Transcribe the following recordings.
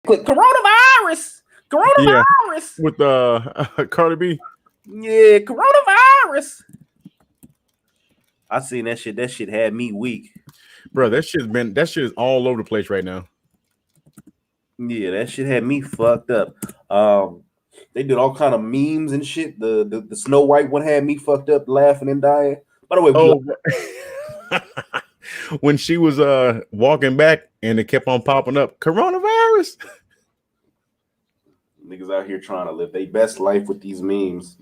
Click coronavirus. Yeah, Coronavirus. with Cardi B. Yeah, coronavirus. I seen that shit. That shit had me weak. Bro, that shit is all over the place right now. Yeah, that shit had me fucked up. They did all kind of memes and shit. The Snow White one had me fucked up, laughing and dying. By the way, when she was walking back and it kept on popping up, coronavirus. Niggas out here trying to live their best life with these memes.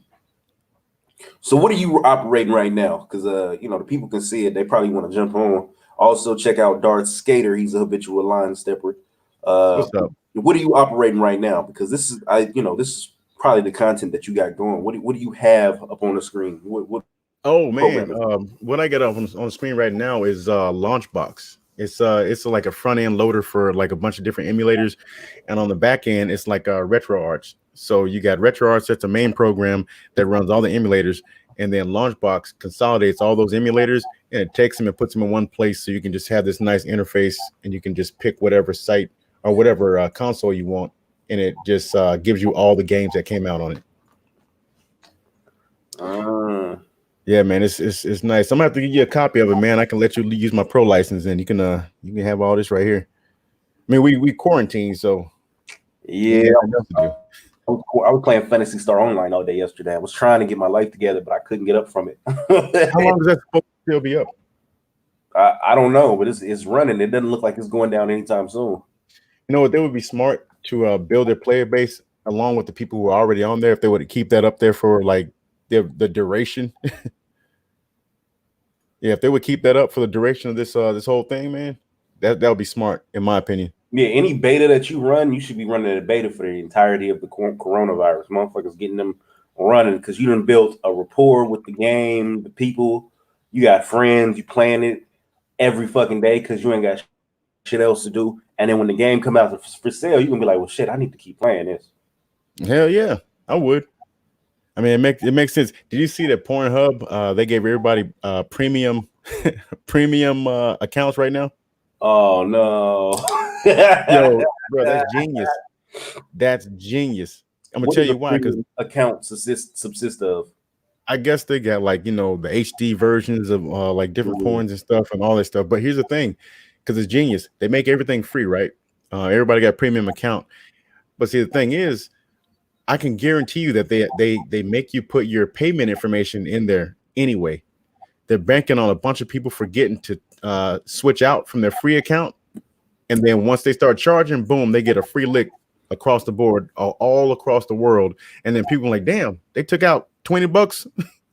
So what are you operating right now? Because the people can see it. They probably want to jump on. Also check out Darth Skater. He's a habitual line stepper. What's up? What are you operating right now? Because this is probably the content that you got going. What do you have up on the screen? What Oh man, what I got up on the screen right now is Launchbox. It's like a front end loader for like a bunch of different emulators, and on the back end it's like RetroArch. So you got RetroArch, that's the main program that runs all the emulators, and then Launchbox consolidates all those emulators and it takes them and puts them in one place, so you can just have this nice interface and you can just pick whatever site or whatever console you want, and it just gives you all the games that came out on it. Yeah, man, it's nice. I'm gonna have to give you a copy of it, man. I can let you use my pro license, and you can have all this right here. I mean, we quarantine, so yeah. I was playing Phantasy Star Online all day yesterday. I was trying to get my life together, but I couldn't get up from it. How long is that supposed to still be up? I don't know, but it's running. It doesn't look like it's going down anytime soon. You know what? They would be smart to build their player base along with the people who are already on there. If they would keep that up there for like the duration. Yeah, if they would keep that up for the duration of this whole thing, man, that would be smart, in my opinion. Yeah, any beta that you run, you should be running a beta for the entirety of the coronavirus. Motherfuckers getting them running because you done built a rapport with the game, the people. You got friends, you playing it every fucking day because you ain't got shit else to do. And then when the game come out for sale, you're gonna be like, well, shit, I need to keep playing this. Hell yeah, I would. I mean, it makes sense. Did you see that Pornhub? They gave everybody premium accounts right now. Oh no, yo, bro, that's genius. That's genius. I'm gonna tell you why. Because accounts subsist of. I guess they got like the HD versions of like different porns and stuff and all that stuff. But here's the thing, because it's genius. They make everything free, right? Everybody got a premium account. But see, the thing is, I can guarantee you that they make you put your payment information in there anyway. They're banking on a bunch of people forgetting to switch out from their free account, and then once they start charging, boom, they get a free lick across the board, all across the world. And then people are like, damn, they took out $20.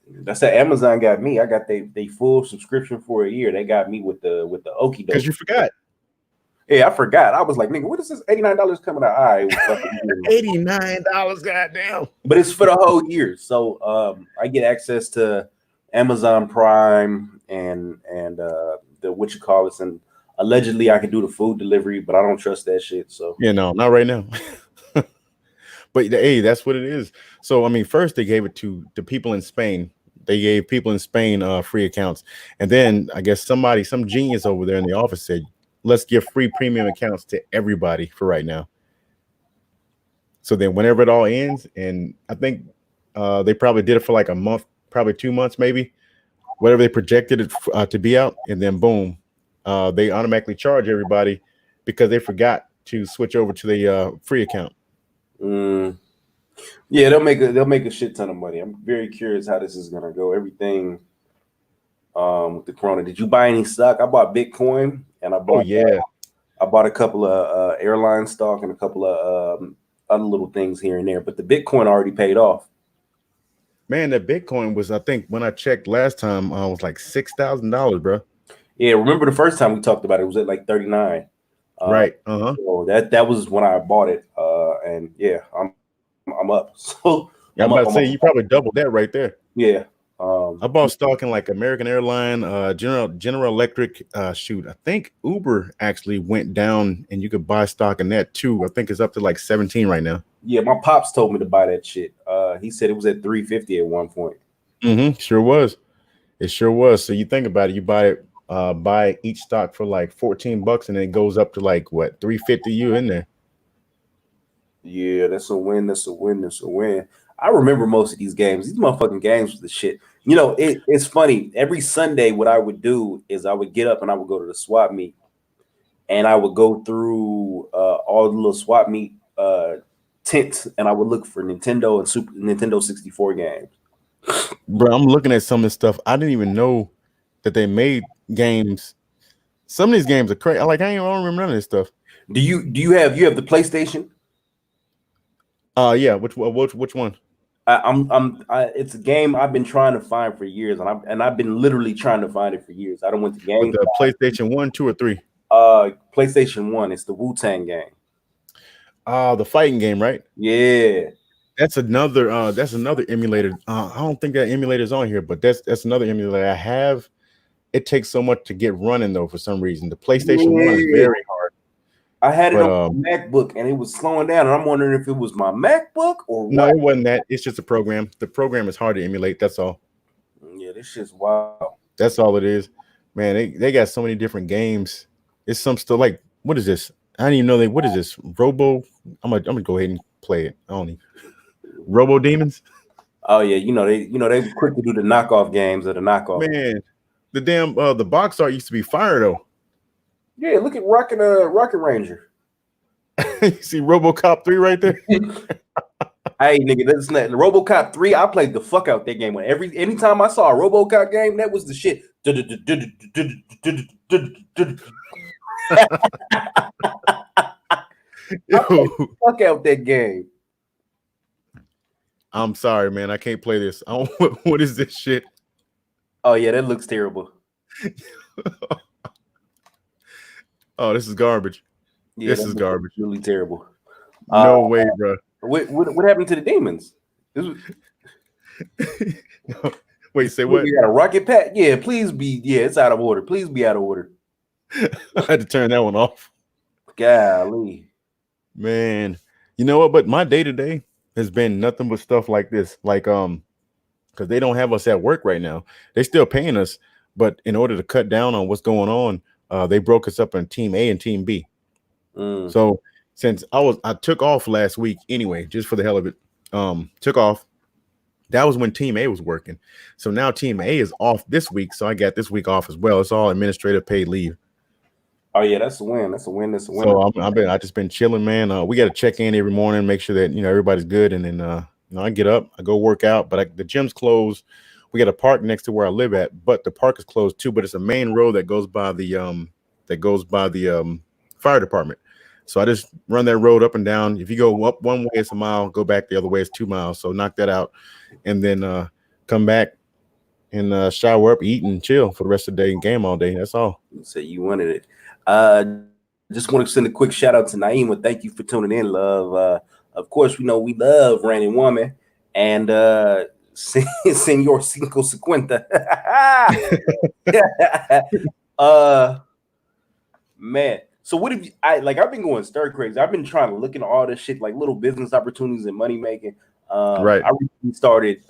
That's how Amazon got me. I got they full subscription for a year. They got me with the okie doke. Because you forgot. Yeah, I forgot. I was like, nigga, what is this? $89 coming out? All right, $89, goddamn. But it's for the whole year. So I get access to Amazon Prime and the what you call it, and allegedly I can do the food delivery, but I don't trust that shit. So no, not right now. But hey, that's what it is. So I mean, first they gave it to the people in Spain. They gave people in Spain free accounts, and then I guess some genius over there in the office said, let's give free premium accounts to everybody for right now. So then whenever it all ends, and I think they probably did it for like a month, probably 2 months, maybe, whatever they projected it to be out. And then boom, they automatically charge everybody because they forgot to switch over to the free account. Yeah, they'll make a shit ton of money. I'm very curious how this is going to go. Everything with the corona. Did you buy any stock? I bought Bitcoin. And I bought I bought a couple of airline stock and a couple of other little things here and there. But the Bitcoin already paid off. Man, that Bitcoin was, I think, when I checked last time, was like $6,000, bro. Yeah, remember the first time we talked about it was at like 39. Right. So that was when I bought it. And yeah, I'm up. So yeah, I'm about to say you probably doubled that right there. Yeah. I bought stock in like American Airline, General Electric. Shoot, I think Uber actually went down, and you could buy stock in that too. I think it's up to like 17 right now. Yeah, my pops told me to buy that shit. He said it was at 350 at one point. Sure was. It sure was. So you think about it, you buy each stock for like $14, and then it goes up to like what, 350 you in there. Yeah, that's a win. That's a win. That's a win. I remember most of these games. These motherfucking games was the shit. You know, it's funny. Every Sunday, what I would do is I would get up and I would go to the swap meet, and I would go through all the little swap meet tents, and I would look for Nintendo and Super Nintendo 64 games. Bro, I'm looking at some of this stuff. I didn't even know that they made games. Some of these games are crazy. I don't remember none of this stuff. Do you have the PlayStation? Yeah. Which one? It's a game I've been trying to find for years, and I've been literally trying to find it for years. I don't went to With games. the PlayStation 1, 2, or 3? PlayStation 1. It's the Wu-Tang game. The fighting game, right? Yeah. That's another emulator. I don't think that emulator is on here, but that's another emulator I have. It takes so much to get running though for some reason. The PlayStation 1 is very hard. I had it on my MacBook and it was slowing down, and I'm wondering if it was my MacBook or what. No, it wasn't that. It's just a program. The program is hard to emulate. That's all. Yeah, this shit's wild. That's all it is. Man, they got so many different games. It's some stuff like, what is this? I didn't even know what is this? Robo. I'm gonna go ahead and play it. I don't even. Robo Demons. Oh yeah, they quick to do the knockoff games of the knockoff. Man, the damn the box art used to be fire though. Yeah, look at Rocket Ranger. You see RoboCop 3 right there. Hey nigga, that's not the RoboCop 3. I played the fuck out that game. Anytime I saw a RoboCop game, that was the shit. Fuck out that game. I'm sorry, man. I can't play this. What is this shit? Oh yeah, that looks terrible. Oh, this is garbage. Yeah, this is garbage. Really terrible. No way, bro. What happened to the demons? Wait, say what? We got a rocket pack. Yeah, please be. Yeah, it's out of order. Please be out of order. I had to turn that one off. Golly, man. You know what? But my day-to-day has been nothing but stuff like this. Like, because they don't have us at work right now. They're still paying us, but in order to cut down on what's going on, they broke us up in Team A and Team B. So since I took off last week anyway, just for the hell of it, took off. That was when Team A was working. So now Team A is off this week. So I got this week off as well. It's all administrative paid leave. Oh yeah, that's a win. That's a win. That's a win. So I just been chilling, man. We got to check in every morning, make sure that everybody's good, and then I get up, I go work out. But the gym's closed. We got a park next to where I live at, but the park is closed too. But it's a main road that goes by the fire department. So I just run that road up and down. If you go up one way, it's a mile. Go back the other way, it's 2 miles. So knock that out, and then come back and shower up, eat, and chill for the rest of the day and game all day. That's all. So you wanted it. Just want to send a quick shout out to Naima. Thank you for tuning in, love. Of course, we know we love Raining Woman and Senor Cinco Cincuenta. Man. So what have you? I've been going stir crazy. I've been trying to look into all this shit, like little business opportunities and money making. Right. I recently started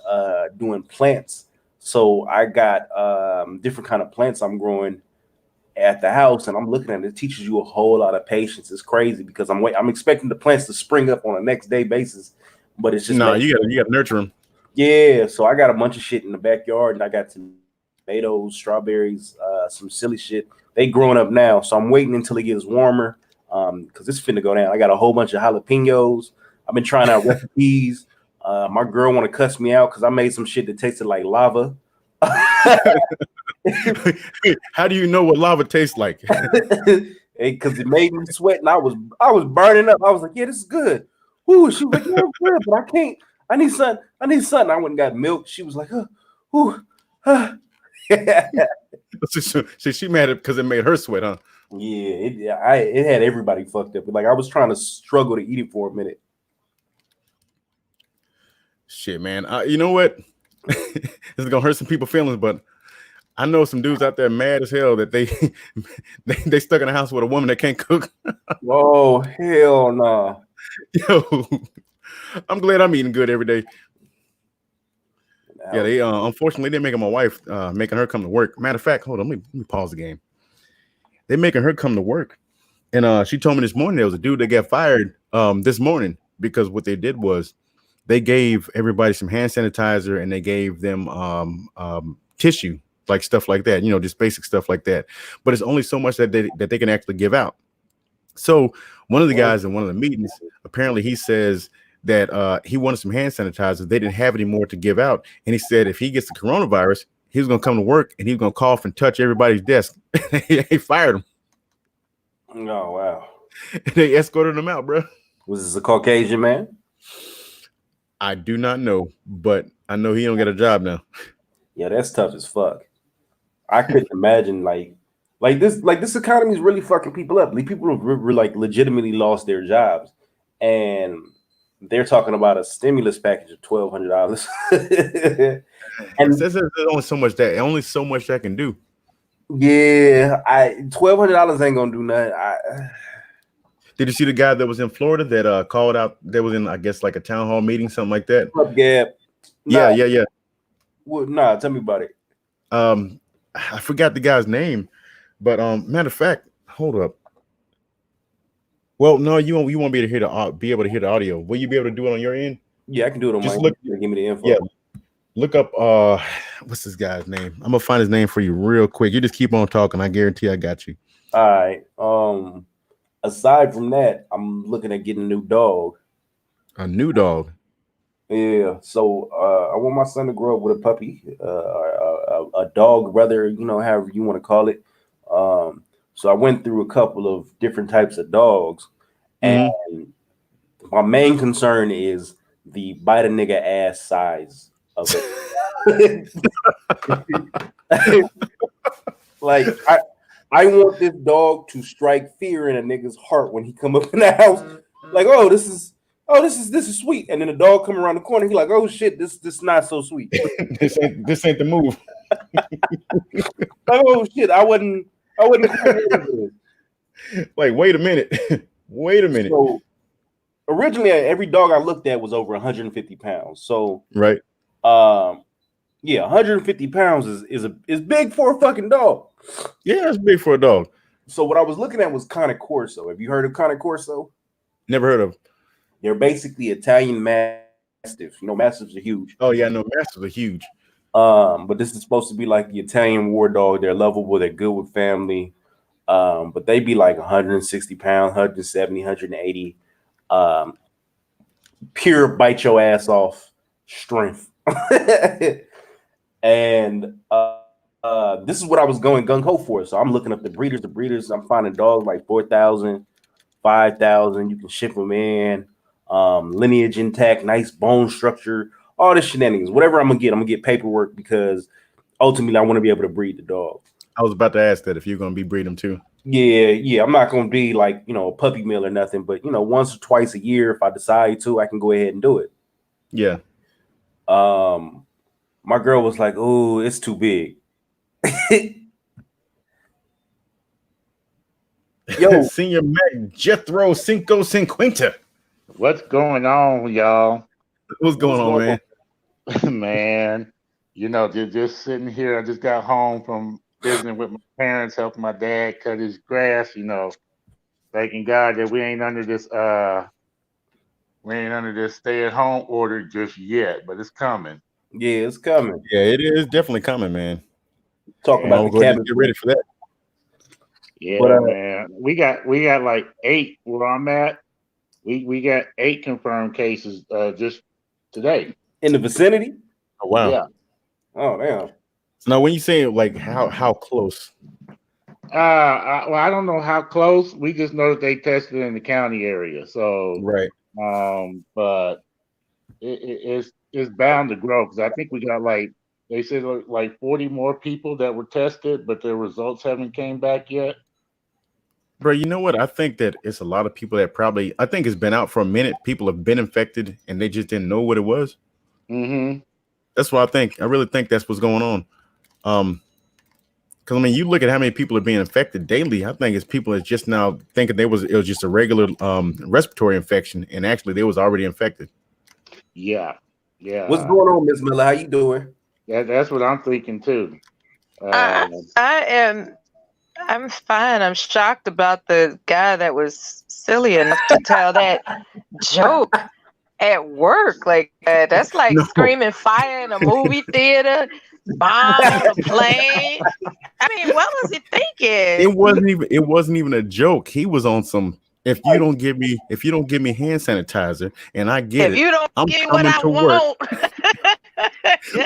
doing plants. So I got different kind of plants I'm growing at the house, and I'm looking at it. It teaches you a whole lot of patience. It's crazy because I'm expecting the plants to spring up on a next day basis, but it's just you got to nurture them. Yeah, so I got a bunch of shit in the backyard, and I got tomatoes, strawberries, some silly shit. They growing up now, so I'm waiting until it gets warmer because it's finna go down. I got a whole bunch of jalapenos. I've been trying out recipes. My girl want to cuss me out because I made some shit that tasted like lava. How do you know what lava tastes like? Because it made me sweat, and I was burning up. I was like, "Yeah, this is good." Ooh, she was like, "Yeah, it's good, but I can't. I need something. I went and got milk. She was like, So she mad at because it made her sweat, huh? Yeah, it had everybody fucked up. Like I was trying to struggle to eat it for a minute. Shit, man. You know what? This is gonna hurt some people's feelings, but I know some dudes out there mad as hell that they stuck in a house with a woman that can't cook. Oh hell no! Yo, I'm glad I'm eating good every day. Yeah, they unfortunately they're making my wife making her come to work. Matter of fact, hold on, let me pause the game. They're making her come to work, and she told me this morning there was a dude that got fired this morning because what they did was they gave everybody some hand sanitizer and they gave them tissue, like stuff like that, just basic stuff like that. But it's only so much that they can actually give out. So one of the guys in one of the meetings, apparently he says that he wanted some hand sanitizer. They didn't have any more to give out. And he said if he gets the coronavirus, he was going to come to work and he was going to cough and touch everybody's desk. They fired him. Oh, wow. They escorted him out, bro. Was this a Caucasian man? I do not know, but I know he don't get a job now. Yeah, that's tough as fuck. I couldn't imagine like this economy is really fucking people up. Like, people have like legitimately lost their jobs, and they're talking about a stimulus package of $1,200. And there's only so much that can do. Yeah, $1,200 ain't gonna do nothing. Did you see the guy that was in Florida that called out? That was in, I guess, like a town hall meeting, something like that. What's up, Gab? Yeah. Well, tell me about it. I forgot the guy's name, but matter of fact, hold up. Well, no, you won't be able to hear the audio. Will you be able to do it on your end? Yeah, I can do it on my end. Give me the info. Yeah, look up what's this guy's name? I'm gonna find his name for you real quick. You just keep on talking. I guarantee I got you. All right. Aside from that, I'm looking at getting a new dog. A new dog? Yeah. So I want my son to grow up with a puppy, a dog, rather, however you want to call it. So I went through a couple of different types of dogs, and my main concern is the bite a nigga ass size of it. Like, I want this dog to strike fear in a nigga's heart when he come up in the house. Like, this is sweet. And then the dog come around the corner, he like, oh shit, this not so sweet. this ain't the move. Like, oh shit, I wasn't like, wait a minute. So originally every dog I looked at was over 150 pounds. So right. 150 pounds is big for a fucking dog. Yeah, it's big for a dog. So what I was looking at was Cane Corso. Have you heard of Cane Corso? Never heard of. They're basically Italian Mastiffs. Mastiffs are huge. Oh yeah, no, Mastiffs are huge. But this is supposed to be like the Italian war dog. They're lovable. They're good with family. But they be like 160 pounds, 170, 180. Pure bite your ass off strength. And this is what I was going gung-ho for. So I'm looking up the breeders. I'm finding dogs like 4,000, 5,000. You can ship them in. Lineage intact, nice bone structure, all the shenanigans. Whatever I'm gonna get paperwork, because ultimately I want to be able to breed the dog. I was about to ask that if you're gonna be breeding them too. Yeah. I'm not gonna be like, a puppy mill or nothing, but once or twice a year, if I decide to, I can go ahead and do it. Yeah. My girl was like, "Oh, it's too big." Yo, Senior Mac Jethro Cinco Cinquenta. What's going on, y'all? What's going on, man? Man, just sitting here. I just got home from visiting with my parents, helping my dad cut his grass. Thanking God that we ain't under this stay-at-home order just yet, but it's coming. Yeah, it's coming. Yeah, it is definitely coming, man. Talk about the cabin. Get ready for that. Yeah, man. We got like 8 where I'm at. We got 8 confirmed cases just today in the vicinity. Oh wow! Yeah. Oh damn. So now, when you say like how close? I don't know how close. We just know that they tested in the county area. So right. But it's bound to grow, because I think we got they said like 40 more people that were tested, but their results haven't came back yet. Bro, you know what? I think that it's a lot of people that I think it's been out for a minute. People have been infected and they just didn't know what it was. Mm-hmm. That's what I think. I really think that's what's going on. Because you look at how many people are being infected daily. I think it's people that's just now thinking it was just a regular respiratory infection, and actually they was already infected. Yeah. What's going on, Miss Miller? How you doing? That's what I'm thinking too. I I'm fine. I'm shocked about the guy that was silly enough to tell that joke at work. Like that's like No. screaming fire in a movie theater, bomb on a plane. I mean, what was he thinking? It wasn't even a joke. He was on some. If you don't give me hand sanitizer and I get If you don't I'm give me what coming I to work. want.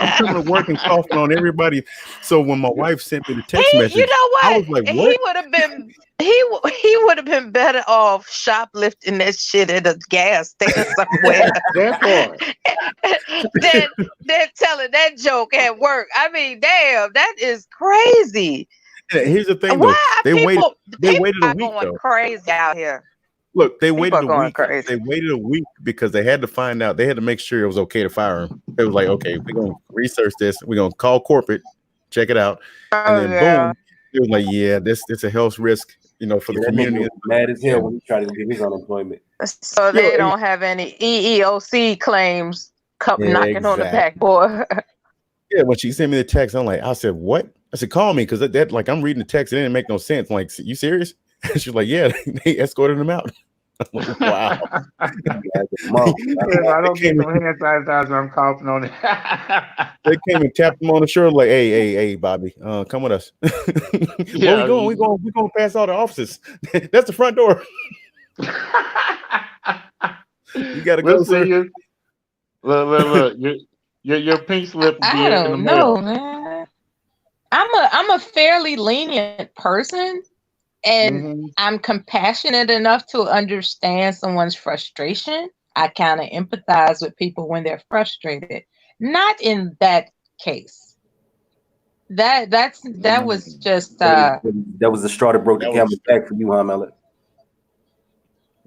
I'm coming to work and coughing on everybody. So when my wife sent me the text He, message, you know what? I was like, He "What?" would have been he would have been better off shoplifting that shit at a gas station somewhere That part. than telling that joke at work. I mean, damn, that is crazy. Here's the thing, though. Why are people They waited a week, going though. crazy out here? Look, they People waited are a going week. crazy. They waited a week because they had to find out. They had to make sure it was okay to fire him. It was like, okay, we're gonna research this. We're gonna call corporate, check it out, and then boom, it was like, yeah, it's a health risk, for the That community. nigga was mad as hell when he tried to get his unemployment. So they don't have any EEOC claims knocking on the back door. Yeah, when she sent me the text, I said, what? I said, call me, because that like I'm reading the text, it didn't make no sense. I'm like, you serious? She's like, yeah, they escorted him out. Like, wow. If I don't get no hand sanitizer, I'm coughing on it. They came and tapped him on the shoulder, like, hey, Bobby, come with us. Yeah, where we going? We're going past all the offices. That's the front door. You gotta go, sir. Look, your pink slip will be I in the don't mail. know, man. I'm a fairly lenient person, and I'm compassionate enough to understand someone's frustration. I kind of empathize with people when they're frustrated. Not in that case. That was just that was the straw that broke the camel's back for you, huh, Melody?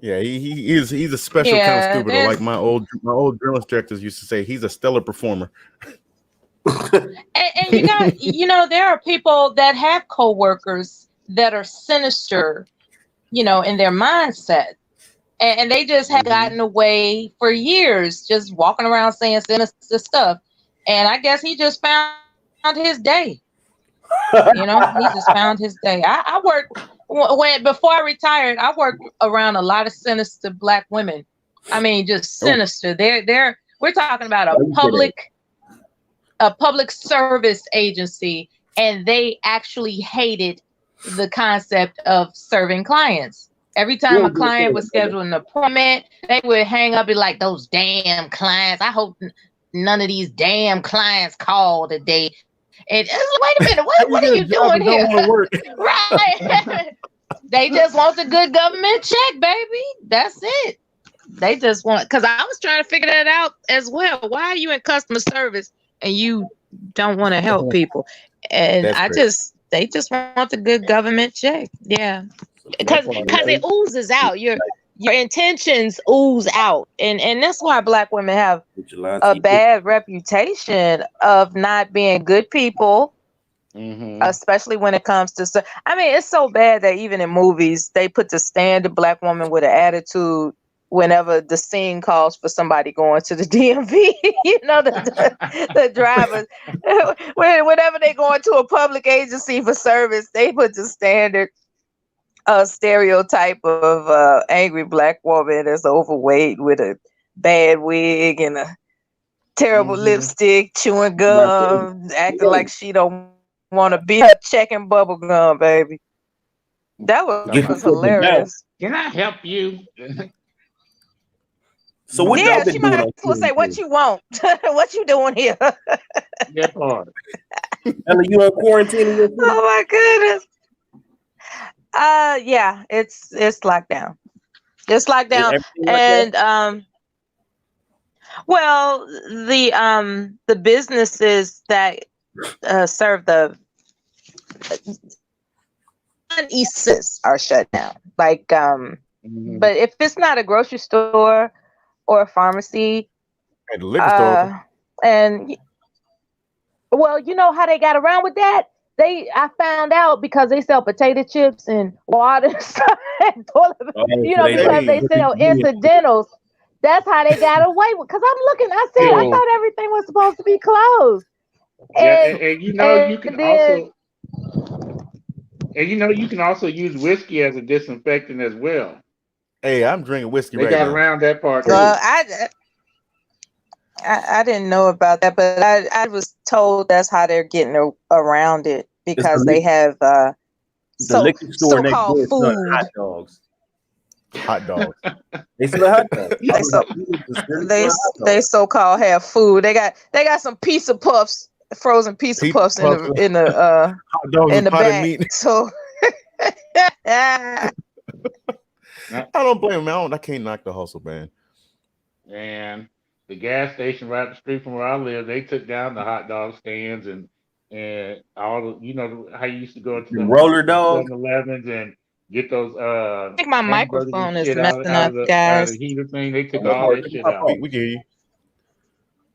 Yeah, he's a special kind of stupid. Like my old drill instructors used to say, he's a stellar performer. and there are people that have coworkers that are sinister, in their mindset, and they just have gotten away for years, just walking around saying sinister stuff. And I guess he just found his day. He just found his day. I worked before I retired. I worked around a lot of sinister Black women. I mean, just sinister. We're talking about a public service agency, and they actually hated the concept of serving clients. Every time a client was scheduled an appointment, they would hang up and be like, those damn clients. I hope none of these damn clients call today. And wait a minute, what are you doing here? Right. They just want the good government check, baby. That's it. They just want, because I was trying to figure that out as well. Why are you in customer service and you don't want to help people? And they just want the good government check. Yeah. Because it oozes out. Your intentions ooze out. And that's why Black women have a bad reputation of not being good people, especially when it comes to, I mean, it's so bad that even in movies, they put the standard Black woman with an attitude whenever the scene calls for somebody going to the DMV. The drivers, whenever they go into a public agency for service, they put the standard stereotype of angry Black woman that's overweight with a bad wig and a terrible lipstick, chewing gum, acting like she don't want to be checking bubble gum, baby. That was hilarious. Can I help you? So what y'all been she doing? Might as well say, what you want? What you doing here? That part. Ella, you on quarantine? Oh my goodness. Yeah, it's lockdown. It's lockdown, and well, the businesses that serve the non-essentials are shut down. Like, but if it's not a grocery store or a pharmacy, and liquor store, and well, you know how they got around with that. I found out because they sell potato chips and water and stuff, because they sell incidentals. That's how they got away with. Because I'm looking, I said, I thought everything was supposed to be closed. And you can also And you can also use whiskey as a disinfectant as well. Hey, I'm drinking whiskey They right got now. around that part too. Well, I didn't know about that, but I was told that's how they're getting around it because they have The liquor store next so-called door selling food. hot dogs. Hot dogs. They sell hot dogs. They so-called have food. They got some pizza puffs, frozen pizza puffs in the hot dogs in the potted back. meat. So I don't blame them. I can't knock the hustle, man. And the gas station right up the street from where I live, they took down the hot dog stands and all the how you used to go to the roller dog 7-Elevens and get those I think my hamburgers and microphone is shit messing out up, of guys. the heater thing. They took all that shit out. We can hear you.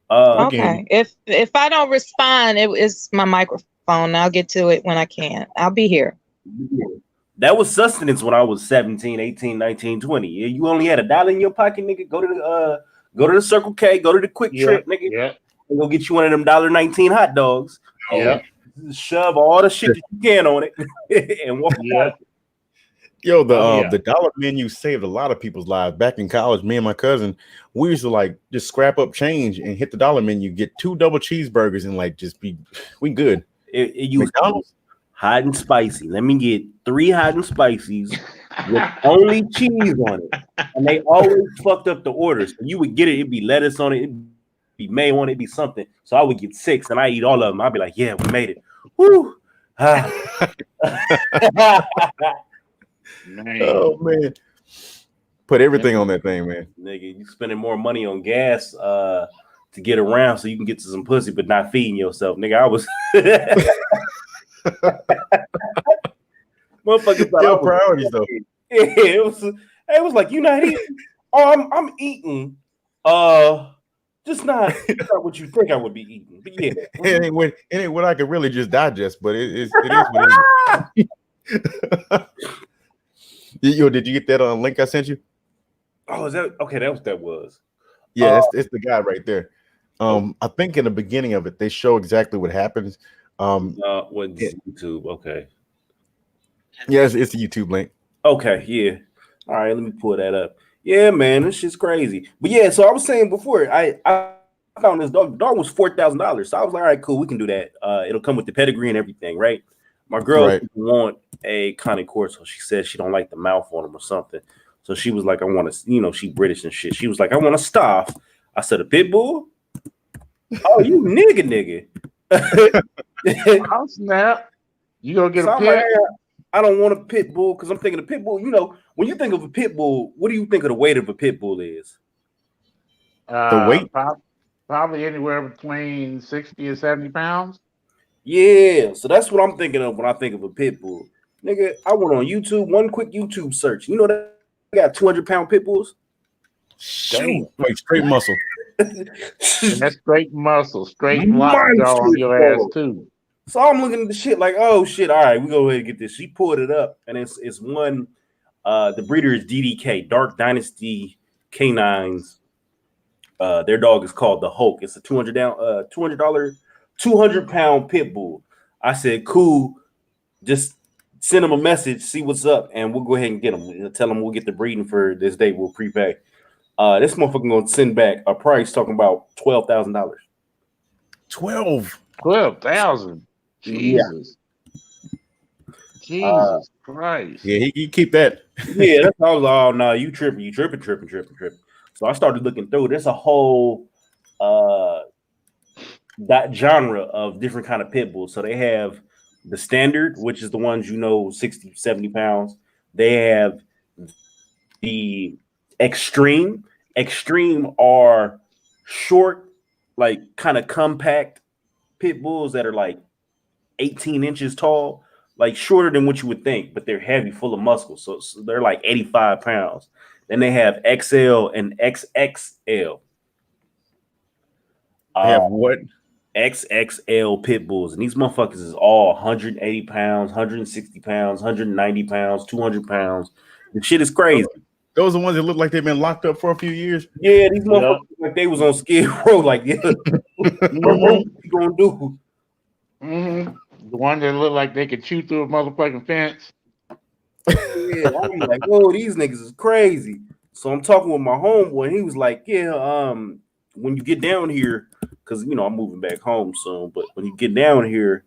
Okay. If I don't respond, it's my microphone. I'll get to it when I can. I'll be here. That was sustenance when I was 17, 18, 19, 20. You only had $1 in your pocket, nigga. Go to the Circle K, go to the Quick Trip, nigga. Yeah. And go get you one of them $1.19 hot dogs. Yeah. Shove all the shit that you can on it and walk out. Yo, the dollar menu saved a lot of people's lives. Back in college, me and my cousin, we used to just scrap up change and hit the dollar menu, get 2 double cheeseburgers, and we good. It used hot and spicy. Let me get 3 hot and spicies with only cheese on it. And they always fucked up the orders. So you would get it, it'd be lettuce on it, it'd be mayo on it, it'd be something. So I would get 6 and I eat all of them. I'd be like, yeah, we made it. Woo! Man. Oh man, put everything on that thing, man. Nigga, you spending more money on gas to get around so you can get to some pussy, but not feeding yourself, nigga. I was motherfuckers. Your priorities though. Yeah, it was like you not eating. Oh, I'm eating. Just not what you think I would be eating. But yeah, it ain't what I could really just digest, but it is what it is. Yo, did you get that link I sent you? Oh, is that okay? That was. Yeah, it's the guy right there. I think in the beginning of it, they show exactly what happens. YouTube? Okay. Yes, it's the YouTube link. Okay, yeah. All right, let me pull that up. Yeah, man, this shit's crazy. But yeah, so I was saying before, I found this dog. The dog was $4,000. So I was like, all right, cool, we can do that. It'll come with the pedigree and everything, right? My girl didn't want a Connie Corso. She said she don't like the mouth on him or something. So she was like, I want to, she British and shit. She was like, I want a staff. I said, a pit bull? Oh, you nigga. I'll snap. You gonna get a pit? Like, I don't want a pit bull because I'm thinking a pit bull. When you think of a pit bull, what do you think of the weight of a pit bull is? The weight? Probably anywhere between 60 and 70 pounds. Yeah, so that's what I'm thinking of when I think of a pit bull. Nigga, I went on YouTube, one quick YouTube search. You know that I got 200-pound pit bulls? Shoot, like straight muscle. And that's straight muscle, straight lockjaw on your ass too. So I'm looking at the shit like, oh shit, all right, we go ahead and get this. She pulled it up, and it's one. The breeder is DDK, Dark Dynasty Canines. Their dog is called the Hulk. It's a $200-pound pit bull. I said, cool. Just send them a message, see what's up, and we'll go ahead and get them. Tell them we'll get the breeding for this day. We'll prepay. This motherfucker gonna send back a price talking about $12,000. 12,000. Jesus. Yeah. Jesus Christ. Yeah, he keep that. Yeah, that's how I was like, oh no, you tripping. So I started looking through. There's a whole that genre of different kind of pit bulls. So they have the standard, which is the ones 60, 70 pounds. They have the extreme. Extreme are short, like kind of compact pit bulls that are like 18 inches tall, like shorter than what you would think, but they're heavy, full of muscle. So they're like 85 pounds. Then they have XL and XXL. They have what? XXL pit bulls. And these motherfuckers is all 180 pounds, 160 pounds, 190 pounds, 200 pounds. The shit is crazy. Those are the ones that look like they've been locked up for a few years. Yeah, these motherfuckers like they was on Skid Row. Like, yeah, what you gonna do? Mm-hmm. The one that look like they could chew through a motherfucking fence. Yeah, I'm like, whoa, these niggas is crazy. So I'm talking with my homeboy, and he was like, yeah, when you get down here, because you know I'm moving back home soon, but when you get down here,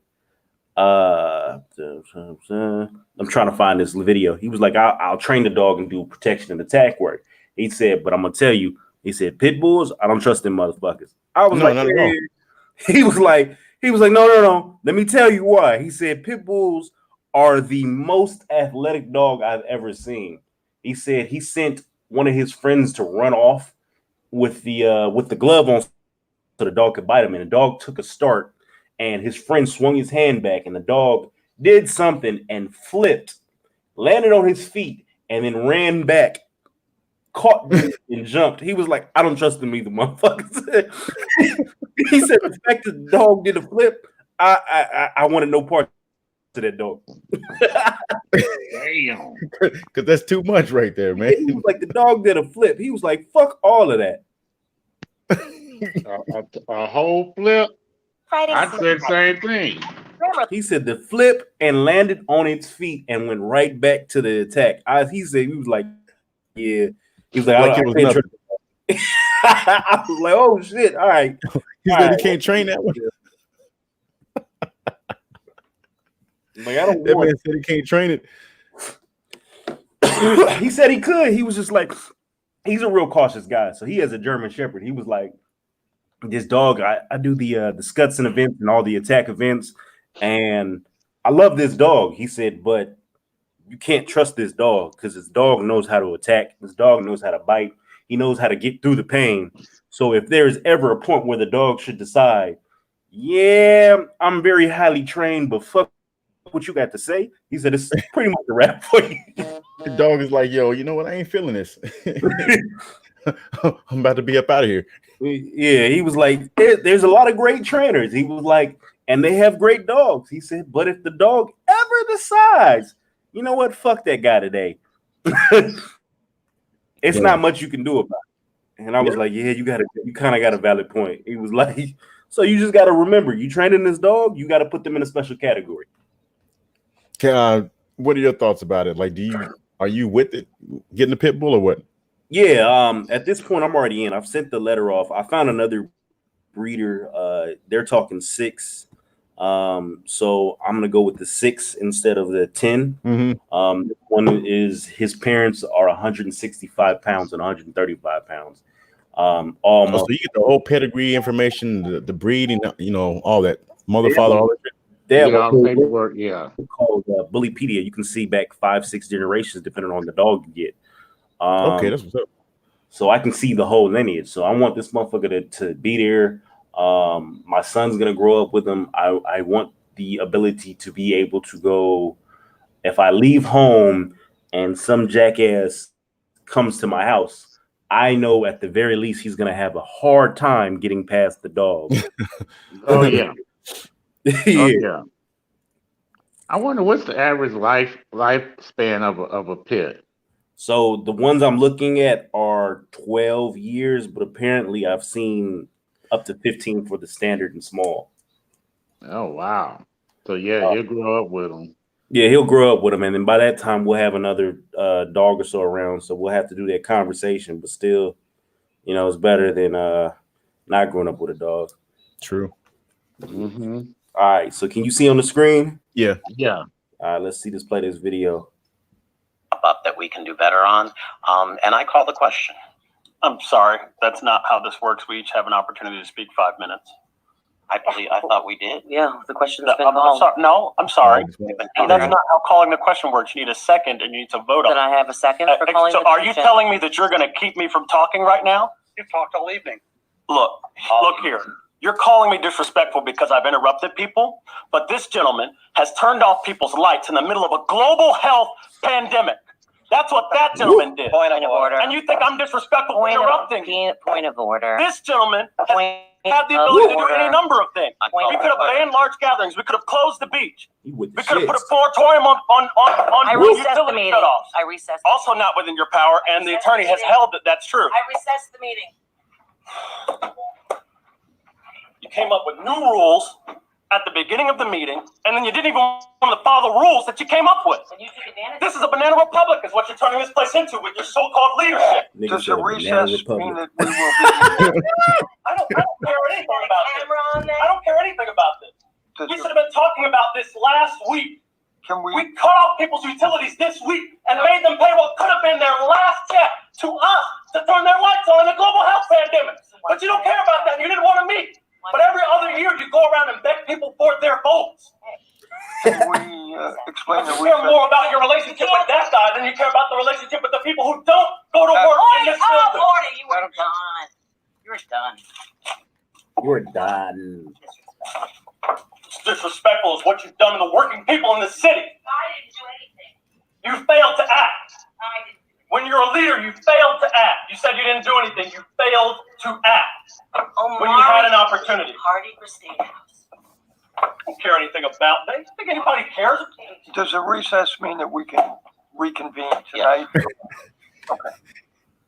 I'm trying to find this video. He was like, I'll train the dog and do protection and attack work. He said, but I'm gonna tell you, he said, pit bulls, I don't trust them motherfuckers. I was like, not at all. he was like, no. Let me tell you why. He said, pit bulls are the most athletic dog I've ever seen. He said he sent one of his friends to run off with the glove on so the dog could bite him, and the dog took a start, and his friend swung his hand back, and the dog did something and flipped, landed on his feet, and then ran back, caught and jumped. He was like, I don't trust them either, motherfuckers. He said the fact that the dog did a flip, I wanted no part to that dog. Damn. Because that's too much right there, man. He was like, the dog did a flip. He was like, fuck all of that. A whole flip. I said the same thing. He said the flip and landed on its feet and went right back to the attack. He was like, yeah. He was like it was nothing. I was like, oh shit, all right. He said he can't train that one. Like, I don't that want man said he can't train it. He said he could. He was just like, he's a real cautious guy. So he has a German Shepherd. He was like, this dog, I do the Scutzen events and all the attack events, and I love this dog. He said, but you can't trust this dog because this dog knows how to attack. This dog knows how to bite. He knows how to get through the pain. So if there's ever a point where the dog should decide, yeah, I'm very highly trained, but fuck what you got to say. He said, it's pretty much a wrap for you. The dog is like, yo, you know what? I ain't feeling this. I'm about to be up out of here. Yeah, he was like, there's a lot of great trainers. He was like, and they have great dogs. He said, but if the dog ever decides, you know what, fuck that guy today. It's not much you can do about it. And I was like, yeah, you kind of got a valid point. He was like, so you just got to remember, you training this dog, you got to put them in a special category. What are your thoughts about it? Like, are you with it, getting the pit bull or what? Yeah, at this point, I'm already in. I've sent the letter off. I found another breeder. They're talking 6. So I'm gonna go with the 6 instead of the 10. Mm-hmm. One is his parents are 165 pounds and 135 pounds. So you get the whole pedigree information, the breed, and all that mother, father, all that shit. They have all the paperwork, called Bullypedia. You can see back 5-6 generations depending on the dog you get. Okay, that's what's up. So I can see the whole lineage. So I want this motherfucker to be there. My son's gonna grow up with him. I want the ability to be able to go. If I leave home and some jackass comes to my house, I know at the very least he's gonna have a hard time getting past the dog. Oh yeah. Yeah. Oh, yeah. I wonder what's the average lifespan of a pit. So the ones I'm looking at are 12 years, but apparently I've seen up to 15 for the standard and small. Oh wow! So yeah, you'll grow up with them. Yeah, he'll grow up with them, and then by that time we'll have another dog or so around. So we'll have to do that conversation, but still, it's better than not growing up with a dog. True. Mm-hmm. All right, so can you see on the screen? Yeah. Yeah. All right, let's play this video. Up that we can do better on. And I call the question. I'm sorry, that's not how this works. We each have an opportunity to speak 5 minutes. I thought we did. Yeah, the question's been I'm called. sorry. No, I'm sorry. Okay. That's not how calling the question works. You need a second and you need to vote on Did it. I have a second for calling So the are you question? telling me that you're going to keep me from talking right now? You've talked all evening. Look here. You're calling me disrespectful because I've interrupted people, but this gentleman has turned off people's lights in the middle of a global health pandemic. That's what that gentleman did. Point of order. And you think I'm disrespectful for interrupting? Point of order. This gentleman has Point had the of ability to do order. any number of things. Point We of could have order. banned large gatherings. We could have closed the beach. You with the We could have put a shits. moratorium on I recessed the utility meeting. shutoffs. I recessed. Also not within your power, and the attorney has held that that's true. I recessed the meeting. You came up with new rules at the beginning of the meeting, and then you didn't even want to follow the rules that you came up with. And you took advantage. This is a banana republic, is what you're turning this place into with your so-called leadership. Nigga Does said a a banana recess mean republic. that we will be? I don't care anything about this. Camera on I that. don't care anything about this. We Does should have been talking about this last week. can we? We cut off people's utilities this week and made them pay what could have been their last check to us to turn their lights on in a global health pandemic. But you don't care about that. You didn't want to meet. But every other year you go around and beg people for their votes. Can we explain You the care more recess? about your relationship with that guy than you care about the relationship with the people who don't go to work in this building. Order, you were done. You were done. You're done. It's disrespectful is what you've done to the working people in this city. I didn't do anything. You failed to act. I didn't. When you're a leader, you failed to act. You said you didn't do anything. You failed to act when you had an opportunity. Party for State House. I don't care anything about that. You think anybody cares? Does a recess mean that we can reconvene tonight?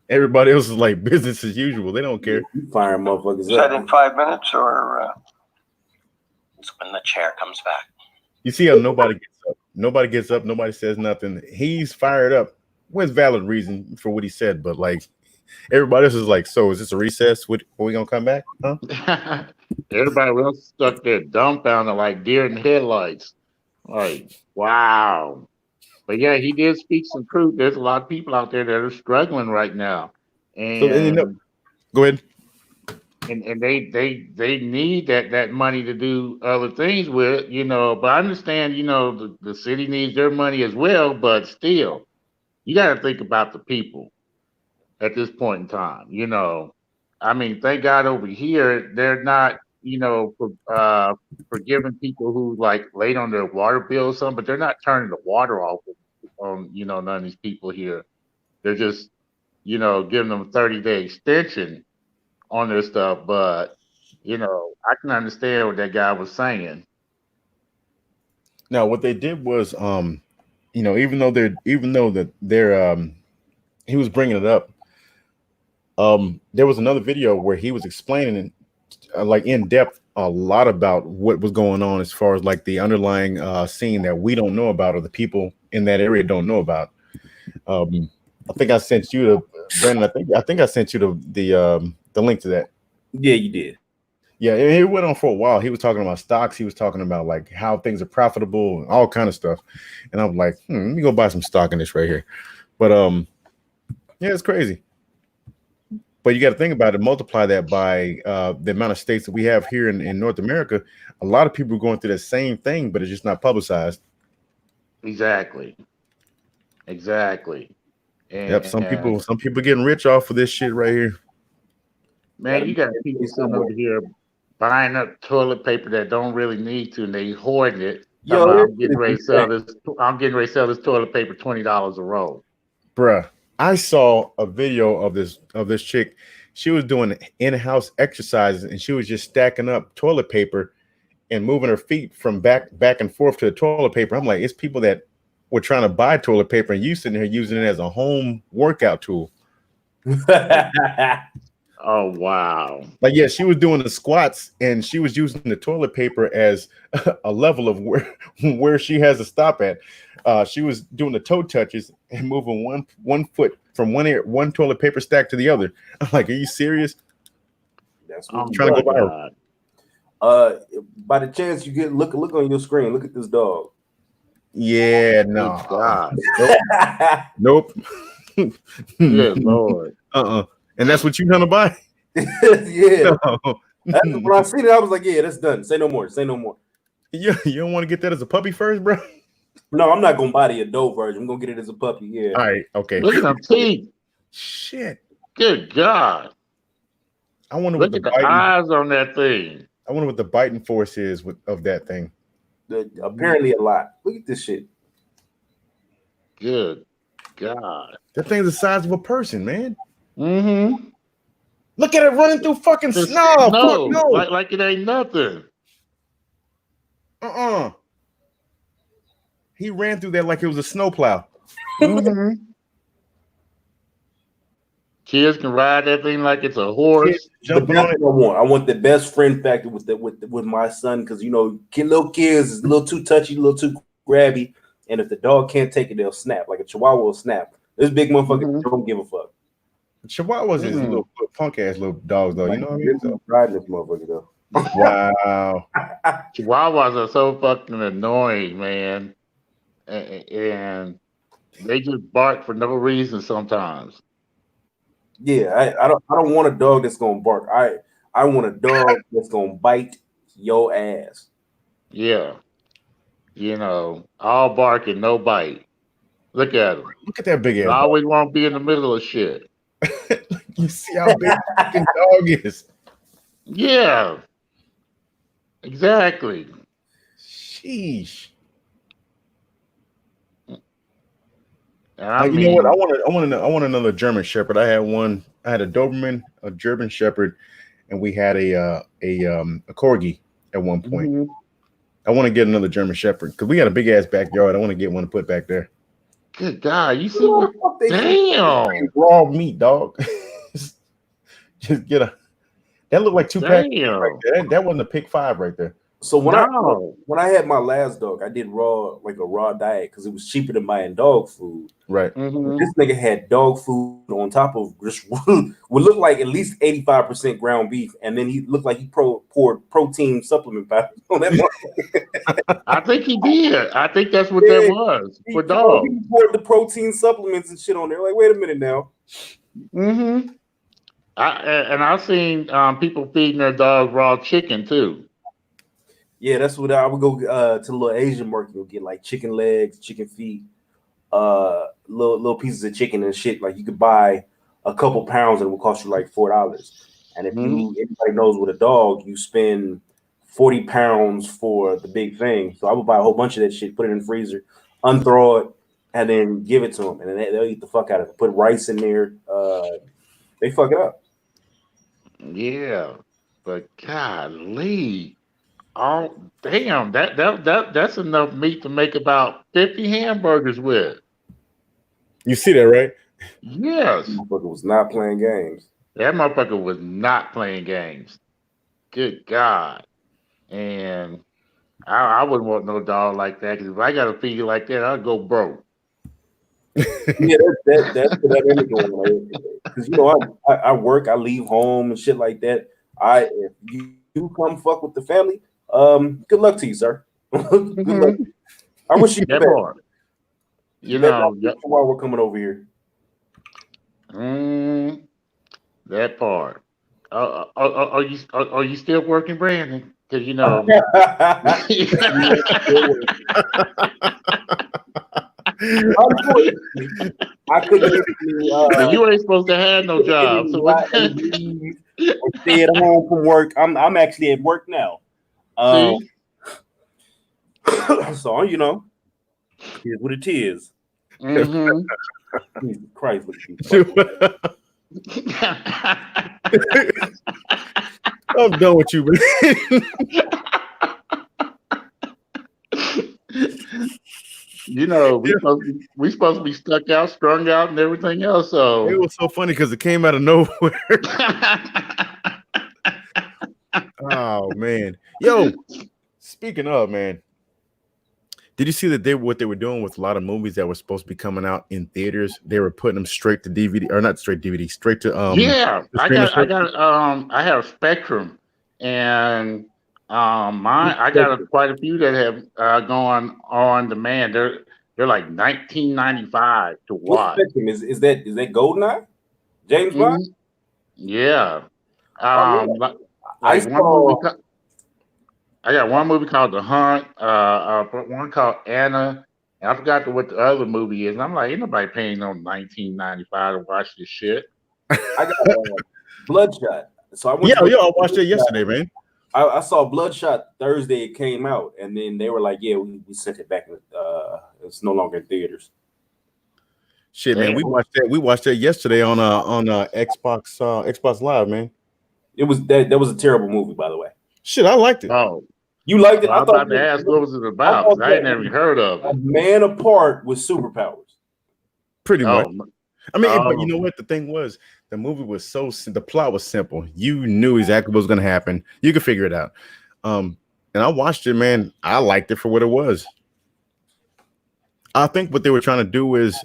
Everybody else is like business as usual. They don't care. You firing motherfuckers Is that in up. 5 minutes or? It's when the chair comes back. You see how nobody gets up. Nobody gets up. Nobody says nothing. He's fired up. With valid reason for what he said, but like everybody else is like, so is this a recess? What, are we gonna come back? Huh? Everybody else stuck there dumbfounded like deer in headlights. Like, wow. But yeah, he did speak some truth. There's a lot of people out there that are struggling right now. And, So, and go ahead. and they need that money to do other things with, but I understand, the city needs their money as well, but still, you got to think about the people at this point in time. I mean, thank God over here, they're not, forgiving people who like late on their water bill or something, but they're not turning the water off on, none of these people here. They're just, giving them a 30-day extension on their stuff. But, I can understand what that guy was saying. Now, what they did was, even though they're he was bringing it up. There was another video where he was explaining like in depth a lot about what was going on as far as like the underlying scene that we don't know about or the people in that area don't know about. I think I sent you to Brandon. I think I sent you the link to that. Yeah, you did. Yeah, it went on for a while. He was talking about stocks. He was talking about like how things are profitable and all kind of stuff. And I'm like, let me go buy some stock in this right here. But yeah, it's crazy. But you got to think about it. Multiply that by the amount of states that we have here in North America. A lot of people are going through the same thing, but it's just not publicized. Exactly. And, Yep. Some people getting rich off of this shit right here. Man, you got people sitting over here buying up toilet paper that don't really need to, and they hoarding it. Yo, I'm getting ready to sell this. I'm getting ready to sell this toilet paper $20 a roll. Bruh, I saw a video of this chick. She was doing in-house exercises, and she was just stacking up toilet paper and moving her feet from back and forth to the toilet paper. I'm like, it's people that were trying to buy toilet paper, and you sitting there using it as a home workout tool. Oh wow! Like, yeah, she was doing the squats, and she was using the toilet paper as a level of where she has to stop at. She was doing the toe touches and moving one foot from one toilet paper stack to the other. I'm like, are you serious? That's Oh, what trying to go viral. by the chance you get look on your screen, look at this dog. Yeah, Good no, God! nope. Good Lord! And that's what you gonna buy? Yeah. No. When I seen it, I was like, yeah, that's done. Say no more. Say no more. You don't want to get that as a puppy first, bro? No, I'm not gonna buy the adult version. I'm gonna get it as a puppy. Yeah. All right, okay. Look at them teeth. Shit. Good God! I wonder Look what at the the biting, eyes on that thing. I wonder what the biting force is of that thing. Apparently a lot. Look at this shit. Good God! That thing's the size of a person, man. Mm-hmm. Look at it running through fucking snow. No, No. like it ain't nothing. He ran through that like it was a snowplow. Mm-hmm. Kids can ride that thing like it's a horse. Kids jumping That's on it. what I want. I want the best friend factor with my son because little kids is a little too touchy, a little too grabby, and if the dog can't take it, they'll snap. Like a Chihuahua will snap. This big motherfucker don't give a fuck. Chihuahuas is little punk ass little dogs though. You know what I mean? So, Riding this motherfucker though. wow. Chihuahuas are so fucking annoying, man, and they just bark for no reason sometimes. Yeah, I don't want a dog that's gonna bark. I want a dog that's gonna bite your ass. Yeah, all bark and no bite. Look at them. Look at that big They ass. always want to be in the middle of shit. You see how big the fucking dog is. Yeah, exactly. Sheesh. And I You know what? I want another German Shepherd. I had a Doberman, a German Shepherd, and we had a Corgi at one point. Mhm. I want to get another German Shepherd because we got a big ass backyard. I want to get one to put back there. Good God, you see what? Damn, Raw meat, dog. Just get a. That looked like 2 packs damn. right there. That wasn't a pick 5 right there. So when No. I had my last dog, I did a raw diet because it was cheaper than buying dog food. Right. Mhm. This nigga had dog food on top of just would look like at least 85% ground beef, and then he looked like he poured protein supplement powder on that motherfucker. I think he did. I think that's what Yeah, that was He for dogs. poured the protein supplements and shit on there. Like, wait a minute now. Mm-hmm. I've seen people feeding their dog raw chicken too. Yeah, that's what I would go to the little Asian market and get like chicken legs, chicken feet, little pieces of chicken and shit. Like you could buy a couple pounds and it would cost you like $4. And if anybody knows with a dog, you spend 40 pounds for the big thing. So I would buy a whole bunch of that shit, put it in the freezer, unthrow it, and then give it to them. And then they'll eat the fuck out of it. Put rice in there. They fuck it up. Yeah, but golly, oh damn, that's enough meat to make about 50 hamburgers with. You see that, right? Yes, That motherfucker was not playing games. that motherfucker was not playing games. Good God, and I wouldn't want no dog like that because if I got to feed you like that, I'd go broke. Yeah, that's what that is going. Because I work, I leave home and shit like that. If you come fuck with the family, good luck to you, sir. Good luck. I wish you the That best. part, you know. While we're coming over here. That part. Are you still working, Brandon? Because you know. Unfortunately, I couldn't You ain't supposed to have no job. So what? stay at home from work. I'm actually at work now. See? So here's what it is. Mhm. Jesus Christ, look at you. I'm done with you, man. You know, we supposed to be stuck out, strung out, and everything else. It So was so funny because it came out of nowhere. Oh man, yo! Speaking of, man, did you see that what they were doing with a lot of movies that were supposed to be coming out in theaters? They were putting them straight to DVD, or not straight DVD, straight to yeah, the I have Spectrum, and I got quite a few that have gone on demand. They're like $19.95 to What watch. Spectrum is that GoldenEye? James Bond? Mhm. Yeah. I saw. I got one movie called The Hunt, one called Anna, and I forgot what the other movie is. And I'm like, ain't nobody paying no $19.95 to watch this shit. I got Bloodshot. So I went. Yeah, I watched it yesterday, man. I saw Bloodshot Thursday. It came out, and then they were like, "Yeah, we sent it back. It's no longer in theaters." Shit, man, we watched that yesterday on Xbox Live, man. It was that was a terrible movie, by the way. Shit, I liked it. Oh, You liked it? I was about to ask what was it about? 'Cause I ain't never even heard of A it. man apart with superpowers. Pretty much. Oh, I mean, but you know what? The thing was, the movie was the plot was simple. You knew exactly what was going to happen. You could figure it out. And I watched it, man. I liked it for what it was. I think what they were trying to do is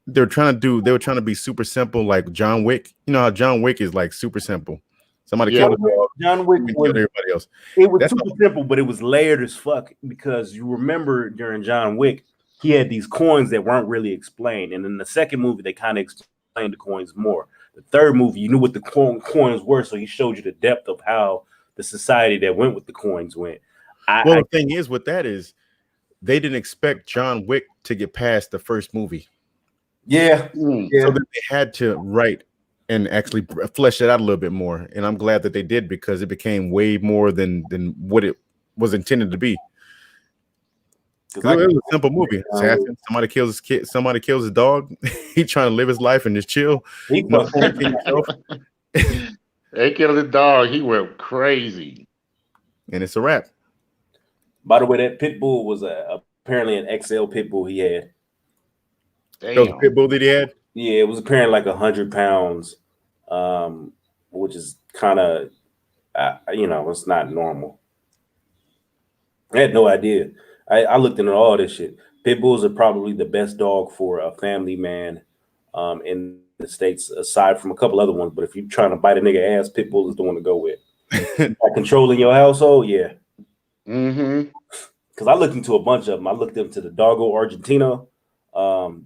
they were trying to be super simple, like John Wick. You know how John Wick is like super simple. Somebody killed a dog. John Wick killed everybody else. It was super simple, but it was layered as fuck because you remember during John Wick, he had these coins that weren't really explained. And in the second movie, they kind of explained the coins more. The third movie, you knew what the coins were, so he showed you the depth of how the society that went with the coins went. The thing is, with that is, they didn't expect John Wick to get past the first movie. Yeah. So that they had to write and actually flesh it out a little bit more. And I'm glad that they did because it became way more than what it was intended to be. It was a simple movie. Assassin, somebody kills his kid, somebody kills his dog. He trying to live his life and just chill. They killed the dog. He went crazy. And it's a wrap. By the way, that pit bull was apparently an XL pit bull he had. That was a pit bull that he had? Yeah, it was apparently like 100 pounds, which is kind of, it's not normal. I had no idea. I looked into all this shit. Pit bulls are probably the best dog for a family man in the States, aside from a couple other ones. But if you're trying to bite a nigga ass, pit bull is the one to go with. Like controlling your household, yeah. Mm-hmm. Because I looked into a bunch of them. I looked into the Doggo Argentino.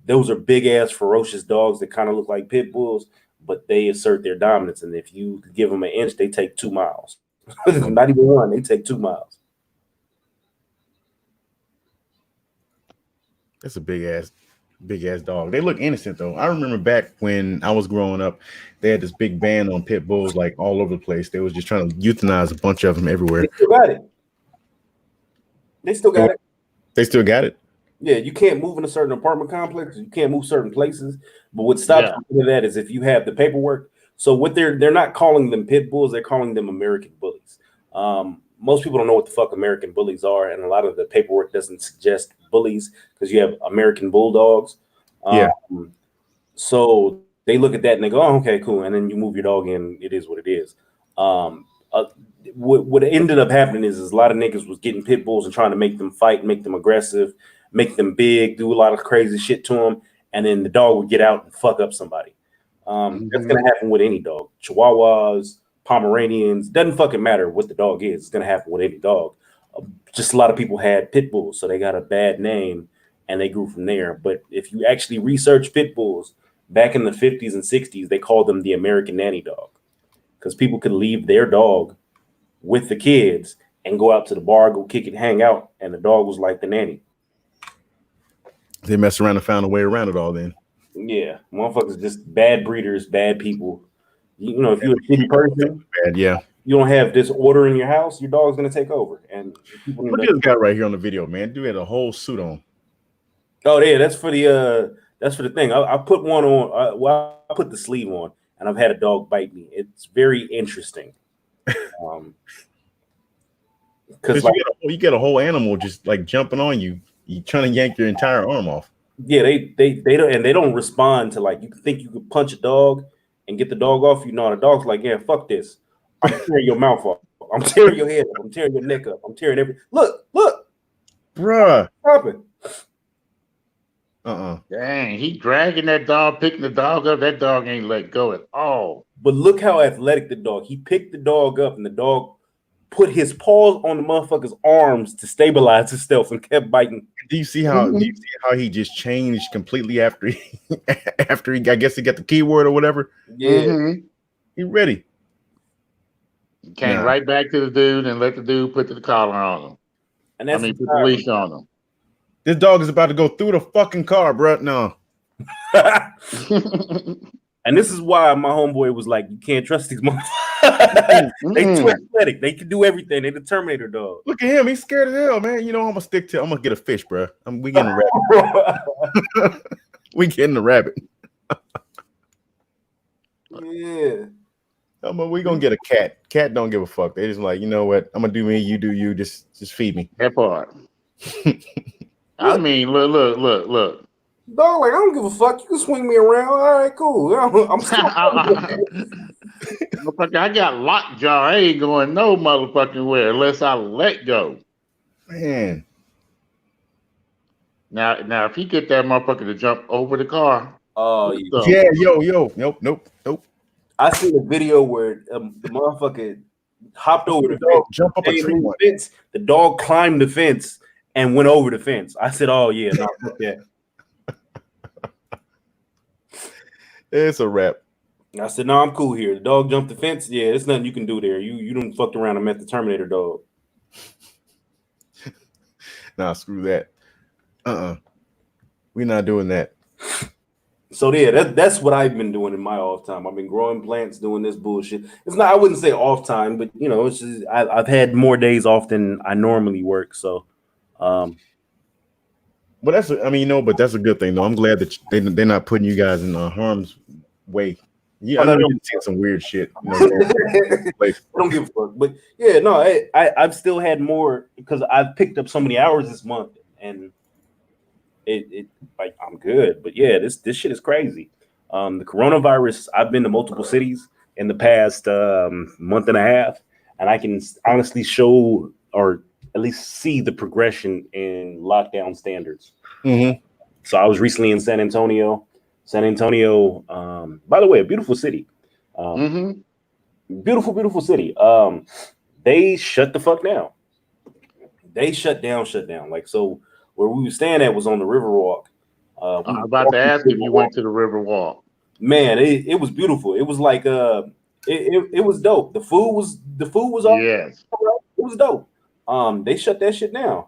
Those are big ass ferocious dogs that kind of look like pit bulls, but they assert their dominance. And if you give them an inch, they take 2 miles. Not even one, they take 2 miles. That's a big ass dog. They look innocent though. I remember back when I was growing up, they had this big ban on pit bulls like all over the place. They was just trying to euthanize a bunch of them everywhere. They still got it. They still got it. They still got it. Yeah, you can't move in a certain apartment complex. You can't move certain places. But what stops you that is if you have the paperwork. So what they're not calling them pit bulls. They're calling them American bullies. Most people don't know what the fuck American bullies are, and a lot of the paperwork doesn't suggest bullies because you have American bulldogs. So they look at that and they go, "Oh, okay, cool." And then you move your dog in. It is what it is. What ended up happening is a lot of niggas was getting pit bulls and trying to make them fight, make them aggressive, make them big, do a lot of crazy shit to them, and then the dog would get out and fuck up somebody. That's gonna happen with any dog. Chihuahuas, Pomeranians, doesn't fucking matter what the dog is. It's gonna happen with any dog. Just a lot of people had pit bulls, so they got a bad name and they grew from there. But if you actually research pit bulls back in the 50s and 60s, they called them the American nanny dog because people could leave their dog with the kids and go out to the bar, go kick it, hang out, and the dog was like the nanny. They messed around and found a way around it all then. Yeah, motherfuckers just bad breeders, bad people. You know, if you're a shitty person, you don't have this order in your house, your dog's gonna take over. And people look at this guy right here on the video, man. Dude had a whole suit on. Oh yeah, that's for the thing. I put one on. I put the sleeve on, and I've had a dog bite me. It's very interesting. Because you get a whole animal just like jumping on you. You trying to yank your entire arm off. Yeah, they don't respond to like you think you could punch a dog and get the dog off. You know, the dog's like, yeah, fuck this. I'm tearing your mouth off. I'm tearing your head up. I'm tearing your neck up. I'm tearing everything. Look, bruh. Stop it. Dang, he dragging that dog, picking the dog up. That dog ain't let go at all. But look how athletic the dog. He picked the dog up, and the dog put his paws on the motherfucker's arms to stabilize himself and kept biting. Do you see how he just changed completely after he I guess he got the keyword or whatever? Yeah. He ready. He came right back to the dude and let the dude put the collar on him. And that's put the leash on him. This dog is about to go through the fucking car, bro. No. And this is why my homeboy was like, you can't trust these motherfuckers. They too athletic. They can do everything. They the Terminator dog. Look at him. He's scared as hell, man. You know, I'm gonna get a fish, bro. We getting a rabbit. We getting a rabbit. Yeah. We gonna get a cat. Cat don't give a fuck. They just like, you know what? I'm gonna do me, you do you. Just feed me. That part. I mean, look. Dog, like I don't give a fuck. You can swing me around. All right, cool. I'm still. Motherfucker, I got lockjaw. I ain't going no motherfucking where unless I let go. Man. Now, if he get that motherfucker to jump over the car, Oh Yeah, yo. Nope. I seen a video where the motherfucker hopped over the Dog fence, jump up a stayed tree on one. the fence. The dog climbed the fence and went over the fence. I said, "Oh yeah, no, fuck that." It's a wrap. I said, "No, I'm cool here." The dog jumped the fence. Yeah, there's nothing you can do there. You done fucked around and met the Terminator dog. Nah, screw that. We're not doing that. So yeah, that's what I've been doing in my off time. I've been growing plants, doing this bullshit. It's not, I wouldn't say off time, but you know, it's just I've had more days off than I normally work. So, But that's but that's a good thing though. I'm glad that they're not putting you guys in harm's way. Yeah, I know you've seen some weird shit. I don't give a fuck. But yeah, no, I've still had more because I've picked up so many hours this month, and it like I'm good. But yeah, this shit is crazy. The coronavirus, I've been to multiple cities in the past month and a half, and I can honestly show or at least see the progression in lockdown standards. Mm-hmm. So I was recently in San Antonio. San Antonio, by the way, a beautiful city. Beautiful city. They shut the fuck down. They shut down. Like, so where we were staying at was on the Riverwalk. I was about to ask if you went to the Riverwalk. Man, it was beautiful. It was like it was dope. The food was all yes. It was dope. They shut that shit down.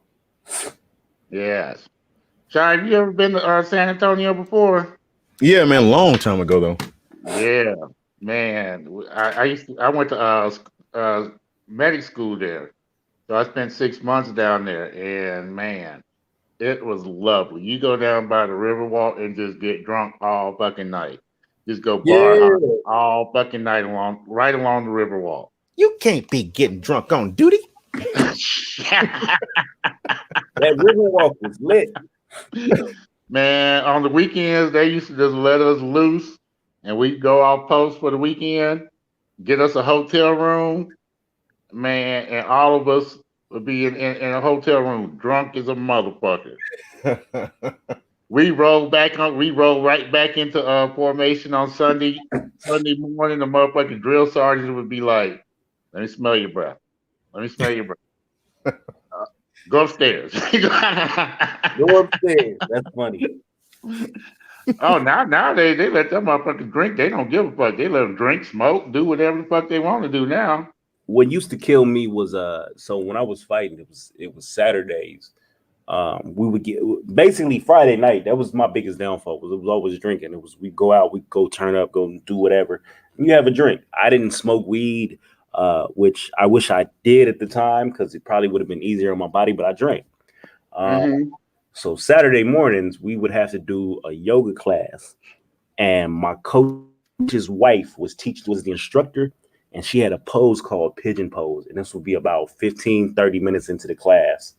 Yes. Shai, have you ever been to San Antonio before? Yeah, man, long time ago though. Yeah, man. I went to medic school there, so I spent 6 months down there, and man, it was lovely. You go down by the Riverwalk and just get drunk all fucking night. Just go bar all fucking night right along the Riverwalk. You can't be getting drunk on duty. That Riverwalk was lit. Man, on the weekends, they used to just let us loose and we'd go off post for the weekend, get us a hotel room, man, and all of us would be in a hotel room, drunk as a motherfucker. We rolled right back into formation on Sunday morning. The motherfucking drill sergeant would be like, "Let me smell your breath. Let me smell your breath. Go upstairs." Go upstairs. That's funny. Oh, now they let them motherfuckers drink. They don't give a fuck. They let them drink, smoke, do whatever the fuck they want to do now. What used to kill me was so when I was fighting, it was Saturdays. We would get basically Friday night. That was my biggest downfall. It was always drinking. It was we'd go out, we'd go turn up, go do whatever. You have a drink. I didn't smoke weed, which I wish I did at the time because it probably would have been easier on my body, but I drank. So Saturday mornings we would have to do a yoga class, and my coach's wife was the instructor, and she had a pose called pigeon pose, and this would be about 15-30 minutes into the class.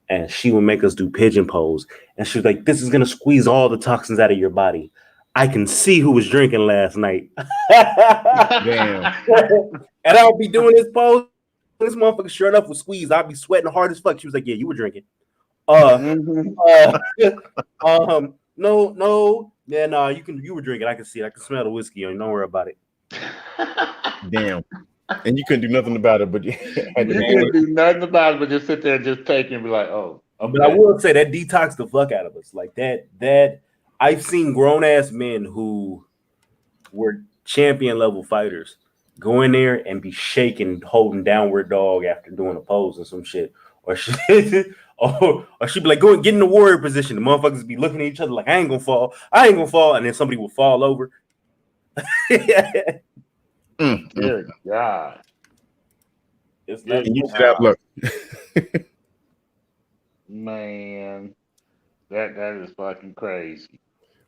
And she would make us do pigeon pose. And she was like, "This is going to squeeze all the toxins out of your body. I can see who was drinking last night." Damn. And I'll be doing this pose. This motherfucker sure enough was squeezed. I'll be sweating hard as fuck. She was like, "Yeah, you were drinking." No. Yeah, no, you were drinking. I can see it. I can smell the whiskey on you. Don't worry about it. Damn. And you couldn't do nothing about it, but you couldn't do nothing about it, but just sit there and just take it and be like, "Oh." Okay. But I will say that detoxed the fuck out of us. Like that I've seen grown ass men who were champion level fighters go in there and be shaking, holding downward dog after doing a pose or some shit, or shit, or she'd be like, "Go and get in the warrior position." The motherfuckers be looking at each other like, I ain't gonna fall," and then somebody will fall over. Dear God. It's not, you should have luck. Man, that is fucking crazy.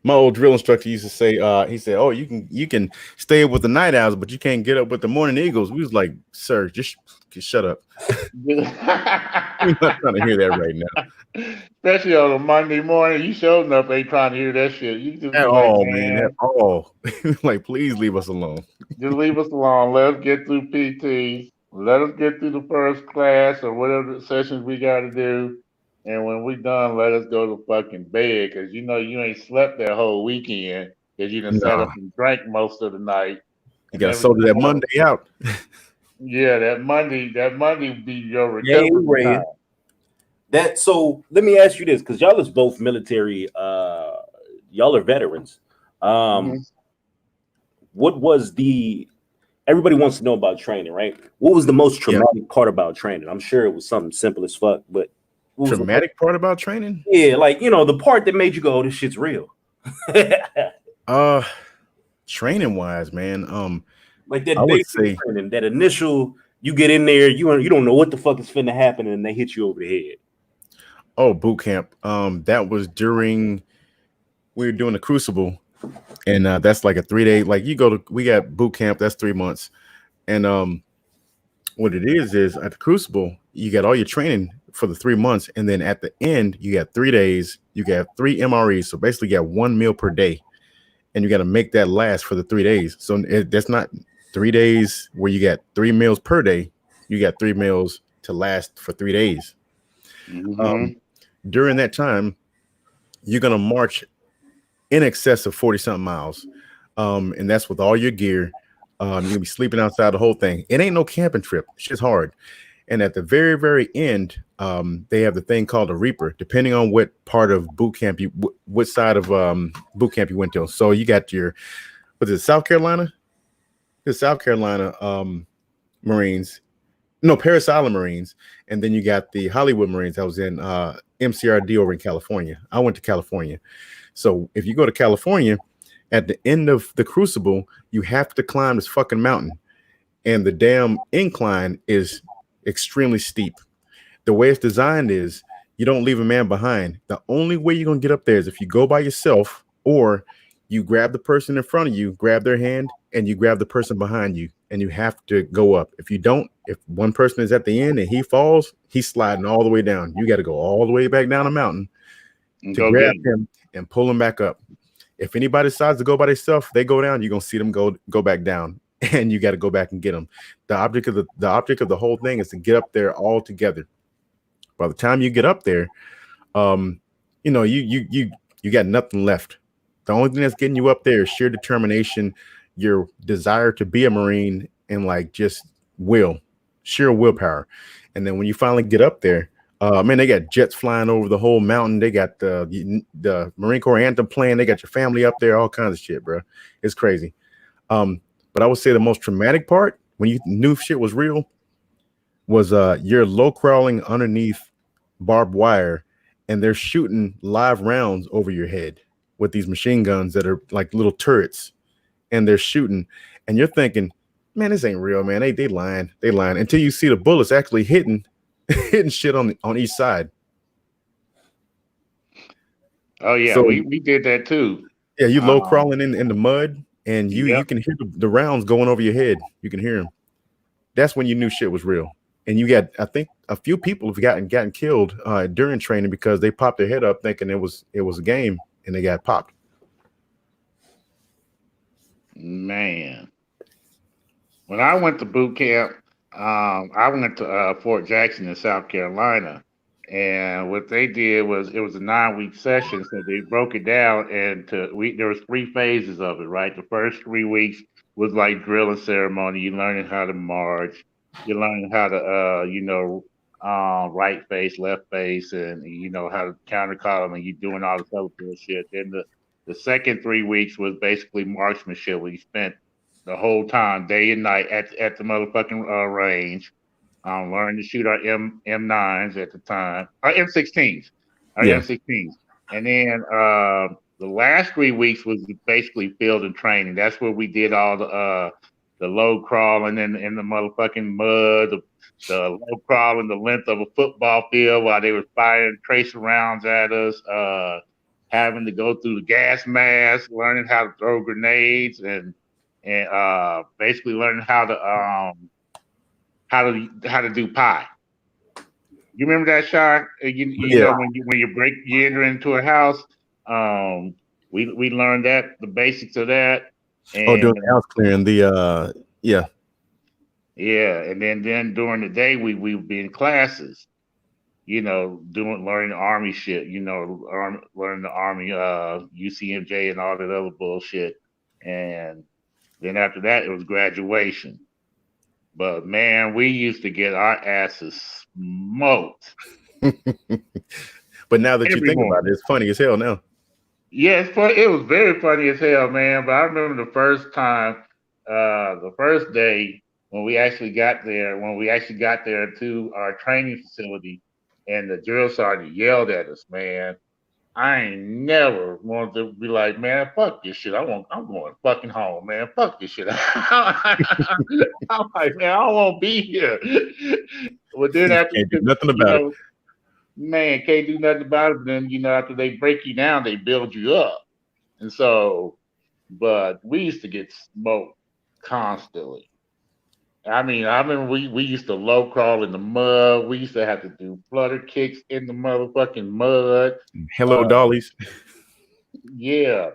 My old drill instructor used to say, he said, "Oh, you can stay up with the night owls, but you can't get up with the morning eagles." We was like, "Sir, just shut up." We're not trying to hear that right now Especially on a Monday morning, you sure enough ain't trying to hear that shit. You just be at like, all, man. At man, all. Like, please leave us alone. just leave us alone. Let us get through PT. Let us get through the first class or whatever the sessions we got to do. And when we done, let us go to fucking bed because you know you ain't slept that whole weekend because you done sat No, up and drank most of the night you and got to soda everything that else. Monday out. Yeah, that Monday be your Yeah, recovery Ray. time. That so let me ask you this, because y'all is both military, y'all are veterans. Mhm. What was the everybody wants to know about training, right? What was the most Yeah. traumatic part about training? I'm sure it was something simple as fuck, but what was Traumatic part about training? yeah, like the part that made you go, oh, this shit's real. Training wise, man. Like that I would basic say, training, that initial, you get in there, you don't know what the fuck is finna happen, and they hit you over the head. oh, boot camp. That was during we were doing the Crucible, and that's like a 3-day. Like we got boot camp. That's 3 months, and what it is at the Crucible, you got all your training for the 3 months, and then at the end, you got 3 days. You got 3 MREs, so basically, you got 1 meal per day, and you got to make that last for the 3 days. So that's not 3 days where you got 3 meals per day. You got 3 meals to last for 3 days. During that time, you're gonna march in excess of 40 something miles, and that's with all your gear. You're gonna be sleeping outside the whole thing. It ain't no camping trip. Shit's hard. And at the very, very end, they have the thing called a Reaper, depending on what part of boot camp what side of boot camp you went to. So you got was it South Carolina? The South Carolina Marines, no, Paris Island Marines, and then you got the Hollywood Marines. I was in MCRD over in California. I went to California. So if you go to California, at the end of the Crucible, you have to climb this fucking mountain, and the damn incline is extremely steep. The way it's designed is you don't leave a man behind. The only way you're gonna get up there is if you go by yourself, or you grab the person in front of you, grab their hand, and you grab the person behind you, and you have to go up. If you don't, if one person is at the end and he falls, he's sliding all the way down. You got to go all the way back down the mountain to grab him and pull him back up. If anybody decides to go by themselves, they go down, you're gonna see them go back down, and you got to go back and get them. The object of the whole thing is to get up there all together. By the time you get up there, you got nothing left. The only thing that's getting you up there is sheer determination, your desire to be a Marine, and like just sheer willpower. And then when you finally get up there, man, they got jets flying over the whole mountain. They got the Marine Corps anthem playing. They got your family up there, all kinds of shit, bro. It's crazy. But I would say the most traumatic part when you knew shit was real was you're low crawling underneath barbed wire, and they're shooting live rounds over your head with these machine guns that are like little turrets, and they're shooting, and you're thinking, man, this ain't real, man. They lying until you see the bullets actually hitting shit on each side. Oh yeah, so, we did that too. Yeah, you low crawling in the mud, and you can hear the rounds going over your head. You can hear them. That's when you knew shit was real. And you got, I think, a few people have gotten killed during training because they popped their head up thinking it was a game, and they got popped. Man, when I went to boot camp, I went to Fort Jackson in South Carolina, and what they did was it was a 9-week session, so they broke it down, and there was 3 phases of it. Right, the first 3 weeks was like drill and ceremony. You learning how to march. You're learning how to, right face, left face, and how to counter column, and you're doing all this other bullshit. Then the second 3 weeks was basically marksmanship, where you spent the whole time, day and night, at the motherfucking range, learning to shoot our M9s at the time, our M16s, M16s, and then the last 3 weeks was basically field and training. That's where we did all the low crawling in the motherfucking mud, the low crawling the length of a football field while they were firing tracer rounds at us, having to go through the gas mask, learning how to throw grenades, and basically learning how to do pie. You remember that, Shar? You know when you enter into a house, we learned that the basics of that. And, doing the house clearing. Yeah, and then during the day we would be in classes. You know, learning the Army shit. You know, learning the Army, UCMJ, and all that other bullshit. And then after that, it was graduation. But man, we used to get our asses smoked. But now that you think about it, it's funny as hell now. Yeah, it's funny. It was very funny as hell, man. But I remember the first time, the first day when we actually got there to our training facility, and the drill sergeant yelled at us, man. I ain't never wanted to be like, man, fuck this shit. I'm going fucking home, man. Fuck this shit. I'm like, man, I don't want to be here. But then after can't do nothing about it. Man, can't do nothing about it. Then after they break you down, they build you up. And so, but we used to get smoked constantly. I mean, I remember we used to low crawl in the mud. We used to have to do flutter kicks in the motherfucking mud. Hello, dollies. Yeah.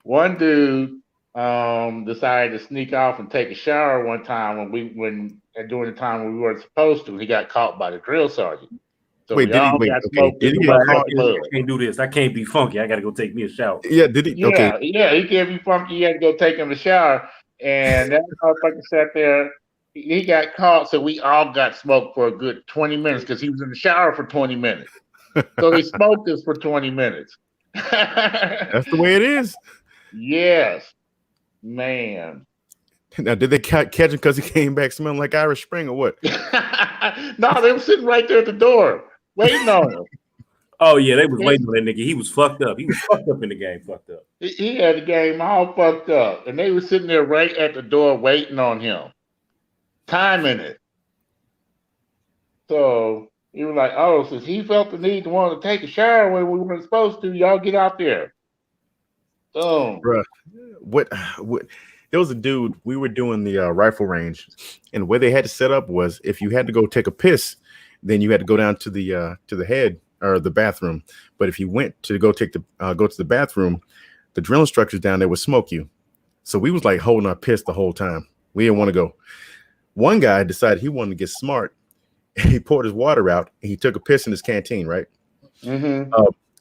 One dude decided to sneak off and take a shower one time during the time when we weren't supposed to. He got caught by the drill sergeant. So Did he get caught? I can't do this. I can't be funky. I got to go take me a shower. Yeah, did he? Okay. Yeah, he can't be funky. He had to go take him a shower. And that motherfucker sat there. He got caught, so we all got smoked for a good 20 minutes because he was in the shower for 20 minutes. So they smoked us for 20 minutes. That's the way it is. Yes, man. Now, did they catch him because he came back smelling like Irish Spring or what? No, they were sitting right there at the door waiting on him. Oh, yeah, they was waiting on that nigga. He was fucked up. He was fucked up in the game, fucked up. He had the game all fucked up, and they were sitting there right at the door waiting on him. Timing it. So you were like, oh, since he felt the need to want to take a shower when we weren't supposed to, y'all get out there. Boom. Bruh, what there was a dude, we were doing the rifle range, and where they had to set up was if you had to go take a piss, then you had to go down to the head or the bathroom. But if you went to go to the bathroom, the drill instructors down there would smoke you. So we was like holding our piss the whole time. We didn't want to go. One guy decided he wanted to get smart. He poured his water out and he took a piss in his canteen, right? Mm-hmm.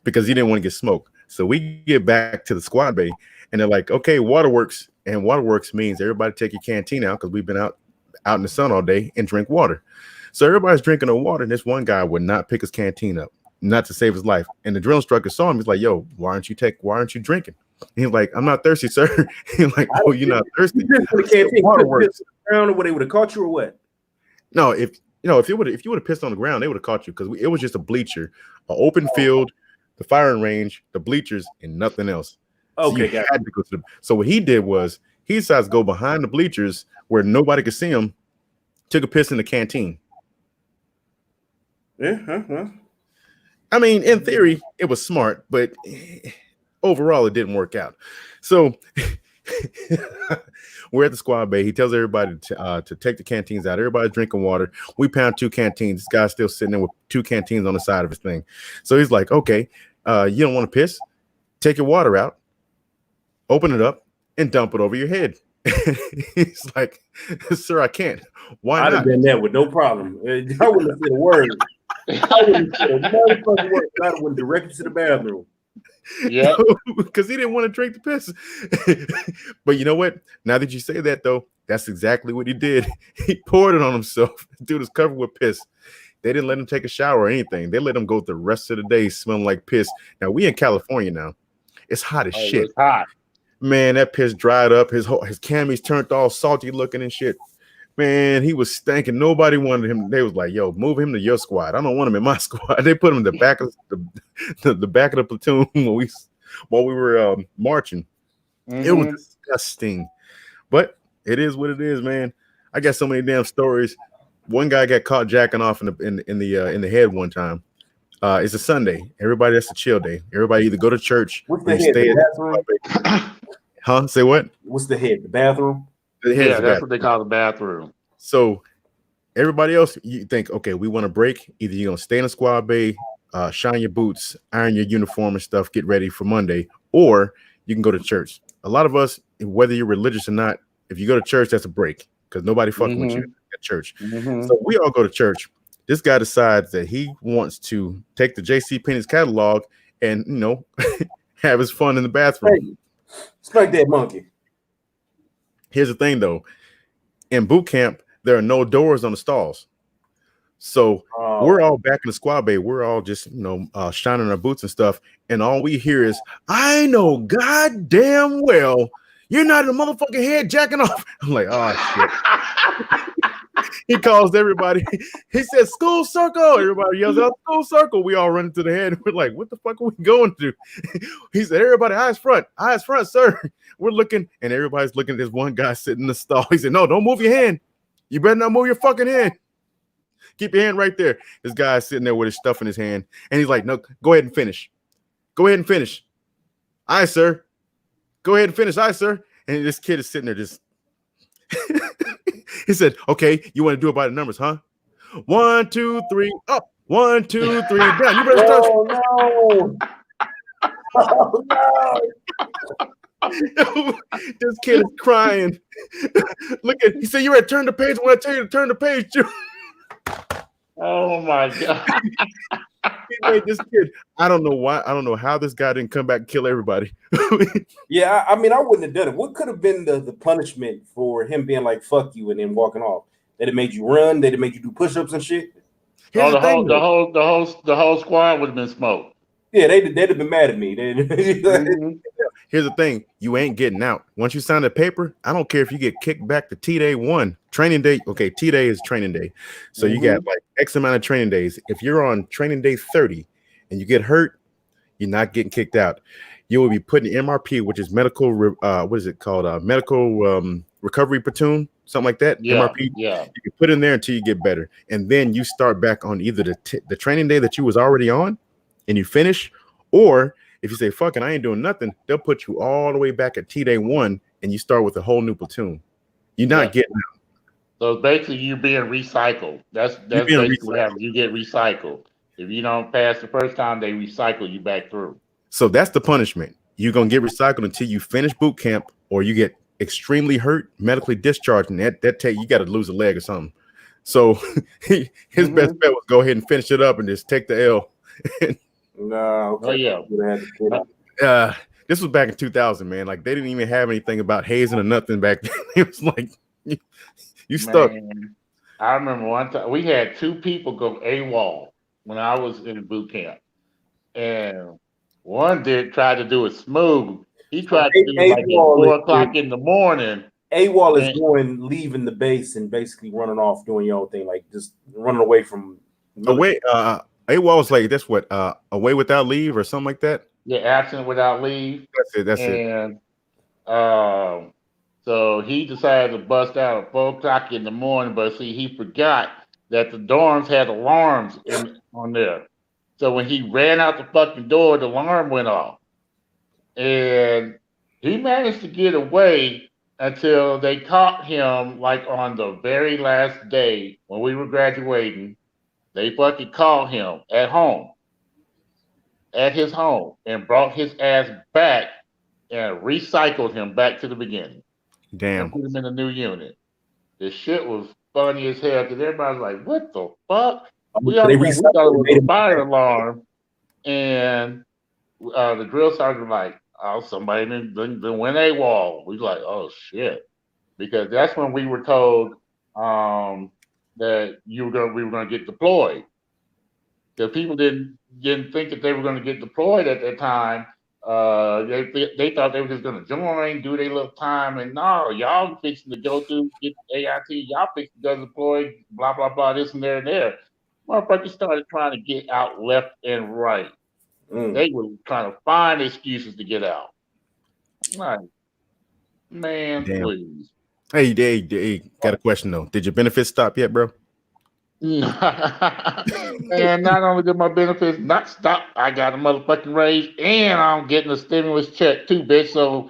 Because he didn't want to get smoked. So we get back to the squad bay and they're like, okay, waterworks. And waterworks means everybody take your canteen out because we've been out in the sun all day and drink water. So everybody's drinking the water. And this one guy would not pick his canteen up, not to save his life. And the drill instructor saw him. He's like, yo, why aren't you drinking? And he's like, I'm not thirsty, sir. He's like, oh, you're not thirsty. Waterworks. Or what, they would have caught you or what? No, if you would have pissed on the ground, they would have caught you because it was just a bleacher, an open field, the firing range, the bleachers, and nothing else. Okay, so had to go to so what he did was he decided to go behind the bleachers where nobody could see him, took a piss in the canteen. Yeah, I mean, in theory, it was smart, but overall, it didn't work out. So we're at the squad bay. He tells everybody to take the canteens out. Everybody's drinking water. We pound 2 canteens. This guy's still sitting there with 2 canteens on the side of his thing. So he's like, okay, you don't want to piss? Take your water out, open it up, and dump it over your head. He's like, sir, I can't. Why not? I'd have done that with no problem. I wouldn't have said a word. I wouldn't have said a motherfucking word. I would have directed to the bathroom. Yeah, because he didn't want to drink the piss. But you know what? Now that you say that, though, that's exactly what he did. He poured it on himself. Dude is covered with piss. They didn't let him take a shower or anything. They let him go the rest of the day smelling like piss. Now we in California now. It's hot as shit. It's hot. Man, that piss dried up. His camis turned all salty looking and shit. Man, he was stinking. Nobody wanted him. They was like, "Yo, move him to your squad. I don't want him in my squad." They put him in the back of the back of the platoon while we were marching. Mm-hmm. It was disgusting, but it is what it is, man. I got so many damn stories. One guy got caught jacking off in the head one time. It's a Sunday. Everybody, that's a chill day. Everybody either go to church or stay at the bathroom. Huh? Say what? What's the head? The bathroom? Yeah, that's what they call the bathroom. So Everybody else, you think, okay, we want to break. Either you're gonna stay in a squad bay, shine your boots, iron your uniform and stuff, get ready for Monday, or you can go to church. A lot of us, whether you're religious or not, if you go to church, that's a break because nobody fucking with you at church. So we all go to church. This guy decides that he wants to take the J.C. Penney's catalog and have his fun in the bathroom. Hey, spank that monkey. Here's the thing, though. In boot camp, there are no doors on the stalls. So we're all back in the squad bay. We're all just, shining our boots and stuff. And all we hear is, I know goddamn well you're not in the motherfucking head jacking off. I'm like, oh, shit. He calls everybody. He says, school circle. Everybody yells out, school circle. We all run into the head. We're like, what the fuck are we going to? He said, everybody, eyes front, sir. We're looking, and everybody's looking at this one guy sitting in the stall. He said, no, don't move your hand. You better not move your fucking hand. Keep your hand right there. This guy's sitting there with his stuff in his hand, and he's like, no, go ahead and finish. Go ahead and finish. Aye, sir. Go ahead and finish. Aye, sir. And this kid is sitting there just... He said, okay, you want to do it by the numbers, huh? 1, 2, 3, up. 1, 2, 3, down. You better start. Oh, no. Oh, no. This kid is crying. Look at, he said, you ready to turn the page when I tell you to turn the page, too. Oh my God. He made this kid. I don't know why. I don't know how this guy didn't come back and kill everybody. Yeah, I mean, I wouldn't have done it. What could have been the punishment for him being like, fuck you, and then walking off? That it made you run, that it made you do push-ups and shit? Here's the thing, whole squad would have been smoked. Yeah, they'd have been mad at me. Here's the thing, you ain't getting out. Once you sign the paper, I don't care if you get kicked back to T-Day 1. Training day, okay, T-Day is training day. So you got like X amount of training days. If you're on training day 30 and you get hurt, you're not getting kicked out. You will be put in MRP, which is medical, what is it called? Medical recovery platoon, something like that. Yeah, MRP. yeah. You can put in there until you get better. And then you start back on either the training day that you was already on and you finish, or if you say, fucking, I ain't doing nothing, they'll put you all the way back at T-Day 1 and you start with a whole new platoon. You're not getting out. So basically, you're being recycled. That's basically what happens. You get recycled. If you don't pass the first time, they recycle you back through. So that's the punishment. You're going to get recycled until you finish boot camp or you get extremely hurt, medically discharged, and that you got to lose a leg or something. So his best bet was go ahead and finish it up and just take the L. No. Okay. Oh, yeah. This was back in 2000, man. Like, they didn't even have anything about hazing or nothing back then. It was like, you stuck. Man, I remember one time we had 2 people go AWOL when I was in boot camp. And one tried to do it smooth. He tried to do it like at 4 o'clock in the morning. AWOL is leaving the base and basically running off, doing your own thing, like just running away from away. AWOL is like, that's what, away without leave or something like that. Yeah, absent without leave. That's it. And so he decided to bust out at 4 o'clock in the morning, but see, he forgot that the dorms had alarms on there. So when he ran out the fucking door, the alarm went off. And he managed to get away until they caught him, like on the very last day when we were graduating. They fucking called him at his home, and brought his ass back and recycled him back to the beginning. Damn. Put him in a new unit. This shit was funny as hell because everybody's like, what the fuck? We thought it was a fire alarm. And the drill sergeant was like, oh, somebody didn't win AWOL. We was like, oh shit. Because that's when we were told that we were gonna get deployed. The people didn't think that they were gonna get deployed at that time. They thought they were just gonna join, do their little time, and no, y'all fixing to go through, get AIT, y'all fixing to go deploy, blah blah blah, this and there and there. Motherfuckers started trying to get out left and right. They were trying to find excuses to get out. Like, man, damn. Please. Hey, got a question though. Did your benefits stop yet, bro? And not only did my benefits not stop, I got a motherfucking raise, and I'm getting a stimulus check too, bitch. So,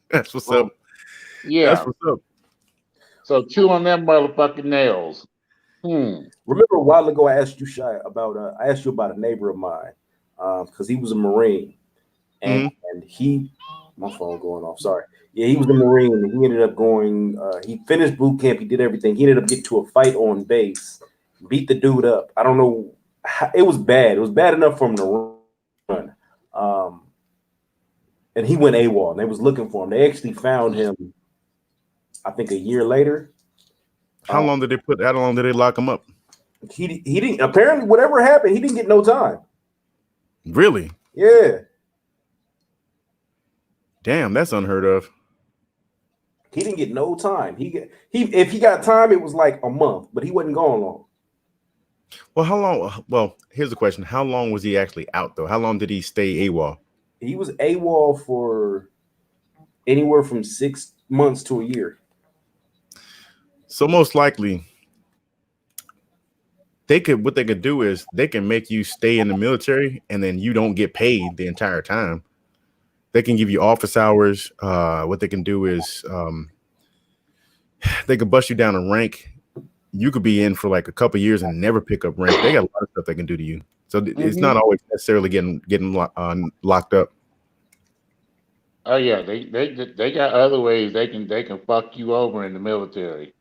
that's what's up. Yeah, that's what's up. So chew on them motherfucking nails. Remember a while ago I asked you, Shy, about I asked you about a neighbor of mine, because he was a Marine, and he, my phone going off. Sorry. Yeah, he was a Marine, and he ended up going. He finished boot camp. He did everything. He ended up getting to a fight on base, beat the dude up. I don't know. It was bad. It was bad enough for him to run. And he went AWOL, and they was looking for him. They actually found him, I think, a year later. How long did they lock him up? He didn't, apparently whatever happened, he didn't get no time. Really? Yeah. Damn, that's unheard of. He didn't get no time. If he got time, it was like a month, but he wasn't gone long. Well, how long? Well, here's the question: how long was he actually out though? How long did he stay AWOL? He was AWOL for anywhere from 6 months to a year. So most likely, what they could do is they can make you stay in the military, and then you don't get paid the entire time. They can give you office hours. What they can do is they could bust you down a rank. You could be in for like a couple of years and never pick up rank. They got a lot of stuff they can do to you. So it's not always necessarily getting locked up. Oh yeah, they got other ways they can fuck you over in the military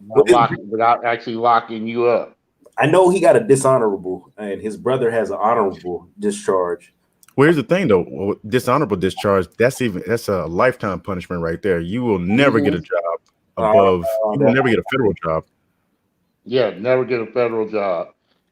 without actually locking you up. I know he got a dishonorable, and his brother has an honorable discharge. Well, here's the thing though, dishonorable discharge, that's a lifetime punishment right there. You will never get a job above, you will never get a federal job. Yeah, never get a federal job.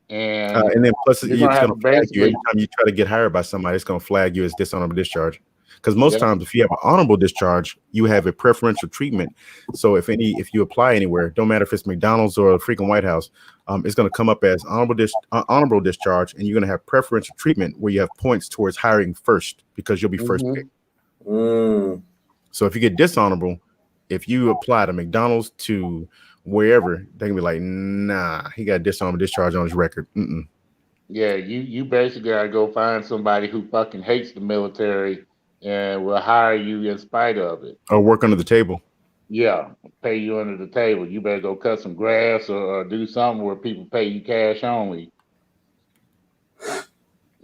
And then plus it's going to flag you anytime you try to get hired by somebody. It's going to flag you as dishonorable discharge. Because most times, if you have an honorable discharge, you have a preferential treatment. So if you apply anywhere, don't matter if it's McDonald's or a freaking White House, it's going to come up as honorable discharge, and you're going to have preferential treatment where you have points towards hiring first because you'll be first picked. So if you get dishonorable, if you apply to McDonald's, to wherever, they can be like, nah, he got dishonorable discharge on his record. Yeah, you basically gotta go find somebody who fucking hates the military and will hire you in spite of it. Or work under the table. Yeah, pay you under the table. You better go cut some grass or do something where people pay you cash only.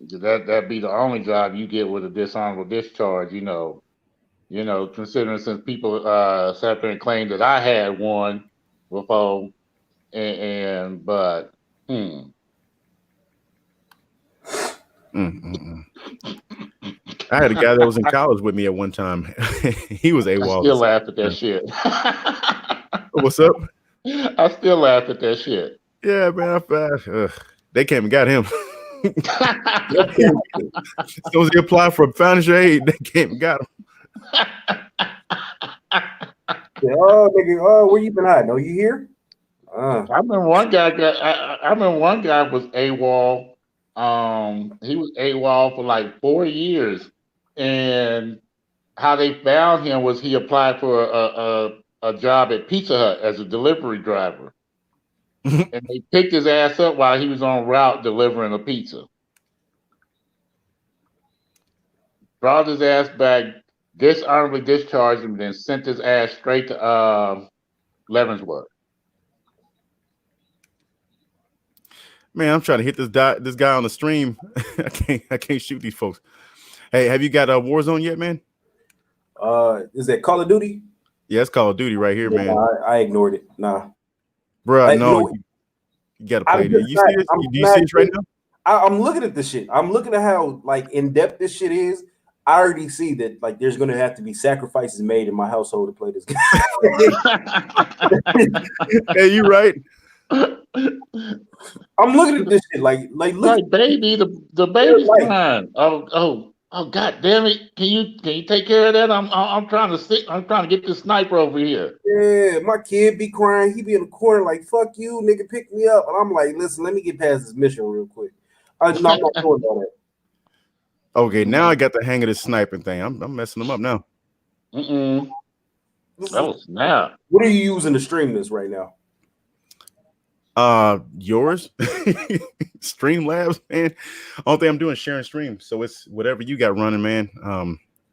That'd be the only job you get with a dishonorable discharge, considering since people sat there and claimed that I had one before, but I had a guy that was in college with me at one time. He was AWOL. I still laugh at that shit. What's up? I still laugh at that shit. Yeah, man. They came and got him. As soon as he applied for financial aid, they came and got him. Oh, nigga, where you been hiding? You here? I remember one guy was AWOL. He was AWOL for like 4 years, and how they found him was he applied for a job at Pizza Hut as a delivery driver, and they picked his ass up while he was on route delivering a pizza. Brought his ass back, dishonorably discharged him, then sent his ass straight to Leavenworth. Man, I'm trying to hit this guy on the stream. I can't shoot these folks. Hey, have you got Warzone yet, man? Is that Call of Duty? Yeah, it's Call of Duty right here, man. Nah, I ignored it. Nah, bro, no, you gotta play it. Do you see it right now? I'm looking at this shit. I'm looking at how like in depth this shit is. I already see that like there's gonna have to be sacrifices made in my household to play this game. Hey, you right. I'm looking at this shit like look, like baby, the baby's crying. Oh, god damn it! Can you take care of that? I'm trying to get this sniper over here. Yeah, my kid be crying. He be in the corner like fuck you, nigga, pick me up. And I'm like, listen, let me get past this mission real quick. I'm not doing all that. Okay, now I got the hang of this sniping thing. I'm messing them up now. That was snap. What are you using to stream this right now? Yours? Streamlabs, man. Only thing I'm doing is sharing stream. So it's whatever you got running, man.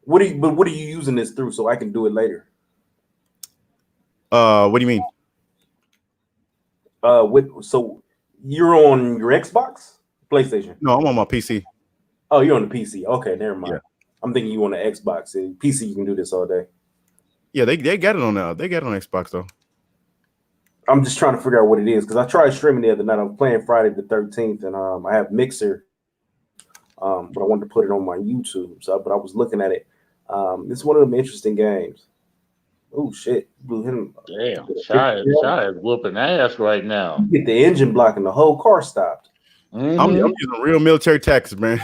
What are you using this through so I can do it later? What do you mean? So you're on your Xbox, PlayStation? No, I'm on my PC. Oh, you're on the PC. Okay, never mind. Yeah. I'm thinking you on the Xbox. PC, you can do this all day. Yeah, they got it on they got it on Xbox though. I'm just trying to figure out what it is because I tried streaming the other night. I'm playing Friday the 13th, and I have Mixer, but I wanted to put it on my YouTube. But I was looking at it. It's one of them interesting games. Oh shit! Blew him. Damn, Shy is whooping ass right now. You get the engine block and the whole car stopped. Mhm. I'm using real military tactics, man.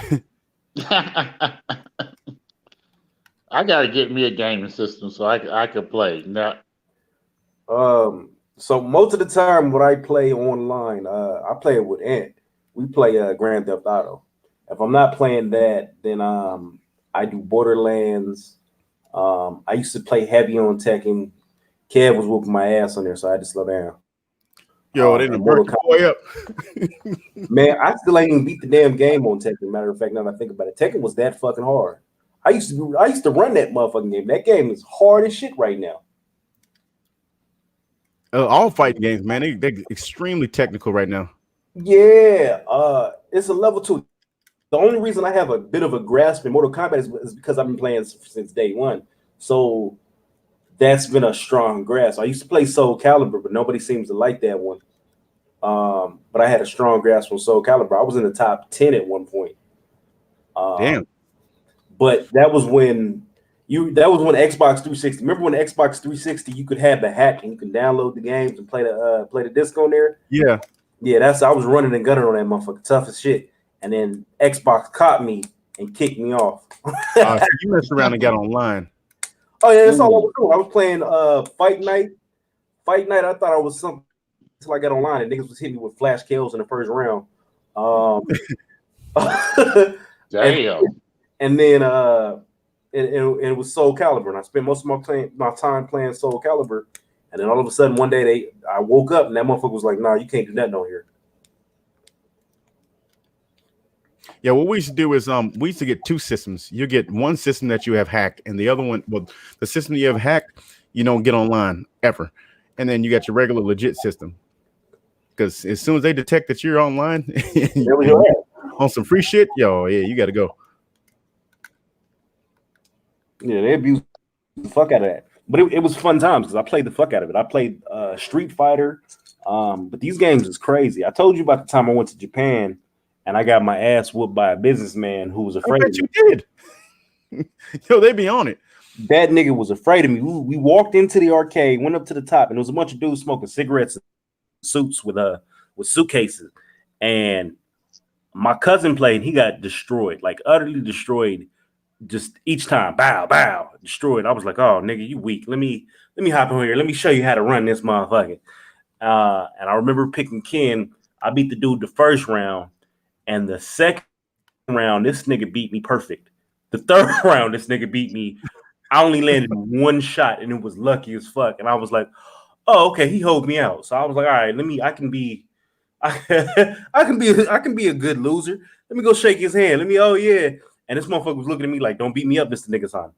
I gotta get me a gaming system so I could play. Now, So most of the time when I play online, I play it with Ant. We play Grand Theft Auto. If I'm not playing that, then I do Borderlands. I used to play heavy on Tekken. Kev was whooping my ass on there, so I had to slow down. Yo, they done burnt the boy up. Man, I still ain't even beat the damn game on Tekken. Matter of fact, now that I think about it, Tekken was that fucking hard. I used to run that motherfucking game. That game is hard as shit right now. All fighting games, man, they're extremely technical right now. Yeah, it's a level 2. The only reason I have a bit of a grasp in Mortal Kombat is because I've been playing since day one. So that's been a strong grasp. I used to play Soul Calibur, but nobody seems to like that one. But I had a strong grasp on Soul Calibur. I was in the top 10 at one point. Damn. But that was when Xbox 360. Remember when Xbox 360 you could have the hack and you can download the games and play the disc on there? Yeah. Yeah, I was running and gunning on that motherfucker, tough as shit. And then Xbox caught me and kicked me off. So you messed around and got online. Oh yeah, that's all I was doing. I was playing Fight Night. Fight Night, I thought I was something until I got online and niggas was hitting me with flash kills in the first round. damn. And then it was Soul Calibur, and I spent most of my time playing Soul Calibur. And then all of a sudden one day I woke up and that motherfucker was like, "Nah, you can't do nothing on here." Yeah, what we used to do is we used to get two systems. You get one system that you have hacked, and the other one, well, the system you have hacked, you don't get online ever. And then you got your regular legit system. Because as soon as they detect that you're online on some free shit, yo, yeah, you gotta go. Yeah, they abused the fuck out of that. But it was fun times because I played the fuck out of it. I played Street Fighter. But these games is crazy. I told you about the time I went to Japan and I got my ass whooped by a businessman who was afraid of me. You did. Yo, they be on it. That nigga was afraid of me. We walked into the arcade, went up to the top, and there was a bunch of dudes smoking cigarettes and suits with suitcases. And my cousin played, and he got destroyed, like utterly destroyed. Just each time, bow, destroyed. I was like, "Oh, nigga, you weak. Let me hop in here. Let me show you how to run this motherfucker." And I remember picking Ken. I beat the dude the first round, and the second round, this nigga beat me perfect. The third round, this nigga beat me. I only landed one shot, and it was lucky as fuck. And I was like, "Oh, okay, he hold me out." So I was like, "All right, I can be a good loser. Let me go shake his hand. Oh yeah." And this motherfucker was looking at me like, "Don't beat me up, Mr. Nigga son."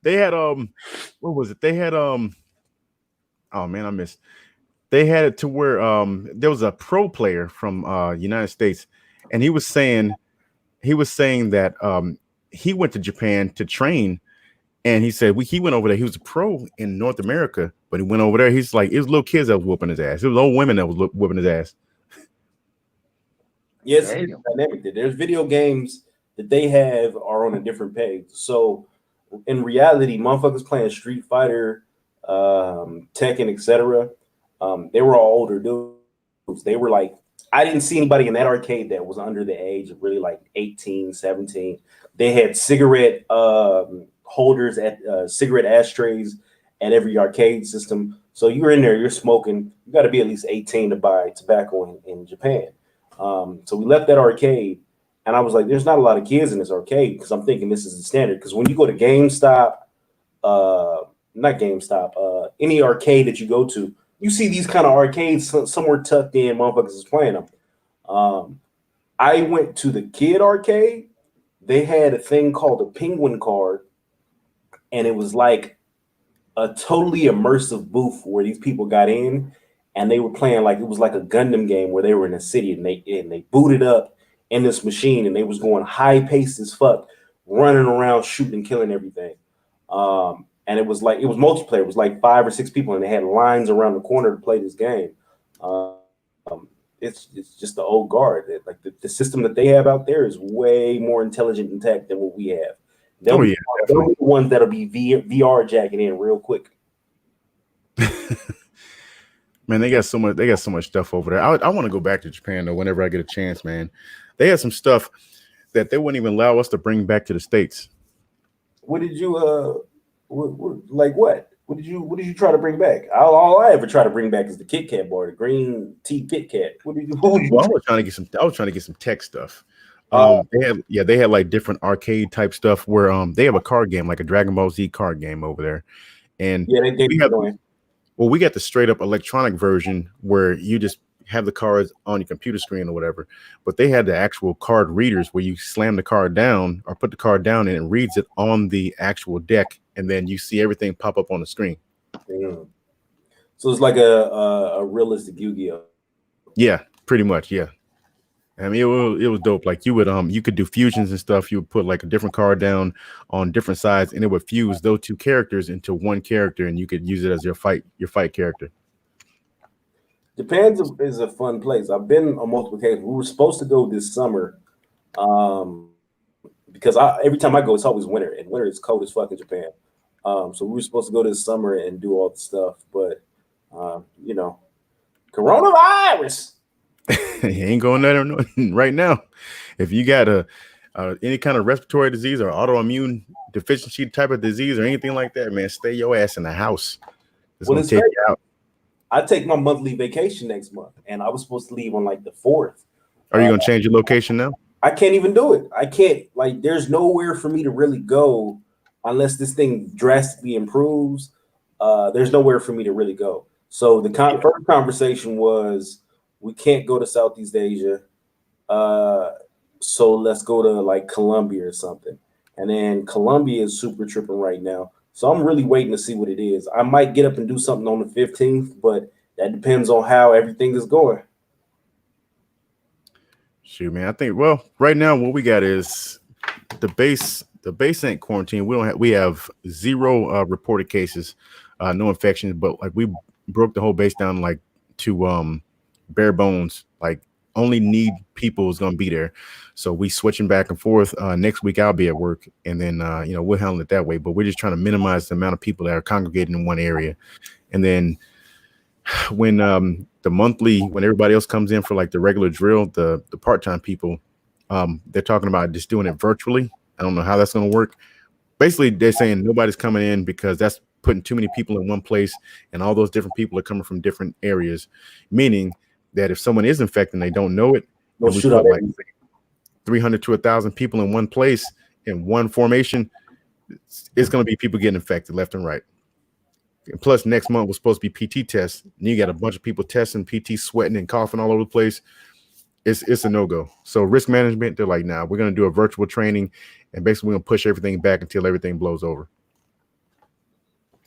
They had what was it? They had oh man, I missed. They had it to where there was a pro player from United States, and he was saying that he went to Japan to train, and he said he went over there. He was a pro in North America, but he went over there. He's like, it was little kids that was whooping his ass. It was old women that was whooping his ass. Yes, it's dynamic. There's video games that they have are on a different page. So in reality, motherfuckers playing Street Fighter, Tekken, etc. They were all older dudes. They were like, I didn't see anybody in that arcade that was under the age of really like 18, 17. They had cigarette holders at cigarette ashtrays at every arcade system. So you're in there, you're smoking. You got to be at least 18 to buy tobacco in Japan. So we left that arcade, and I was like, there's not a lot of kids in this arcade because I'm thinking this is the standard. Because when you go to GameStop, any arcade that you go to, you see these kind of arcades somewhere tucked in, motherfuckers is playing them. I went to the kid arcade. They had a thing called a penguin card, and it was like a totally immersive booth where these people got in, and they were playing like it was like a Gundam game where they were in a city, and they booted up in this machine, and they was going high paced as fuck, running around shooting, killing everything. And it was multiplayer. It was like 5 or 6 people, and they had lines around the corner to play this game. It's just the old guard. Like the system that they have out there is way more intelligent and tech than what we have. They'll be the ones that'll be VR jacking in real quick. Man, they got so much stuff over there. I want to go back to Japan though whenever I get a chance, man. They had some stuff that they wouldn't even allow us to bring back to the States. What did you What did you try to bring back? All I ever try to bring back is the Kit Kat bar, the green tea Kit Kat. What did you? Well, I was trying to get some tech stuff. They had like different arcade type stuff where they have a card game, like a Dragon Ball Z card game over there. And we got the straight up electronic version where you just have the cards on your computer screen or whatever. But they had the actual card readers where you slam the card down or put the card down and it reads it on the actual deck, and then you see everything pop up on the screen. Yeah. So it's like a realistic Yu-Gi-Oh. Yeah, pretty much. Yeah. I mean, it was dope. Like you could do fusions and stuff. You would put like a different card down on different sides, and it would fuse those two characters into one character, and you could use it as your fight character. Japan is a fun place. I've been on multiple occasions. We were supposed to go this summer, because every time I go, it's always winter, and winter is cold as fuck in Japan. So we were supposed to go this summer and do all the stuff, but coronavirus. You ain't going there right now. If you got any kind of respiratory disease or autoimmune deficiency type of disease or anything like that, man, stay your ass in the house. It's gonna take you out. I take my monthly vacation next month, and I was supposed to leave on like the 4th. Are you gonna change your location now? I can't even do it. I can't. Like, there's nowhere for me to really go unless this thing drastically improves. There's nowhere for me to really go. So the first conversation was, we can't go to Southeast Asia, so let's go to like Colombia or something. And then Colombia is super tripping right now. So I'm really waiting to see what it is. I might get up and do something on the 15th, but that depends on how everything is going. Shoot, man. I think, well, right now what we got is the base ain't quarantined. We have 0 reported cases, no infections, but like we broke the whole base down like to bare bones, like only need people is going to be there. So we switching back and forth. Next week I'll be at work, and then we'll handle it that way, but we're just trying to minimize the amount of people that are congregating in one area. And then when when everybody else comes in for like the regular drill, the part-time people, they're talking about just doing it virtually. I don't know how that's going to work. Basically they're saying nobody's coming in because that's putting too many people in one place, and all those different people are coming from different areas, meaning that if someone is infected and they don't know it, we put like 300 to 1,000 people in one place in one formation, it's going to be people getting infected left and right. And plus, next month was supposed to be PT tests, and you got a bunch of people testing, PT sweating and coughing all over the place. It's a no-go. So risk management, they're like, nah, we're going to do a virtual training, and basically we're going to push everything back until everything blows over.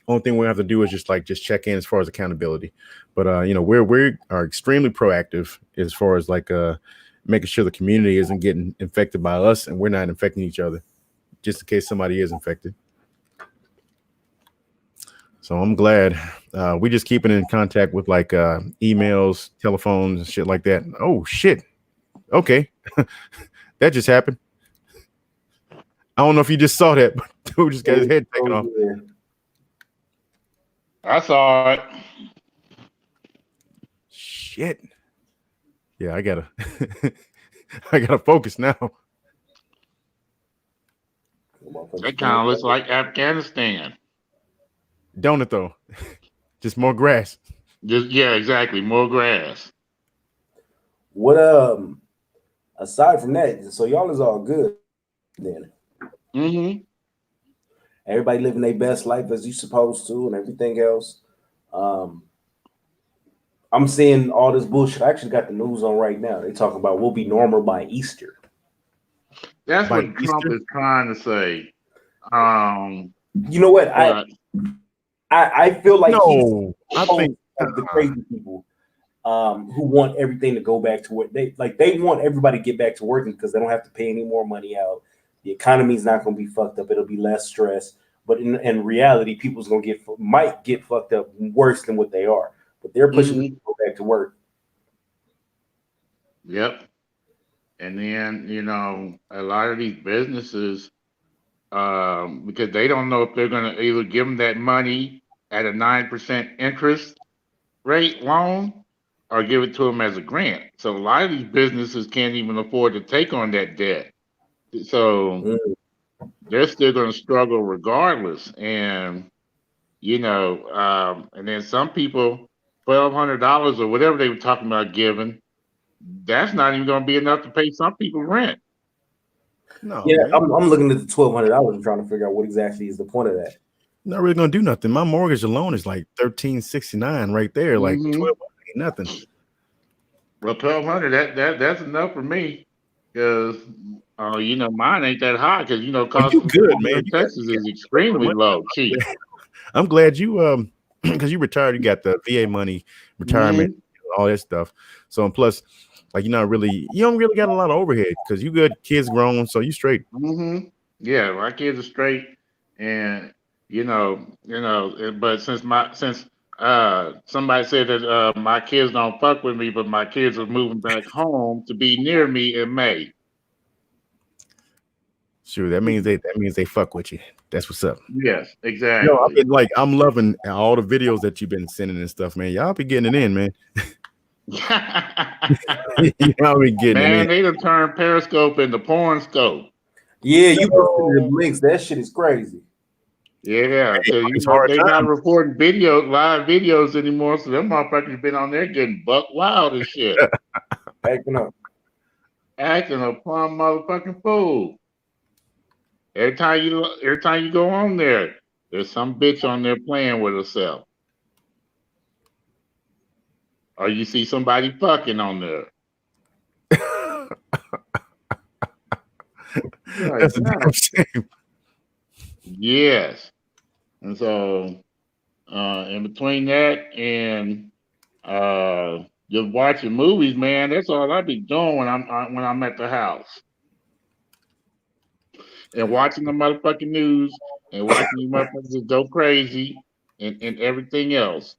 Only thing we have to do is just check in as far as accountability. But we are extremely proactive as far as making sure the community isn't getting infected by us, and we're not infecting each other, just in case somebody is infected. So I'm glad we just keeping in contact with emails, telephones, and shit like that. Oh shit! Okay, that just happened. I don't know if you just saw that, but dude just got his head taken off. Yeah. I saw it. Shit. Yeah, I gotta focus now. That kind of looks like Afghanistan. Don't it though? Just more grass. Yeah, exactly. More grass. What aside from that, so y'all is all good then. Mm-hmm. Everybody living their best life as you supposed to, and everything else. I'm seeing all this bullshit. I actually got the news on right now. They talking about we'll be normal by Easter. That's what Trump is trying to say. You know what? But I feel like he's No, I of think the crazy people who want everything to go back to what they like. They want everybody to get back to working because they don't have to pay any more money out. The economy's not going to be fucked up. It'll be less stress. But in reality, people's going to might get fucked up worse than what they are. But they're pushing people to go back to work. yep. And then, you know, a lot of these businesses, because they don't know if they're going to either give them that money at a 9% interest rate loan or give it to them as a grant. So a lot of these businesses can't even afford to take on that debt. So they're still going to struggle regardless. And, you know, and then some people, $1,200 or whatever they were talking about giving, that's not even going to be enough to pay some people rent. no. Yeah, Man. I'm looking at the $1,200 and trying to figure out what exactly is the point of that. Not really gonna do nothing. My mortgage alone is like $1,369 right there. Like Mhm. 12 ain't nothing. Well, 1,200, that's enough for me, because you know, mine ain't that high, because you know, cost you of good, living man. in Texas is extremely low, cheap. I'm glad you because you retired, you got the VA money, retirement, all that stuff. So and plus, like you don't really got a lot of overhead because you good, kids grown, so you straight. Yeah, my kids are straight, and you know, but since somebody said that my kids don't fuck with me, but my kids are moving back home to be near me in May. Sure, that means they fuck with you. That's what's up. Yes, exactly. No, I've been like, I'm loving all the videos that you've been sending and stuff, man. Y'all be getting it in, man. Y'all be getting Man, it in. they done turned Periscope into porn scope. Yeah, you posted the links. That shit is crazy. Yeah, so you it's know hard they time. not reporting live videos anymore. So them motherfuckers been on there getting buck wild and shit, Acting up. acting a plumb motherfucking fool. Every time you go on there, there's some bitch on there playing with herself, or you see somebody fucking on there. That's a damn shame. Yes, and so in between that and just watching movies, man, that's all I be doing when I'm at the house. And watching the motherfucking news and watching you motherfuckers go crazy and everything else.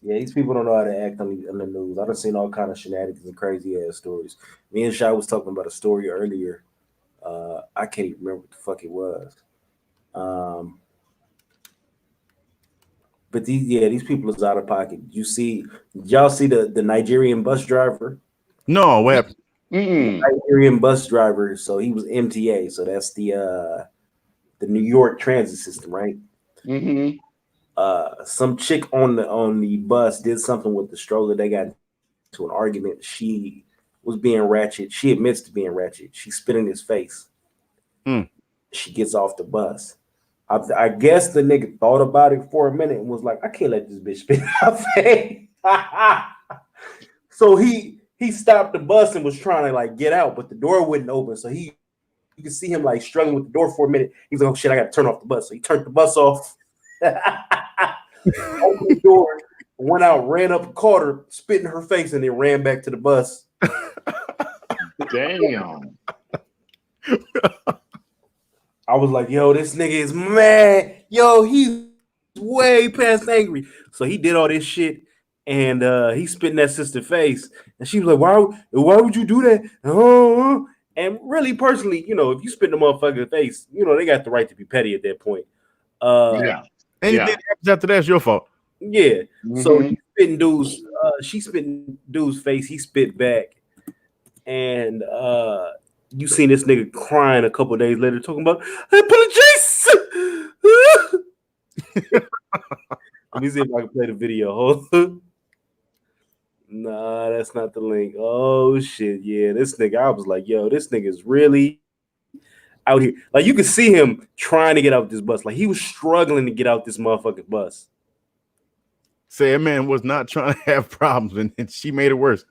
Yeah, these people don't know how to act on the news. I've seen all kind of shenanigans and crazy ass stories. Me and Shai was talking about a story earlier. I can't even remember what the fuck it was. But these people is out of pocket. Y'all see the Nigerian bus driver? No, what happened? Nigerian bus driver. So he was MTA. So that's the New York transit system, right? Some chick on the bus did something with the stroller. They got into an argument. She was being ratchet. She admits to being ratchet. She spit in his face. She gets off the bus. I guess the nigga thought about it for a minute and was like, I can't let this bitch spit in my face. So he stopped the bus and was trying to like get out, but the door wouldn't open. So you could see him like struggling with the door for a minute. He's like, oh shit, I got to turn off the bus. So he turned the bus off. Opened the door, went out, ran up, caught her, spit in her face, and then ran back to the bus. Damn. I was like, yo, this nigga is mad. Yo, he's way past angry. So he did all this shit, and he spit in that sister's face. And she was like, why would you do that? And really, personally, you know, if you spit in a motherfucker's face, you know, they got the right to be petty at that point. Yeah. Anything that happens after that's your fault. Yeah. So she spit in dude's face, he spit back. And you seen this nigga crying a couple days later talking about, hey, Jason. Let me see if I can play the video. Nah, that's not the link. Oh shit, yeah, this nigga. I was like, yo, this nigga's really out here. Like you could see him trying to get out this bus. Like he was struggling to get out this motherfucking bus. Say a man was not trying to have problems, and she made it worse.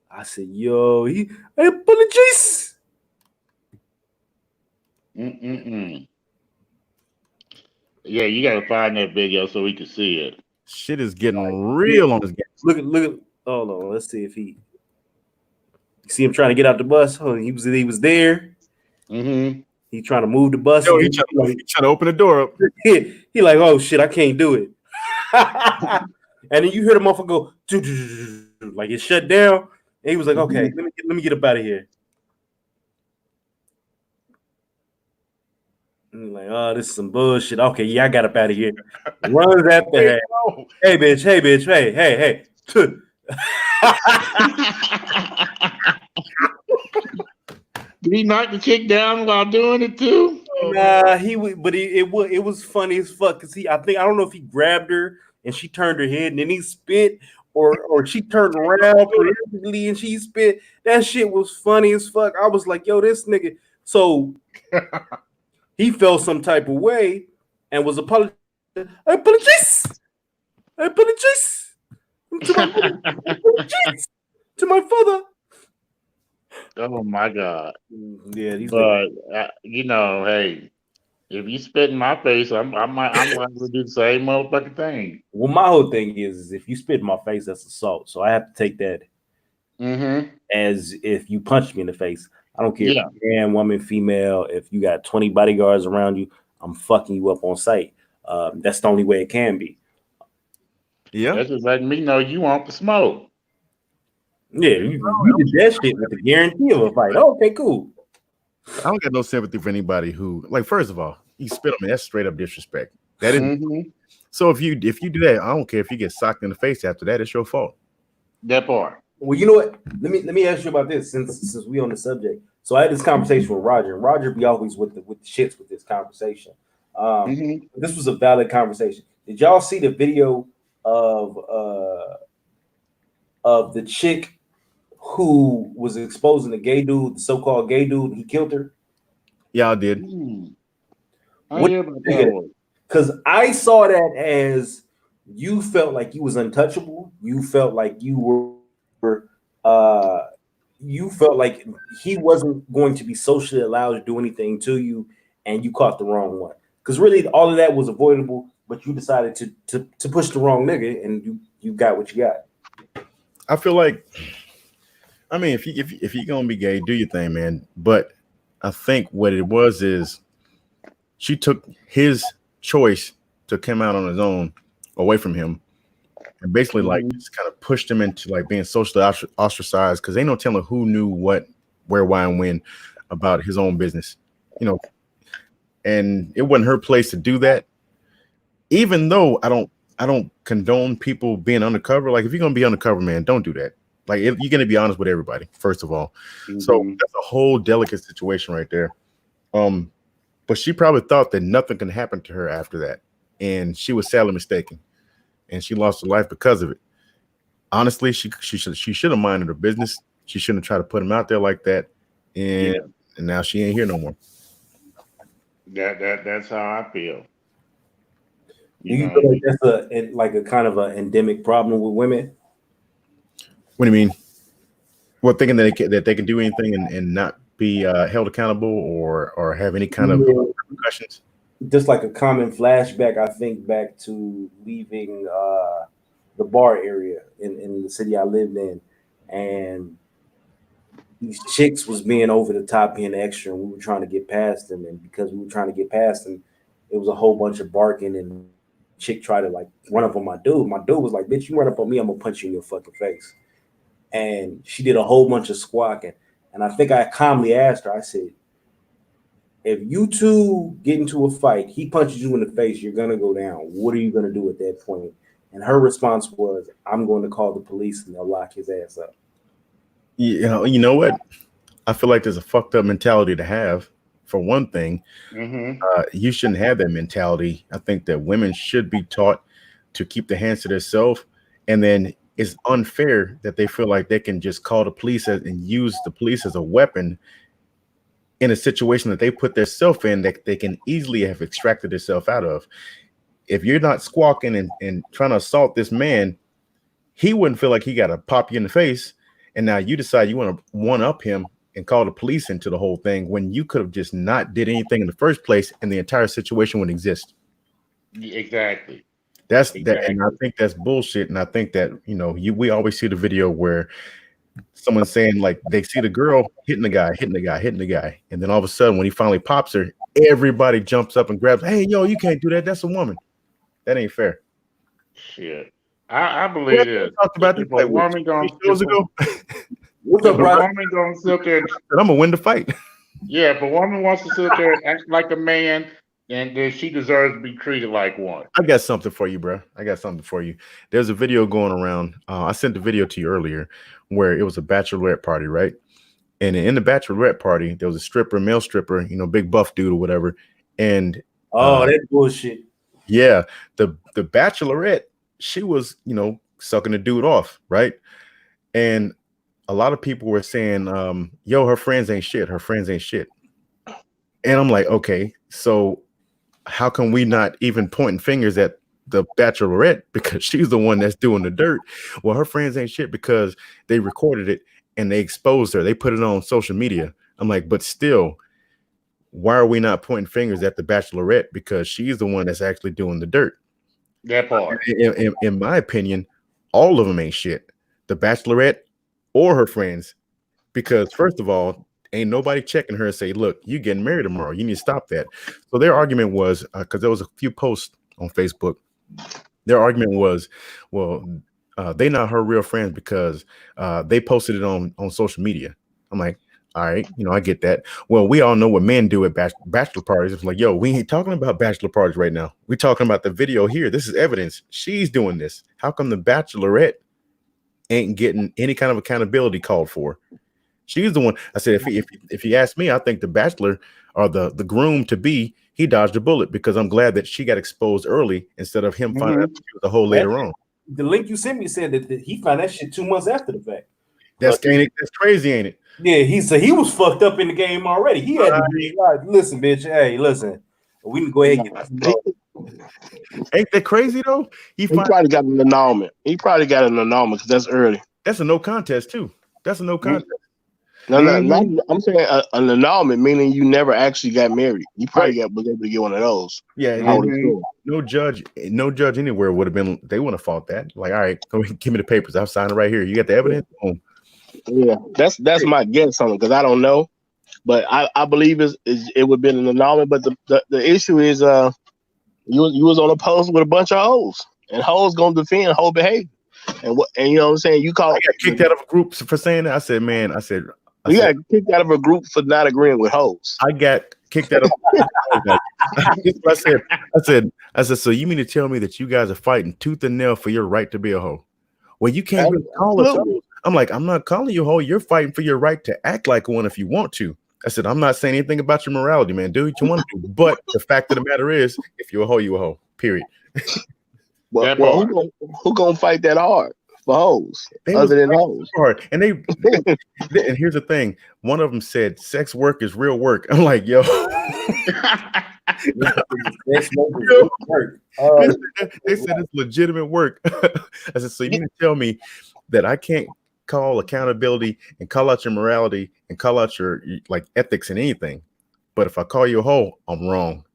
I said, yo, hey, apologies. Yeah, you gotta find that video so we can see it. Shit is getting real on this game. Look at. Hold on. Let's see if he. See him trying to get out the bus. Oh, he was there. Mm-hmm. He trying to move the bus. Yo, he trying to open the door up. He like, oh shit, I can't do it. And then you hear the motherfucker go, like it shut down. And he was like, okay, let me get up out of here. And like, oh, this is some bullshit. Okay, yeah, I got up out of here. Runs after her. Hey, bitch. Hey. Did he knock the chick down while doing it too? Nah, it was funny as fuck because I don't know if he grabbed her and she turned her head and then he spit or she turned around preemptively and she spit. That shit was funny as fuck. I was like, yo, this nigga. So he felt some type of way and was apologizing. I apologize to my father. Oh my God! Yeah, but hey, if you spit in my face, I'm going to do the same motherfucking thing. Well, my whole thing is if you spit in my face, that's assault. So I have to take that as if you punched me in the face. I don't care if you're man, woman, female. If you got 20 bodyguards around you, I'm fucking you up on sight. That's the only way it can be. Yeah, that's just letting me know you want the smoke. Yeah, you did that shit with the guarantee of a fight. Okay, cool. I don't got no sympathy for anybody who, like, first of all, you spit on me. That's straight up disrespect. That is. So if you do that, I don't care if you get socked in the face after that. It's your fault. That part. Well, you know what? Let me ask you about this since we on the subject. So I had this conversation with Roger, and Roger be always with the shits with this conversation. This was a valid conversation. Did y'all see the video of the chick who was exposing the gay dude, the so-called gay dude? He killed her. Yeah, I did. Because I saw that as you felt like you was untouchable. You felt like you felt like he wasn't going to be socially allowed to do anything to you, and you caught the wrong one. Because really, all of that was avoidable, but you decided to push the wrong nigga, and you got what you got. I feel like, I mean, if you're gonna be gay, do your thing, man. But I think what it was is she took his choice to come out on his own away from him, and basically like just kind of pushed him into like being socially ostracized because ain't no telling who knew what, where, why, and when about his own business, and it wasn't her place to do that. Even though I don't condone people being undercover. Like if you're gonna be undercover, man, don't do that. Like if you're gonna be honest with everybody, first of all. So that's a whole delicate situation right there. But she probably thought that nothing can happen to her after that, and she was sadly mistaken, and she lost her life because of it. Honestly, she should have minded her business. She shouldn't try to put him out there like that, and now she ain't here no more. That's how I feel. You feel like that's a kind of an endemic problem with women? What do you mean? Well, thinking that they can do anything and not be held accountable or have any kind of repercussions? Just like a common flashback, I think back to leaving the bar area in the city I lived in, and these chicks was being over the top, being extra, and we were trying to get past them, and because we were trying to get past them, it was a whole bunch of barking, and chick tried to like run up on my dude. My dude was like, "Bitch, you run up on me, I'm gonna punch you in your fucking face." And she did a whole bunch of squawking. And I think I calmly asked her, I said, if you two get into a fight, he punches you in the face, you're gonna go down. What are you gonna do at that point? And her response was, I'm going to call the police and they'll lock his ass up. You know what? I feel like there's a fucked up mentality to have. For one thing, you shouldn't have that mentality. I think that women should be taught to keep their hands to themselves, and then it's unfair that they feel like they can just call the police and use the police as a weapon in a situation that they put themselves in that they can easily have extracted themselves out of. If you're not squawking and trying to assault this man, he wouldn't feel like he got to pop you in the face. And now you decide you want to one up him and call the police into the whole thing when you could have just not did anything in the first place and the entire situation wouldn't exist. Exactly. That's that, and I think that's bullshit. And I think that we always see the video where someone's saying like they see the girl hitting the guy, and then all of a sudden when he finally pops her, everybody jumps up and grabs. Hey, yo, you can't do that. That's a woman. That ain't fair. Shit. I believe We this. talked about this If a like woman gonna, 3 shows ago. What's up, if a bro? woman gonna sit there, I'm gonna win the fight. yeah, if a woman wants to sit there and act like a man, then she deserves to be treated like one. I got something for you, bro. I got something for you. There's a video going around. I sent the video to you earlier where it was a bachelorette party, right? And in the bachelorette party, there was a stripper, male stripper, big buff dude or whatever. And That bullshit. yeah, the bachelorette, she was, sucking the dude off, right? And a lot of people were saying, yo, her friends ain't shit. Her friends ain't shit. And I'm like, okay, so how come we not even pointing fingers at the bachelorette because she's the one that's doing the dirt? Well, her friends ain't shit because they recorded it and they exposed her. They put it on social media. I'm like, but still, why are we not pointing fingers at the bachelorette because she's the one that's actually doing the dirt? That part. In my opinion, all of them ain't shit. The bachelorette or her friends, because first of all, ain't nobody checking her and say, look, you getting married tomorrow. You need to stop that. So their argument was, because there was a few posts on Facebook, their argument was, well, they not her real friends because they posted it on social media. I'm like, all right, I get that. Well, we all know what men do at bachelor parties. It's like, yo, we ain't talking about bachelor parties right now. We're talking about the video here. This is evidence. She's doing this. How come the bachelorette ain't getting any kind of accountability called for? She's the one. I said, if you ask me, I think the bachelor or the groom to be, he dodged a bullet because I'm glad that she got exposed early instead of him finding out she was a hoe later on. The link you sent me said that he found that shit 2 months after the fact. That's crazy, ain't it? Yeah, he was fucked up in the game already. He had to be like, listen, bitch. Hey, listen, we can go ahead and get this. Ain't that crazy though? He probably got an annulment. Because that's early. That's a no contest too. That's a no contest. No, I'm saying an annulment, meaning you never was able to get one of those. Yeah, no judge anywhere would have been. They wouldn't have fought that. Like, all right, go ahead, give me the papers. I'll sign it right here. You got the evidence. Boom. Yeah, that's my guess on it because I don't know, but I believe it would have been an annulment. But the issue is, you was on a post with a bunch of hoes, and hoes gonna defend whole behavior, and you know what I'm saying. I got kicked out of a group for saying that. I said, you got kicked out of a group for not agreeing with hoes. I got kicked out of. I said, so you mean to tell me that you guys are fighting tooth and nail for your right to be a hoe? Well, you can't really call us hoes. I'm like, I'm not calling you a hoe. You're fighting for your right to act like one if you want to. I said, I'm not saying anything about your morality, man. Do what you want to do. But the fact of the matter is, if you're a hoe, you're a hoe. Period. Well, who gonna fight that hard for hoes other than hoes? Hard. And and here's the thing. One of them said, sex work is real work. I'm like, yo. They said it's legitimate work. I said, so you mean to tell me that I can't call accountability and call out your morality and call out your like ethics and anything, but if I call you a hoe, I'm wrong.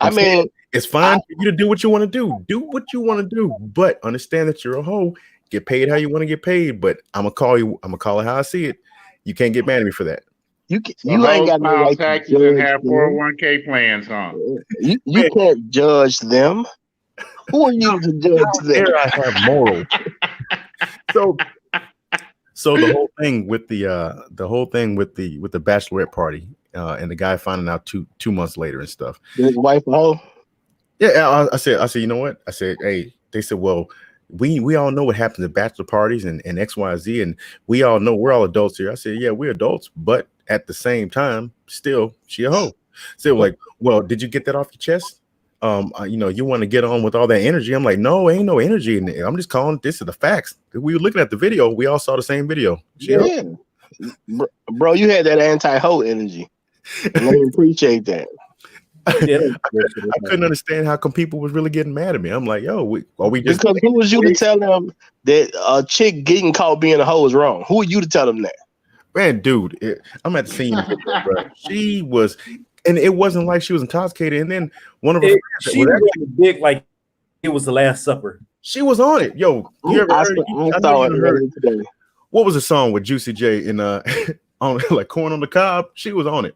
I mean, it's fine for you to do what you want to do what you want to do, but understand that you're a hoe. Get paid how you want to get paid, but I'm gonna call it how I see it. You can't get mad at me for that. You ain't got no right taxes and have 401k plans, huh? You can't judge them. Who are you to judge them? I have morals. So the whole thing with the bachelorette party and the guy finding out two months later and stuff. His wife a hoe? Yeah, I said, you know what? I said, hey, they said, well, we all know what happens at bachelor parties and XYZ, and we all know we're all adults here. I said, yeah, we're adults, but at the same time, still, she a hoe. So like, well, did you get that off your chest? You want to get on with all that energy. I'm like, no, ain't no energy in it. I'm just calling this is the facts. We were looking at the video. We all saw the same video. Yeah. Bro, you had that anti-hoe energy. And I appreciate that. I couldn't understand how come people was really getting mad at me. I'm like, yo, are we just because who was you to tell them that a chick getting caught being a hoe is wrong? Who are you to tell them that? Man, dude, I'm at the scene. She was And it wasn't like she was intoxicated. And then one of her friends, She was on the dick like it was the Last Supper. she was on it. Yo, you ever I heard? saw I know it you heard. earlier today. What was the song with Juicy J in on like Corn on the Cob? She was on it.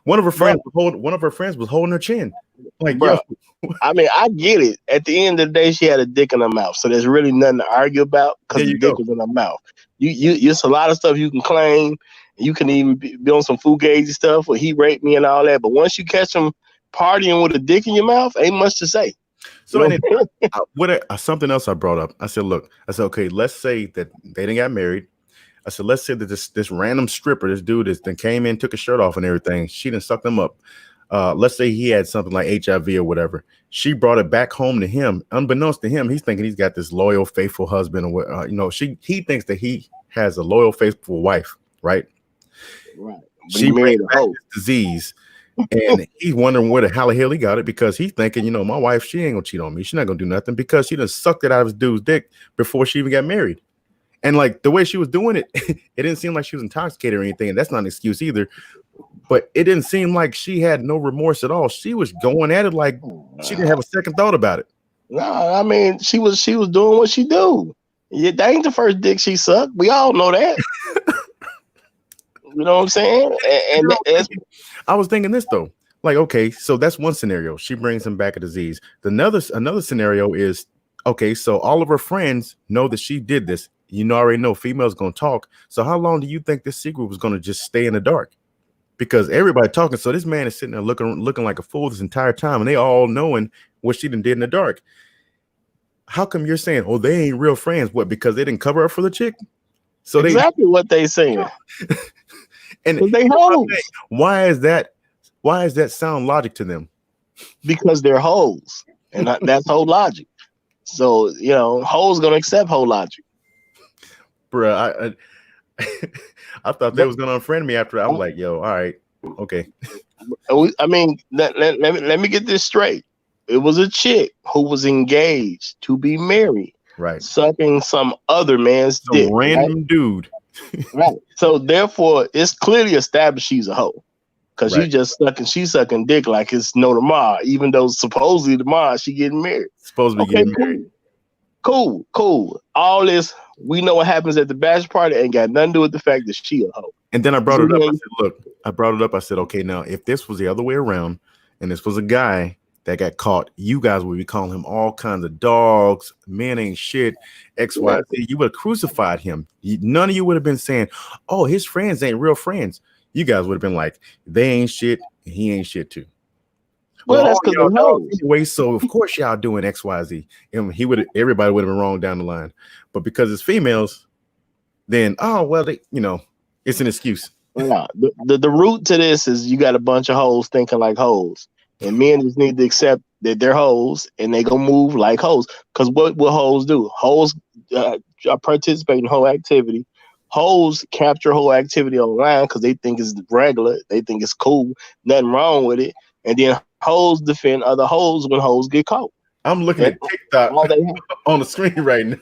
One of her friends was holding her chin. Like, Bro, yo, I mean, I get it. At the end of the day, she had a dick in her mouth, so there's really nothing to argue about because There the you dick go. was in her mouth. It's a lot of stuff you can claim. You can even be on some fugazi stuff where he raped me and all that. But once you catch him partying with a dick in your mouth, ain't much to say. so You know? and something else I brought up. I said, look, okay, let's say that they didn't got married. I said, let's say that this random stripper, this dude that came in, took his shirt off and everything, she didn't suck them up. Let's say he had something like HIV or whatever. She brought it back home to him. Unbeknownst to him, he's thinking he's got this loyal, faithful husband, or what? He thinks that he has a loyal, faithful wife, right? Right. But She he married brings a back hoe. this disease, and he's wondering where the hell he got it because he's thinking, my wife, she ain't gonna cheat on me. She's not gonna do nothing because she done sucked it out of his dude's dick before she even got married. And like the way she was doing it, it didn't seem like she was intoxicated or anything. And that's not an excuse either. But it didn't seem like she had no remorse at all. She was going at it like she didn't have a second thought about it. No, I mean she was doing what she do. Yeah, that ain't the first dick she sucked. We all know that. You know what I'm saying? And that's I was thinking this though. Like, okay, so that's one scenario. She brings him back a disease. Another scenario is, okay, so all of her friends know that she did this. Already know females gonna talk. So how long do you think this secret was gonna just stay in the dark? Because everybody talking. So this man is sitting there looking like a fool this entire time, and they all knowing what she done did in the dark. How come you're saying, oh, they ain't real friends? What? Because they didn't cover up for the chick? So exactly what they saying. And they hoes. Why is that sound logic to them? Because they're hoes, and that's whole logic. So hoes gonna accept whole logic. Bruh, I thought they was gonna unfriend me after. I'm like, yo, all right, okay. I mean, let me get this straight. It was a chick who was engaged to be married, right? Sucking some other man's dick, random dude. Right. So therefore, it's clearly established she's a hoe because she's sucking dick like it's no tomorrow, even though supposedly tomorrow she getting married. Supposed to be getting married. Cool. All this, we know what happens at the bachelor party ain't got nothing to do with the fact that she a hoe. And then I brought it up. I said, okay, now if this was the other way around, and this was a guy that got caught, you guys would be calling him all kinds of dogs, men ain't shit, X, Y, Z. You would have crucified him. None of you would have been saying, oh, his friends ain't real friends. You guys would have been like, they ain't shit, and he ain't shit too. Well, that's because of hoes. Anyway, so of course y'all doing X, Y, Z. And everybody would have been wrong down the line. But because it's females, then it's an excuse. No, the root to this is you got a bunch of hoes thinking like hoes. And men just need to accept that they're hoes and they gonna move like hoes. Because what will hoes do? Hoes participate in whole activity. Hoes capture whole activity online because they think it's regular. They think it's cool. Nothing wrong with it. And then hoes defend other hoes when hoes get caught. I'm looking at TikTok on the screen right now.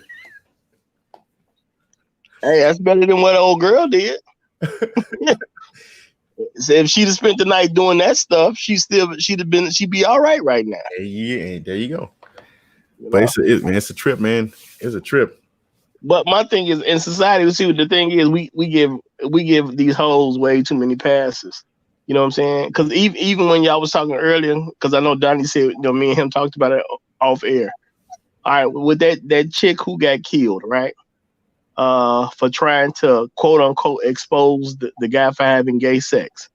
Hey, that's better than what the old girl did. So if she'd have spent the night doing that stuff, she'd be all right now. Yeah, there you go. But it's a trip, man. It's a trip. But my thing is, in society, we see what the thing is. We give these hoes way too many passes. You know what I'm saying? Because even when y'all was talking earlier, because I know Donnie said, me and him talked about it off air. All right, with that chick who got killed, right? For trying to quote unquote expose the guy for having gay sex.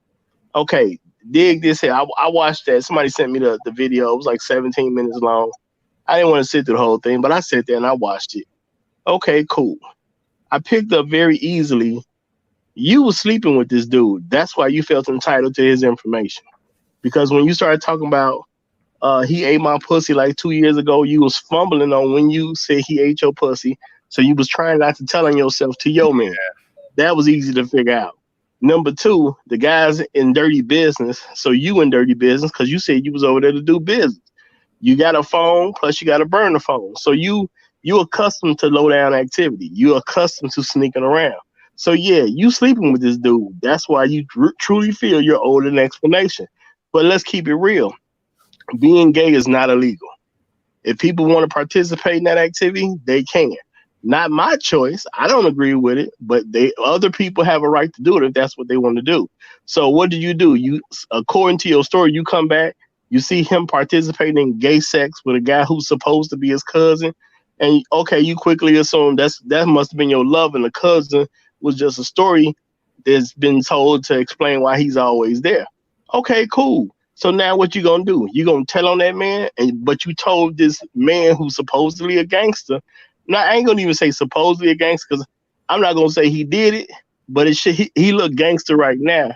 Okay, dig this here. I watched that. Somebody sent me the video. It was like 17 minutes long. I didn't want to sit through the whole thing, but I sat there and I watched it. Okay, cool. I picked up very easily. You were sleeping with this dude. That's why you felt entitled to his information. Because when you started talking about he ate my pussy like 2 years ago, you was fumbling on when you said he ate your pussy. So you was trying not to tell on yourself to your man. That was easy to figure out. Number two, the guy's in dirty business. So you in dirty business because you said you was over there to do business. You got a phone, plus you got to burn the phone. So you accustomed to low down activity. You're accustomed to sneaking around. So yeah, you sleeping with this dude. That's why you truly feel you're owed an explanation. But let's keep it real. Being gay is not illegal. If people want to participate in that activity, they can. Not my choice. I don't agree with it, but other people have a right to do it if that's what they want to do. So what do? You, according to your story, you come back, you see him participating in gay sex with a guy who's supposed to be his cousin, and okay, you quickly assume that must have been your love, and the cousin was just a story that's been told to explain why he's always there. Okay, cool. So now what you gonna do? You gonna tell on that man, but you told this man who's supposedly a gangster. Now I ain't gonna even say supposedly a gangster because I'm not gonna say he did it, but he look gangster right now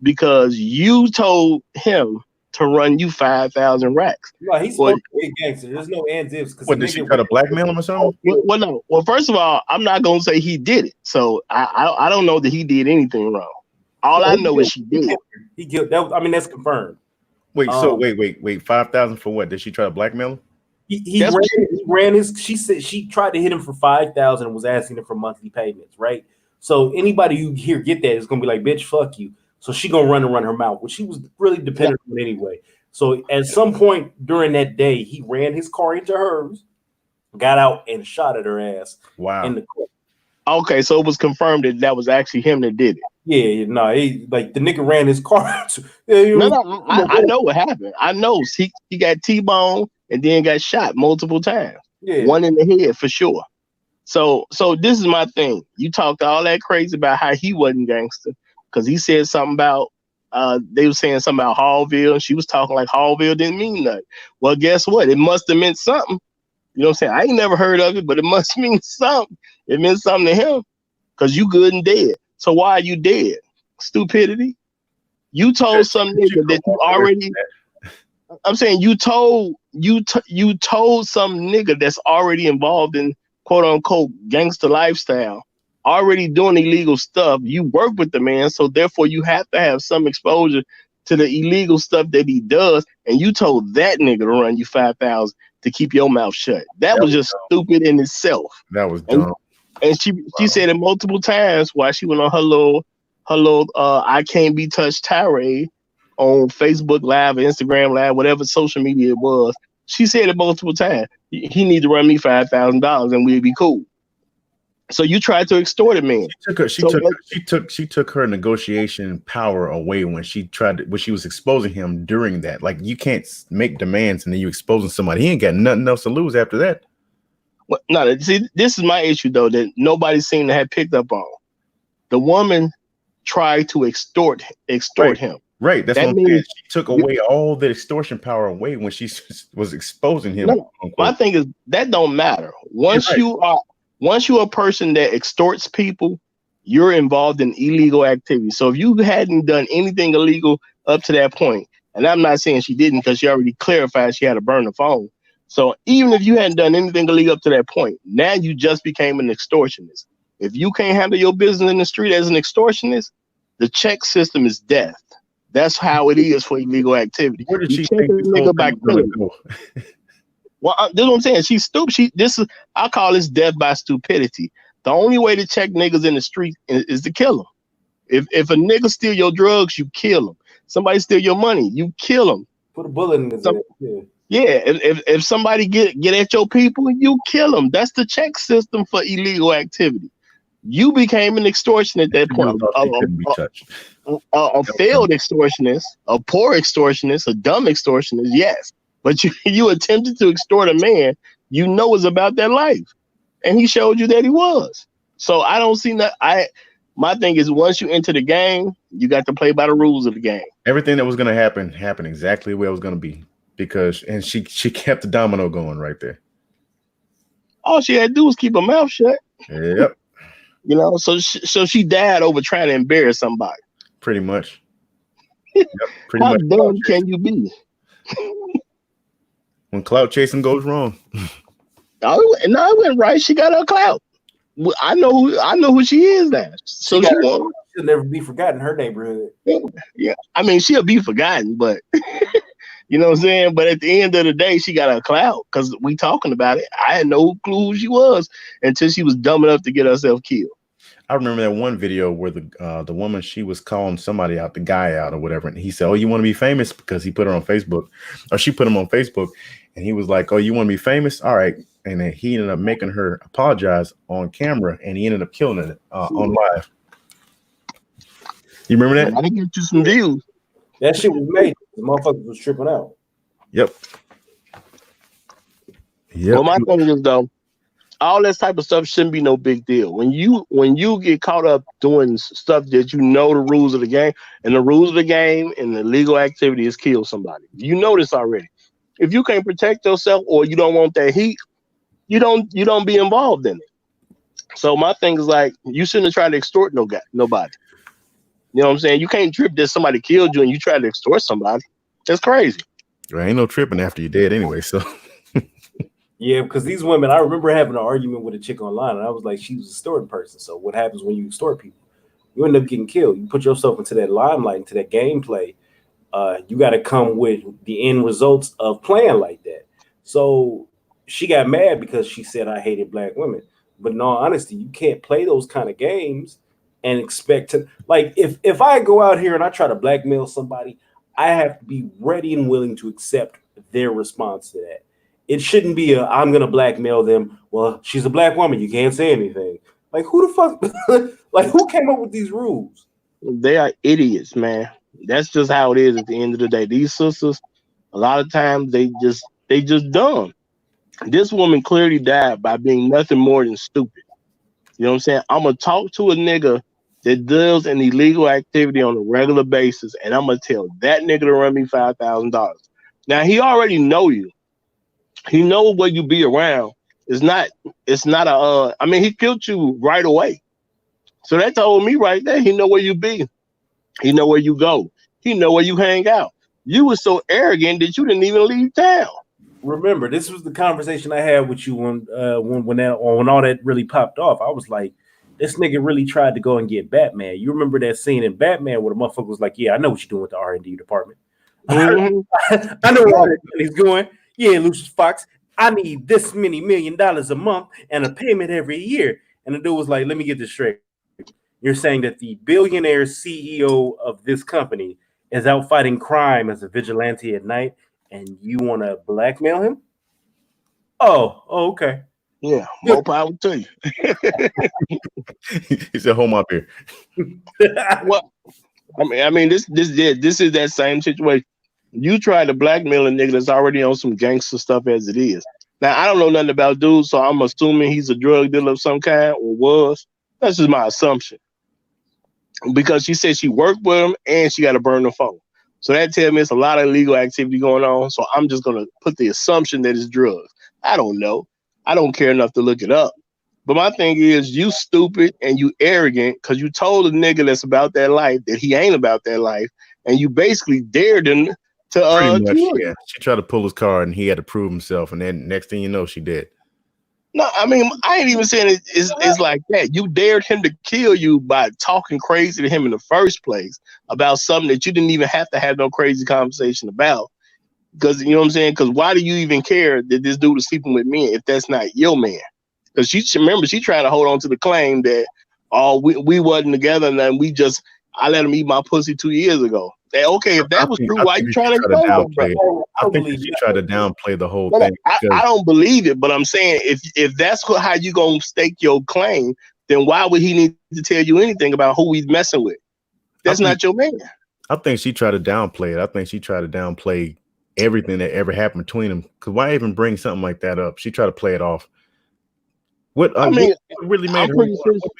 because you told him to run you 5,000 racks. No, he's supposed to be a gangster. There's no ands ifs. What, did she try to blackmail him or something? Well, no. Well, first of all, I'm not gonna say he did it, so I don't know that he did anything wrong. All I know is she did. He killed. That, I mean, that's confirmed. Wait, so wait, 5,000 for what? Did she try to blackmail him? He ran his. She said she tried to hit him for 5,000 and was asking him for monthly payments, right? So anybody who here get that is gonna be like, bitch, fuck you. So she gonna run her mouth, which she was really dependent on anyway. So at some point during that day, he ran his car into hers, got out and shot at her ass. Wow. In the car. Okay, so it was confirmed that was actually him that did it. Yeah, no, like the nigga ran his car. I know what happened. I know he got T-boned and then got shot multiple times. Yeah. One in the head for sure. So this is my thing. You talked all that crazy about how he wasn't gangster because he said something about they were saying something about Hallville, and she was talking like Hallville didn't mean nothing. Well, guess what? It must have meant something. You know what I'm saying? I ain't never heard of it, but it must mean something. It meant something to him because you good and dead. So why are you dead? Stupidity. You told some nigga that you already. I'm saying you told some nigga that's already involved in quote unquote gangster lifestyle, already doing illegal stuff. You work with the man, so therefore you have to have some exposure to the illegal stuff that he does. And you told that nigga to run you 5,000 to keep your mouth shut. That was just stupid in itself. That was dumb. And she said it multiple times while she went on her little I can't be touched tirade on Facebook Live or Instagram Live, whatever social media it was. She said it multiple times. He need to run me $5,000 and we'd be cool. So you tried to extort a man. She took her negotiation power away when she was exposing him during that. Like you can't make demands and then you exposing somebody. He ain't got nothing else to lose after that. Well, no, see, this is my issue though that nobody seemed to have picked up on. The woman tried to extort him. Right. That's what I'm saying. She took away all the extortion power away when she was exposing him. No, my thing is that don't matter. Once you're a person that extorts people, you're involved in illegal activity. So if you hadn't done anything illegal up to that point, and I'm not saying she didn't because she already clarified she had to burn the phone. So even if you hadn't done anything illegal up to that point, now you just became an extortionist. If you can't handle your business in the street as an extortionist, the check system is death. That's how it is for illegal activity. Where did she think this nigga by killing? Well, this is what I'm saying. She's stupid. I call this death by stupidity. The only way to check niggas in the street is to kill them. If a nigga steal your drugs, you kill him. Somebody steal your money, you kill them. Put a bullet in his head. Yeah, if somebody get at your people, you kill them. That's the check system for illegal activity. You became an extortion at that point. A failed extortionist, a poor extortionist, a dumb extortionist, yes. But you attempted to extort a man you know is about that life. And he showed you that he was. So I don't see that. My thing is once you enter the game, you got to play by the rules of the game. Everything that was going to happened exactly where it was going to be. And she kept the domino going right there. All she had to do was keep her mouth shut. Yep. You know, so she died over trying to embarrass somebody. Pretty much. Yep, How dumb can you be? When clout chasing goes wrong. No, it went right. She got her clout. I know who she is now. So she'll never be forgotten in her neighborhood. Yeah. I mean, she'll be forgotten, but you know what I'm saying? But at the end of the day, she got her clout because we talking about it. I had no clue who she was until she was dumb enough to get herself killed. I remember that one video where the woman, she was calling somebody out, the guy out or whatever, and he said, "Oh, you want to be famous?" Because he put her on Facebook, or she put him on Facebook, and he was like, "Oh, you want to be famous? All right." And then he ended up making her apologize on camera, and he ended up killing it on live. You remember that? I didn't get you some views. That shit was made. The motherfuckers was tripping out. Yep. Well, my thing is though, all this type of stuff shouldn't be no big deal. When you get caught up doing stuff that you know the rules of the game, and the rules of the game and the legal activity is kill somebody. You know this already. If you can't protect yourself or you don't want that heat, you don't be involved in it. So my thing is like, you shouldn't have tried to extort nobody. You know what I'm saying? You can't trip that somebody killed you and you try to extort somebody. That's crazy. There ain't no tripping after you're dead anyway. So yeah, because these women, I remember having an argument with a chick online, and I was like, she was a extorting person. So what happens when you extort people? You end up getting killed. You put yourself into that limelight, into that gameplay. You got to come with the end results of playing like that. So she got mad because she said I hated black women. But in all honesty, you can't play those kind of games and expect to, like, if I go out here and I try to blackmail somebody, I have to be ready and willing to accept their response to that. It shouldn't be I'm going to blackmail them. Well, she's a black woman. You can't say anything. Like, who the fuck, like, who came up with these rules? They are idiots, man. That's just how it is at the end of the day. These sisters, a lot of times they just dumb. This woman clearly died by being nothing more than stupid. You know what I'm saying? I'm going to talk to a nigga that does an illegal activity on a regular basis, and I'm going to tell that nigga to run me $5,000. Now, he already know you. He knows where you be around. It's not I mean, he killed you right away. So that told me right there, he know where you be. He know where you go. He know where you hang out. You were so arrogant that you didn't even leave town. Remember, this was the conversation I had with you when all that really popped off. I was like, this nigga really tried to go and get Batman. You remember that scene in Batman where the motherfucker was like, yeah, I know what you're doing with the R&D department. Mm-hmm. I know where he's going. Yeah, Lucius Fox, I need this many $1 million a month and a payment every year. And the dude was like, let me get this straight. You're saying that the billionaire CEO of this company is out fighting crime as a vigilante at night, and you want to blackmail him? Oh, okay. Yeah, more power to you. He said, "Home up here." What? I mean, this is that same situation. You try to blackmail a nigga that's already on some gangster stuff as it is. Now, I don't know nothing about dude, so I'm assuming he's a drug dealer of some kind or was. That's just my assumption. Because she said she worked with him and she got to burn the phone. So that tells me it's a lot of illegal activity going on. So I'm just going to put the assumption that it's drugs. I don't know. I don't care enough to look it up. But my thing is, you stupid and you arrogant because you told a nigga that's about that life that he ain't about that life. And you basically dared him to much, yeah. She tried to pull his card and he had to prove himself. And then next thing you know, she did. No, I mean, I ain't even saying it's like that. You dared him to kill you by talking crazy to him in the first place about something that you didn't even have to have no crazy conversation about. Because, you know what I'm saying? Because why do you even care that this dude is sleeping with me if that's not your man? Because she trying to hold on to the claim that, we wasn't together and then I let him eat my pussy 2 years ago. Okay, if that was true, why you trying to downplay it? I think she tried to downplay the whole thing. I don't believe it, but I'm saying if that's how you gonna stake your claim, then why would he need to tell you anything about who he's messing with? That's not your man. I think she tried to downplay it. I think she tried to downplay everything that ever happened between them. Because why even bring something like that up? She tried to play it off. What really made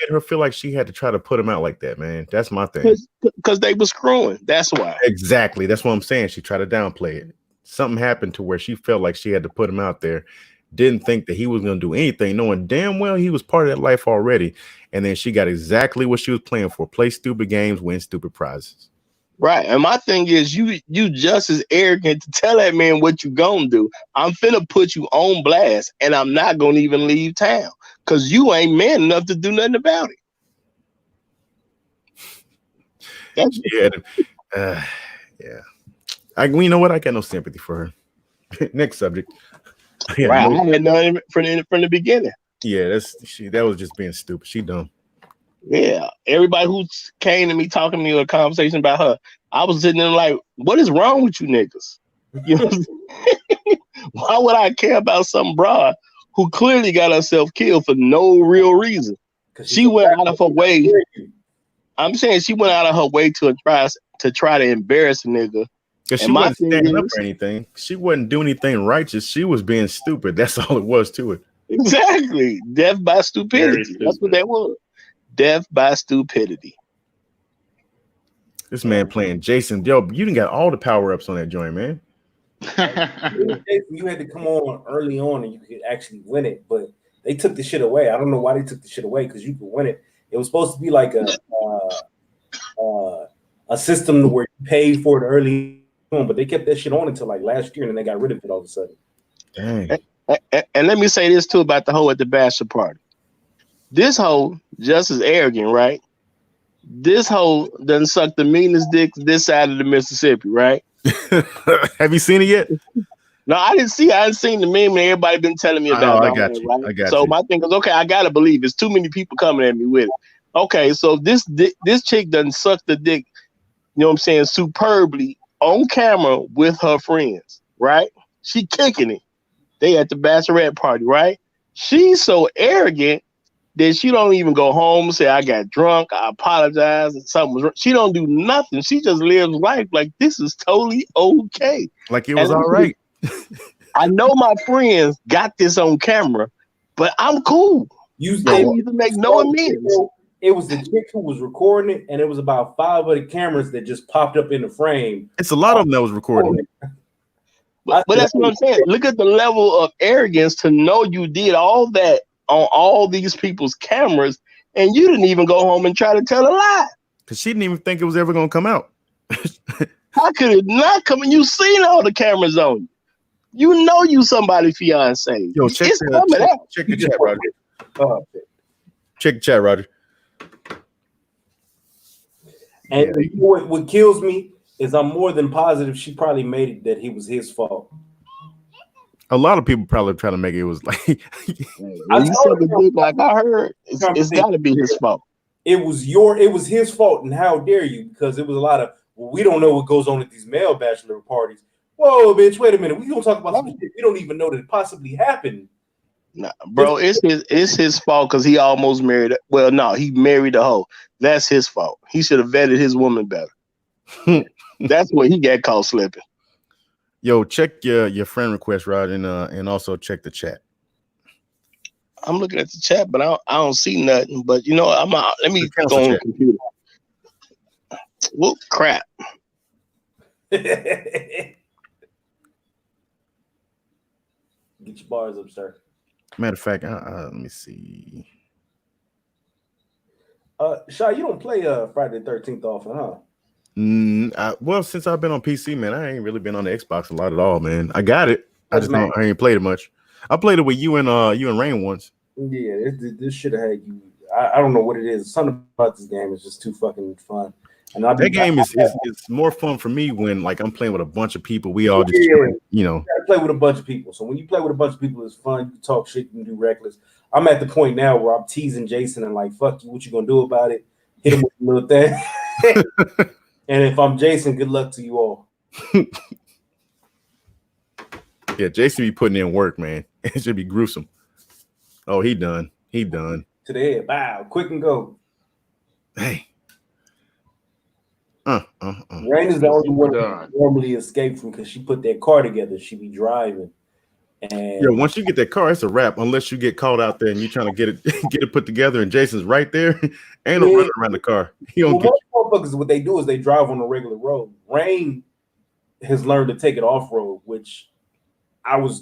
her feel like she had to try to put him out like that, man? That's my thing. Because they were screwing. That's why. Exactly. That's what I'm saying. She tried to downplay it. Something happened to where she felt like she had to put him out there. Didn't think that he was going to do anything, knowing damn well he was part of that life already. And then she got exactly what she was playing for. Play stupid games, win stupid prizes. Right. And my thing is you just as arrogant to tell that man what you gonna do. I'm finna put you on blast and I'm not gonna even leave town because you ain't man enough to do nothing about it. Yeah. You know what? I got no sympathy for her. Next subject. Right. I had none from the beginning. Yeah, that was just being stupid. She dumb. Yeah, everybody who came to me talking to me or a conversation about her, I was sitting there like, what is wrong with you niggas? You know, why would I care about some broad who clearly got herself killed for no real reason? She went out of her way. I'm saying she went out of her way to try to embarrass a nigga. Because she wasn't standing up for anything. She wasn't doing anything righteous. She was being stupid. That's all it was to it. Exactly. Death by stupidity. That's what that was. Death by stupidity. This man playing Jason. Yo, you didn't got all the power-ups on that joint, man. You had to come on early on and you could actually win it, but they took the shit away. I don't know why they took the shit away because you could win it. It was supposed to be like a system where you paid for it early on, but they kept that shit on until like last year and then they got rid of it all of a sudden. Dang. And let me say this too about the hoe at the bachelor party. This hoe just as arrogant, right? This hoe done suck the meanest dick this side of the Mississippi, right? Have you seen it yet? No, I didn't see. I hadn't seen the meme, and everybody been telling me about it. I got you. Right? I got so you. my thing is, okay, I gotta believe. It's too many people coming at me with it. Okay, so this chick done suck the dick, you know what I'm saying, superbly on camera with her friends, right? She kicking it. They at the bachelorette party, right? She's so arrogant that she don't even go home and say, I got drunk, I apologize, and something was wrong. She don't do nothing. She just lives life like this is totally okay. Like it was all right. I know my friends got this on camera, but I'm cool. I need to make no amends. It was the chick who was recording it, and it was about 5 other cameras that just popped up in the frame. It's a lot of them that was recording it. But that's what I'm saying. Look at the level of arrogance to know you did all that on all these people's cameras, and you didn't even go home and try to tell a lie. Because she didn't even think it was ever going to come out. How could it not come? You seen all the cameras on you. You know you somebody's fiance. Yo, check the chat, Roger. Check the chat, Roger. And you know what kills me is I'm more than positive she probably made it that it was his fault. A lot of people probably try to make it was like like I heard it's got to be his fault. It was his fault, and how dare you? Because it was a lot of we don't know what goes on at these male bachelor parties. Whoa, bitch! Wait a minute. We gonna talk about some shit we don't even know that it possibly happened. Nah, bro, it's his fault because he almost married. Well, no, he married a hoe. That's his fault. He should have vetted his woman better. That's what he got caught slipping. Yo, check your friend request, Rod, and also check the chat. I'm looking at the chat, but I don't see nothing. But you know, let me go on the computer. Well, crap. Get your bars up, sir. Matter of fact, let me see. Shy, you don't play Friday the 13th often, huh? Well, since I've been on PC, man, I ain't really been on the Xbox a lot at all, man. I got it. I ain't played it much. I played it with you and Rain once. Yeah, this should have had you. I don't know what it is. Something about this game is just too fucking fun. And that game is more fun for me when like I'm playing with a bunch of people. We all just you know play with a bunch of people. So when you play with a bunch of people, it's fun. You talk shit, you can do reckless. I'm at the point now where I'm teasing Jason and like, fuck you, what you gonna do about it? Hit him with a little thing. And if I'm Jason, good luck to you all. Yeah, Jason be putting in work, man. It should be gruesome. Oh, he done. He done. To the head. Bow. Quick and go. Hey. Rain is the only one that normally escape from because she put that car together. She be driving. And yeah, once you get that car, it's a wrap. Unless you get caught out there and you're trying to get it put together, and Jason's right there. Ain't no running around the car. He don't get motherfuckers. What they do is they drive on a regular road. Rain has learned to take it off road, which I was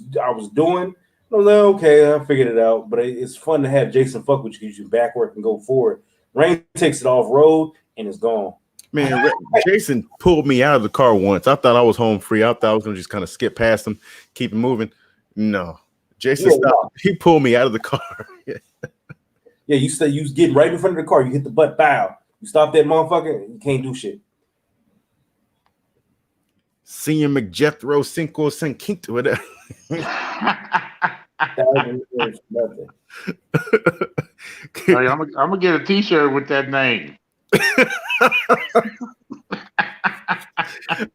doing. I was like, okay, I figured it out. But it's fun to have Jason fuck with you because you backward and go forward. Rain takes it off road and it's gone. Man, Jason pulled me out of the car once. I thought I was home free. I thought I was gonna just kind of skip past him, keep it moving. No, Jason stopped. No. He pulled me out of the car. Yeah, you get right in front of the car. You hit the butt, bow. You stop that motherfucker, you can't do shit. Senior McJethro Cinco San Quinto, whatever. Hey, I'm gonna get a T-shirt with that name.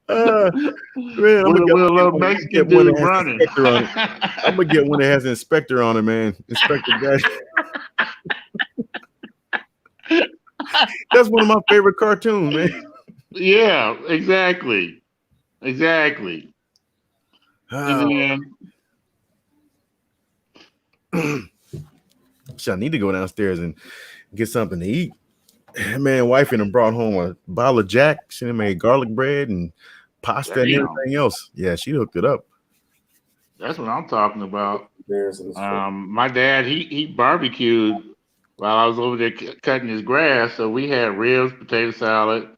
Man, With a little Mexican dude running. I'm gonna get one that has an inspector on it, man. Inspector Gadget. That's one of my favorite cartoons, man. Yeah, exactly. And then, Shit, I need to go downstairs and get something to eat. Man, wifey done brought home a bottle of Jack. She done made garlic bread and pasta and everything else. Yeah, she hooked it up. That's what I'm talking about. There's My dad, he barbecued while I was over there cutting his grass. So we had ribs, potato salad,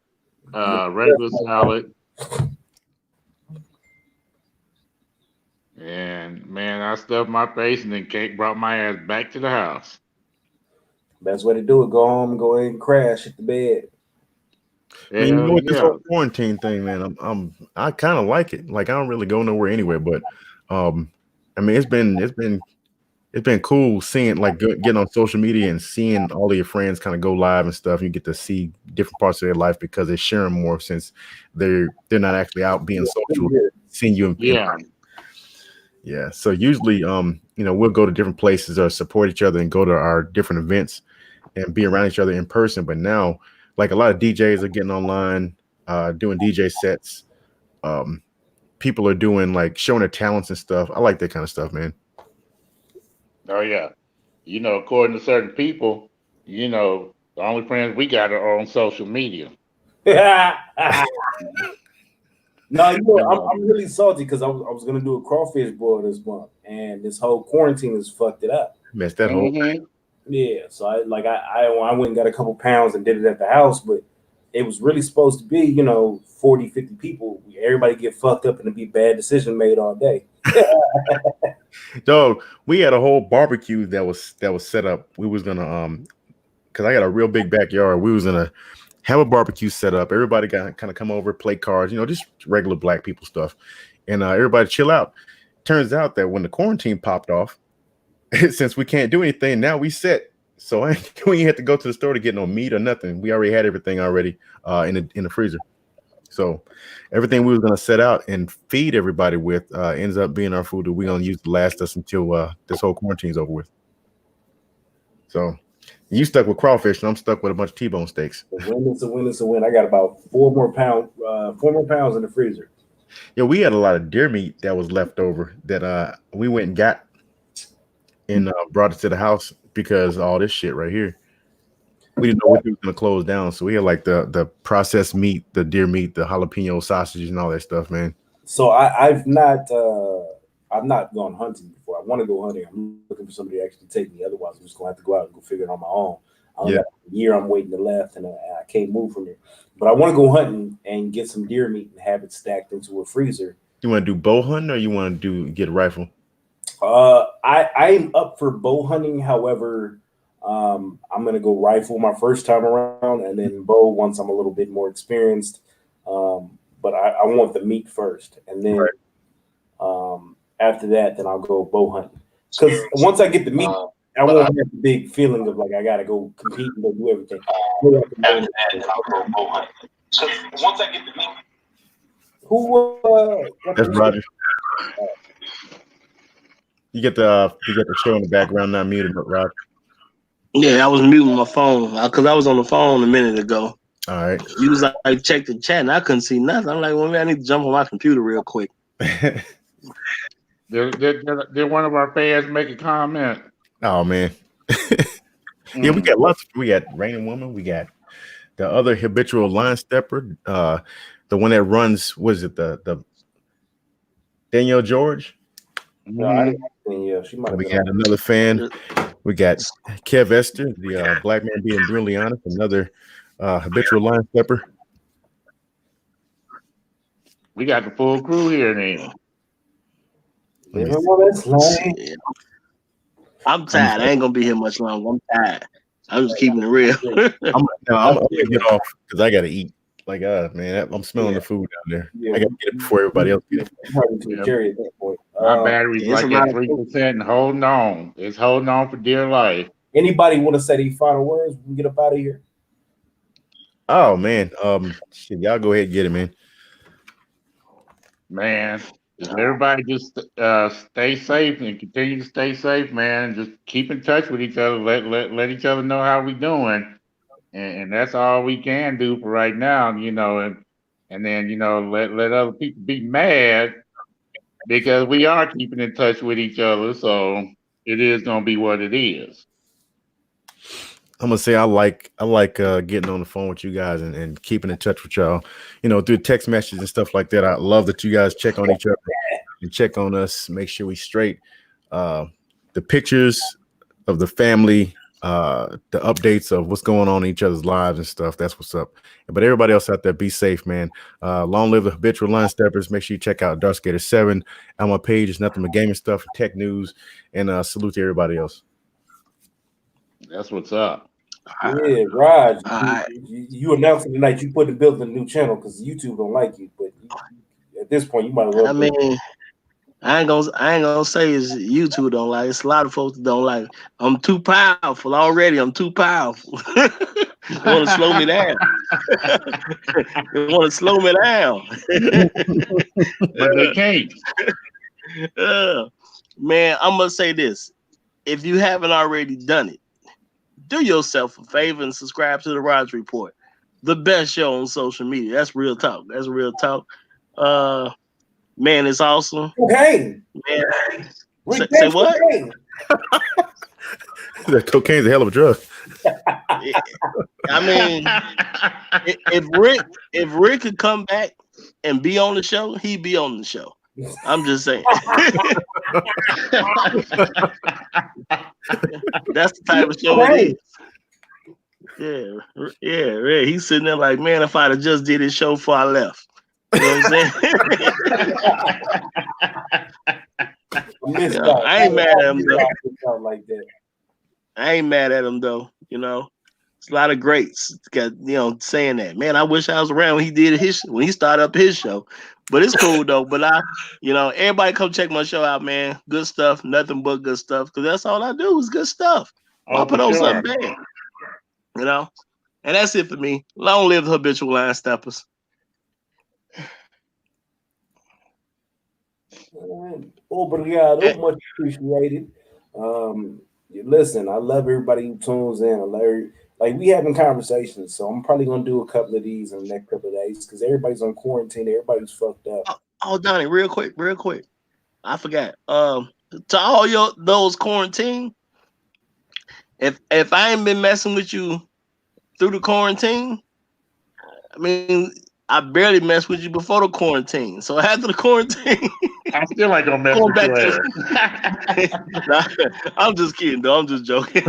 regular salad. And man, I stuffed my face and then Kate brought my ass back to the house. Best way to do it, go home and go ahead and crash at the bed. Man, you know what, this whole quarantine thing, man, I kind of like it. Like I don't really go nowhere anywhere, but I mean it's been cool seeing like getting on social media and seeing all of your friends kind of go live and stuff. You get to see different parts of their life because they're sharing more since they're not actually out being social, seeing you yeah. So usually we'll go to different places or support each other and go to our different events and be around each other in person. But now, like a lot of DJs are getting online, doing DJ sets. People are doing like showing their talents and stuff. I like that kind of stuff, man. Oh yeah. According to certain people, the only friends we got are on social media. No, I'm really salty because I was gonna do a crawfish boil this month, and this whole quarantine has fucked it up. Messed that whole thing. Yeah, so I went and got a couple pounds and did it at the house, but it was really supposed to be 40, 50 people. Everybody get fucked up and it'd be bad decision made all day. Dog, we had a whole barbecue that was set up. We was gonna because I got a real big backyard. We was gonna have a barbecue set up. Everybody got kind of come over, play cards, just regular black people stuff, and everybody chill out. Turns out that when the quarantine popped off, since we can't do anything, now we set. So we ain't had to go to the store to get no meat or nothing. We already had everything already in the freezer. So everything we was gonna set out and feed everybody with ends up being our food that we're gonna use to last us until this whole quarantine's over with. So you stuck with crawfish, and I'm stuck with a bunch of T-bone steaks. It's a win. I got about 4 more pounds in the freezer. Yeah, we had a lot of deer meat that was left over that we went and got and brought it to the house because of all this shit right here. We didn't know what was going to close down, so we had like the processed meat, the deer meat, the jalapeno sausages, and all that stuff, man. So I've not gone hunting before. I want to go hunting. I'm looking for somebody to actually take me. Otherwise, I'm just gonna have to go out and go figure it on my own. I got a year I'm waiting to left, and I can't move from here. But I want to go hunting and get some deer meat and have it stacked into a freezer. You want to do bow hunting, or you want to get a rifle? I'm up for bow hunting. However, I'm gonna go rifle my first time around, and then bow once I'm a little bit more experienced. But I want the meat first, and then after that, then I'll go bow hunting. Because once I get the meat, I won't have the big feeling of like I gotta go compete and go do everything. Once I get the meat, that's Roger. You get the show in the background, not muted, but Roger. Yeah, I was muting my phone because I was on the phone a minute ago. All right. You was like, check the chat, and I couldn't see nothing. I'm like, well, man, I need to jump on my computer real quick. Did one of our fans make a comment? Oh man. Yeah, we got lots. We got Raining Woman. We got the other habitual line stepper. The one that runs. Was it the Danielle George? No, yeah, she might. We got another fan. We got Kev Esther, the black man being brutally honest. Another habitual line stepper. We got the full crew here now. I'm tired. I ain't gonna be here much longer. I'm tired. I'm just keeping it real. I'm gonna get off because I gotta eat. Like, man, I'm smelling the food down there. I gotta get it before everybody else gets it. My battery's like at 3% and holding on. It's holding on for dear life. Anybody want to say these final words? We can get up out of here. Oh man, shit, y'all go ahead and get it, man. Man, just everybody just stay safe and continue to stay safe, man. Just keep in touch with each other. Let each other know how we doing, and that's all we can do for right now, you know. And then, you know, let other people be mad because we are keeping in touch with each other. So it is gonna be what it is. I'm gonna say I like getting on the phone with you guys and keeping in touch with y'all, you know, through text messages and stuff like that. I love that you guys check on each other and check on us, make sure we straight. The pictures of the family, the updates of what's going on in each other's lives and stuff. That's what's up. But everybody else out there, be safe, man. Long live the habitual line steppers. Make sure you check out Dark Skater 7 on my page. It's nothing but gaming stuff, tech news, and salute to everybody else. That's what's up. Yeah, Raj, you announcing tonight you put the build a new channel because YouTube don't like you, but at this point you might as well. I mean, I ain't gonna say it's YouTube don't like. It's a lot of folks that don't like. I'm too powerful already. I'm too powerful. You want to slow me down? You want to slow me down? But they can't. Man, I'm gonna say this: if you haven't already done it, do yourself a favor and subscribe to the Raj Report, the best show on social media. That's real talk. That's real talk. Man, it's awesome. Cocaine. Man, say what? That cocaine's a hell of a drug. I mean, if Rick could come back and be on the show, he'd be on the show. I'm just saying. That's the type of show it is. Yeah. He's sitting there like, man, if I'd have just did his show before I left. You know what I'm saying? I ain't mad at him though. I ain't mad at him though. You know, it's a lot of greats got, you know, saying that. Man, I wish I was around when he started up his show. But it's cool though. But everybody come check my show out, man. Good stuff, nothing but good stuff. Because that's all I do is good stuff. I put on something bad. You know, and that's it for me. Long live the habitual line steppers. Obrigado, much appreciated. Listen, I love everybody who tunes in. We having conversations, so I'm probably gonna do a couple of these in the next couple of days because everybody's on quarantine. Everybody's fucked up. Oh, Donnie, real quick, I forgot. To all those quarantine, if I ain't been messing with you through the quarantine, I mean, I barely messed with you before the quarantine. So after the quarantine, I still ain't gonna mess with you. I'm just kidding, though. I'm just joking.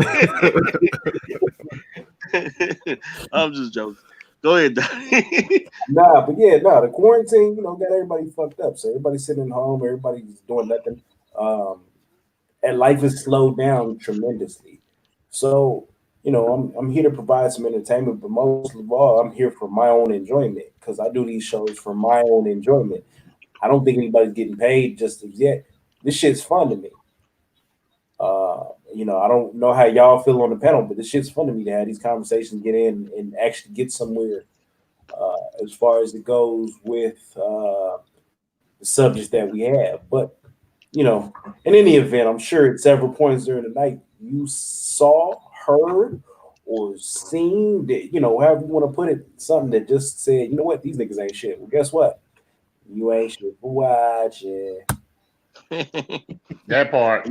I'm just joking. Go ahead, Donnie. The quarantine, got everybody fucked up. So everybody's sitting at home, everybody's doing nothing. And life is slowed down tremendously. So, I'm here to provide some entertainment, but most of all, I'm here for my own enjoyment because I do these shows for my own enjoyment. I don't think anybody's getting paid just as yet. This shit's fun to me. I don't know how y'all feel on the panel, but this shit's fun to me to have these conversations, get in and actually get somewhere as far as it goes with the subjects that we have. But, in any event, I'm sure at several points during the night, you saw, heard, or seen that, however you want to put it, something that just said, you know what, these niggas ain't shit. Well, guess what? You ain't shit for watching. That part.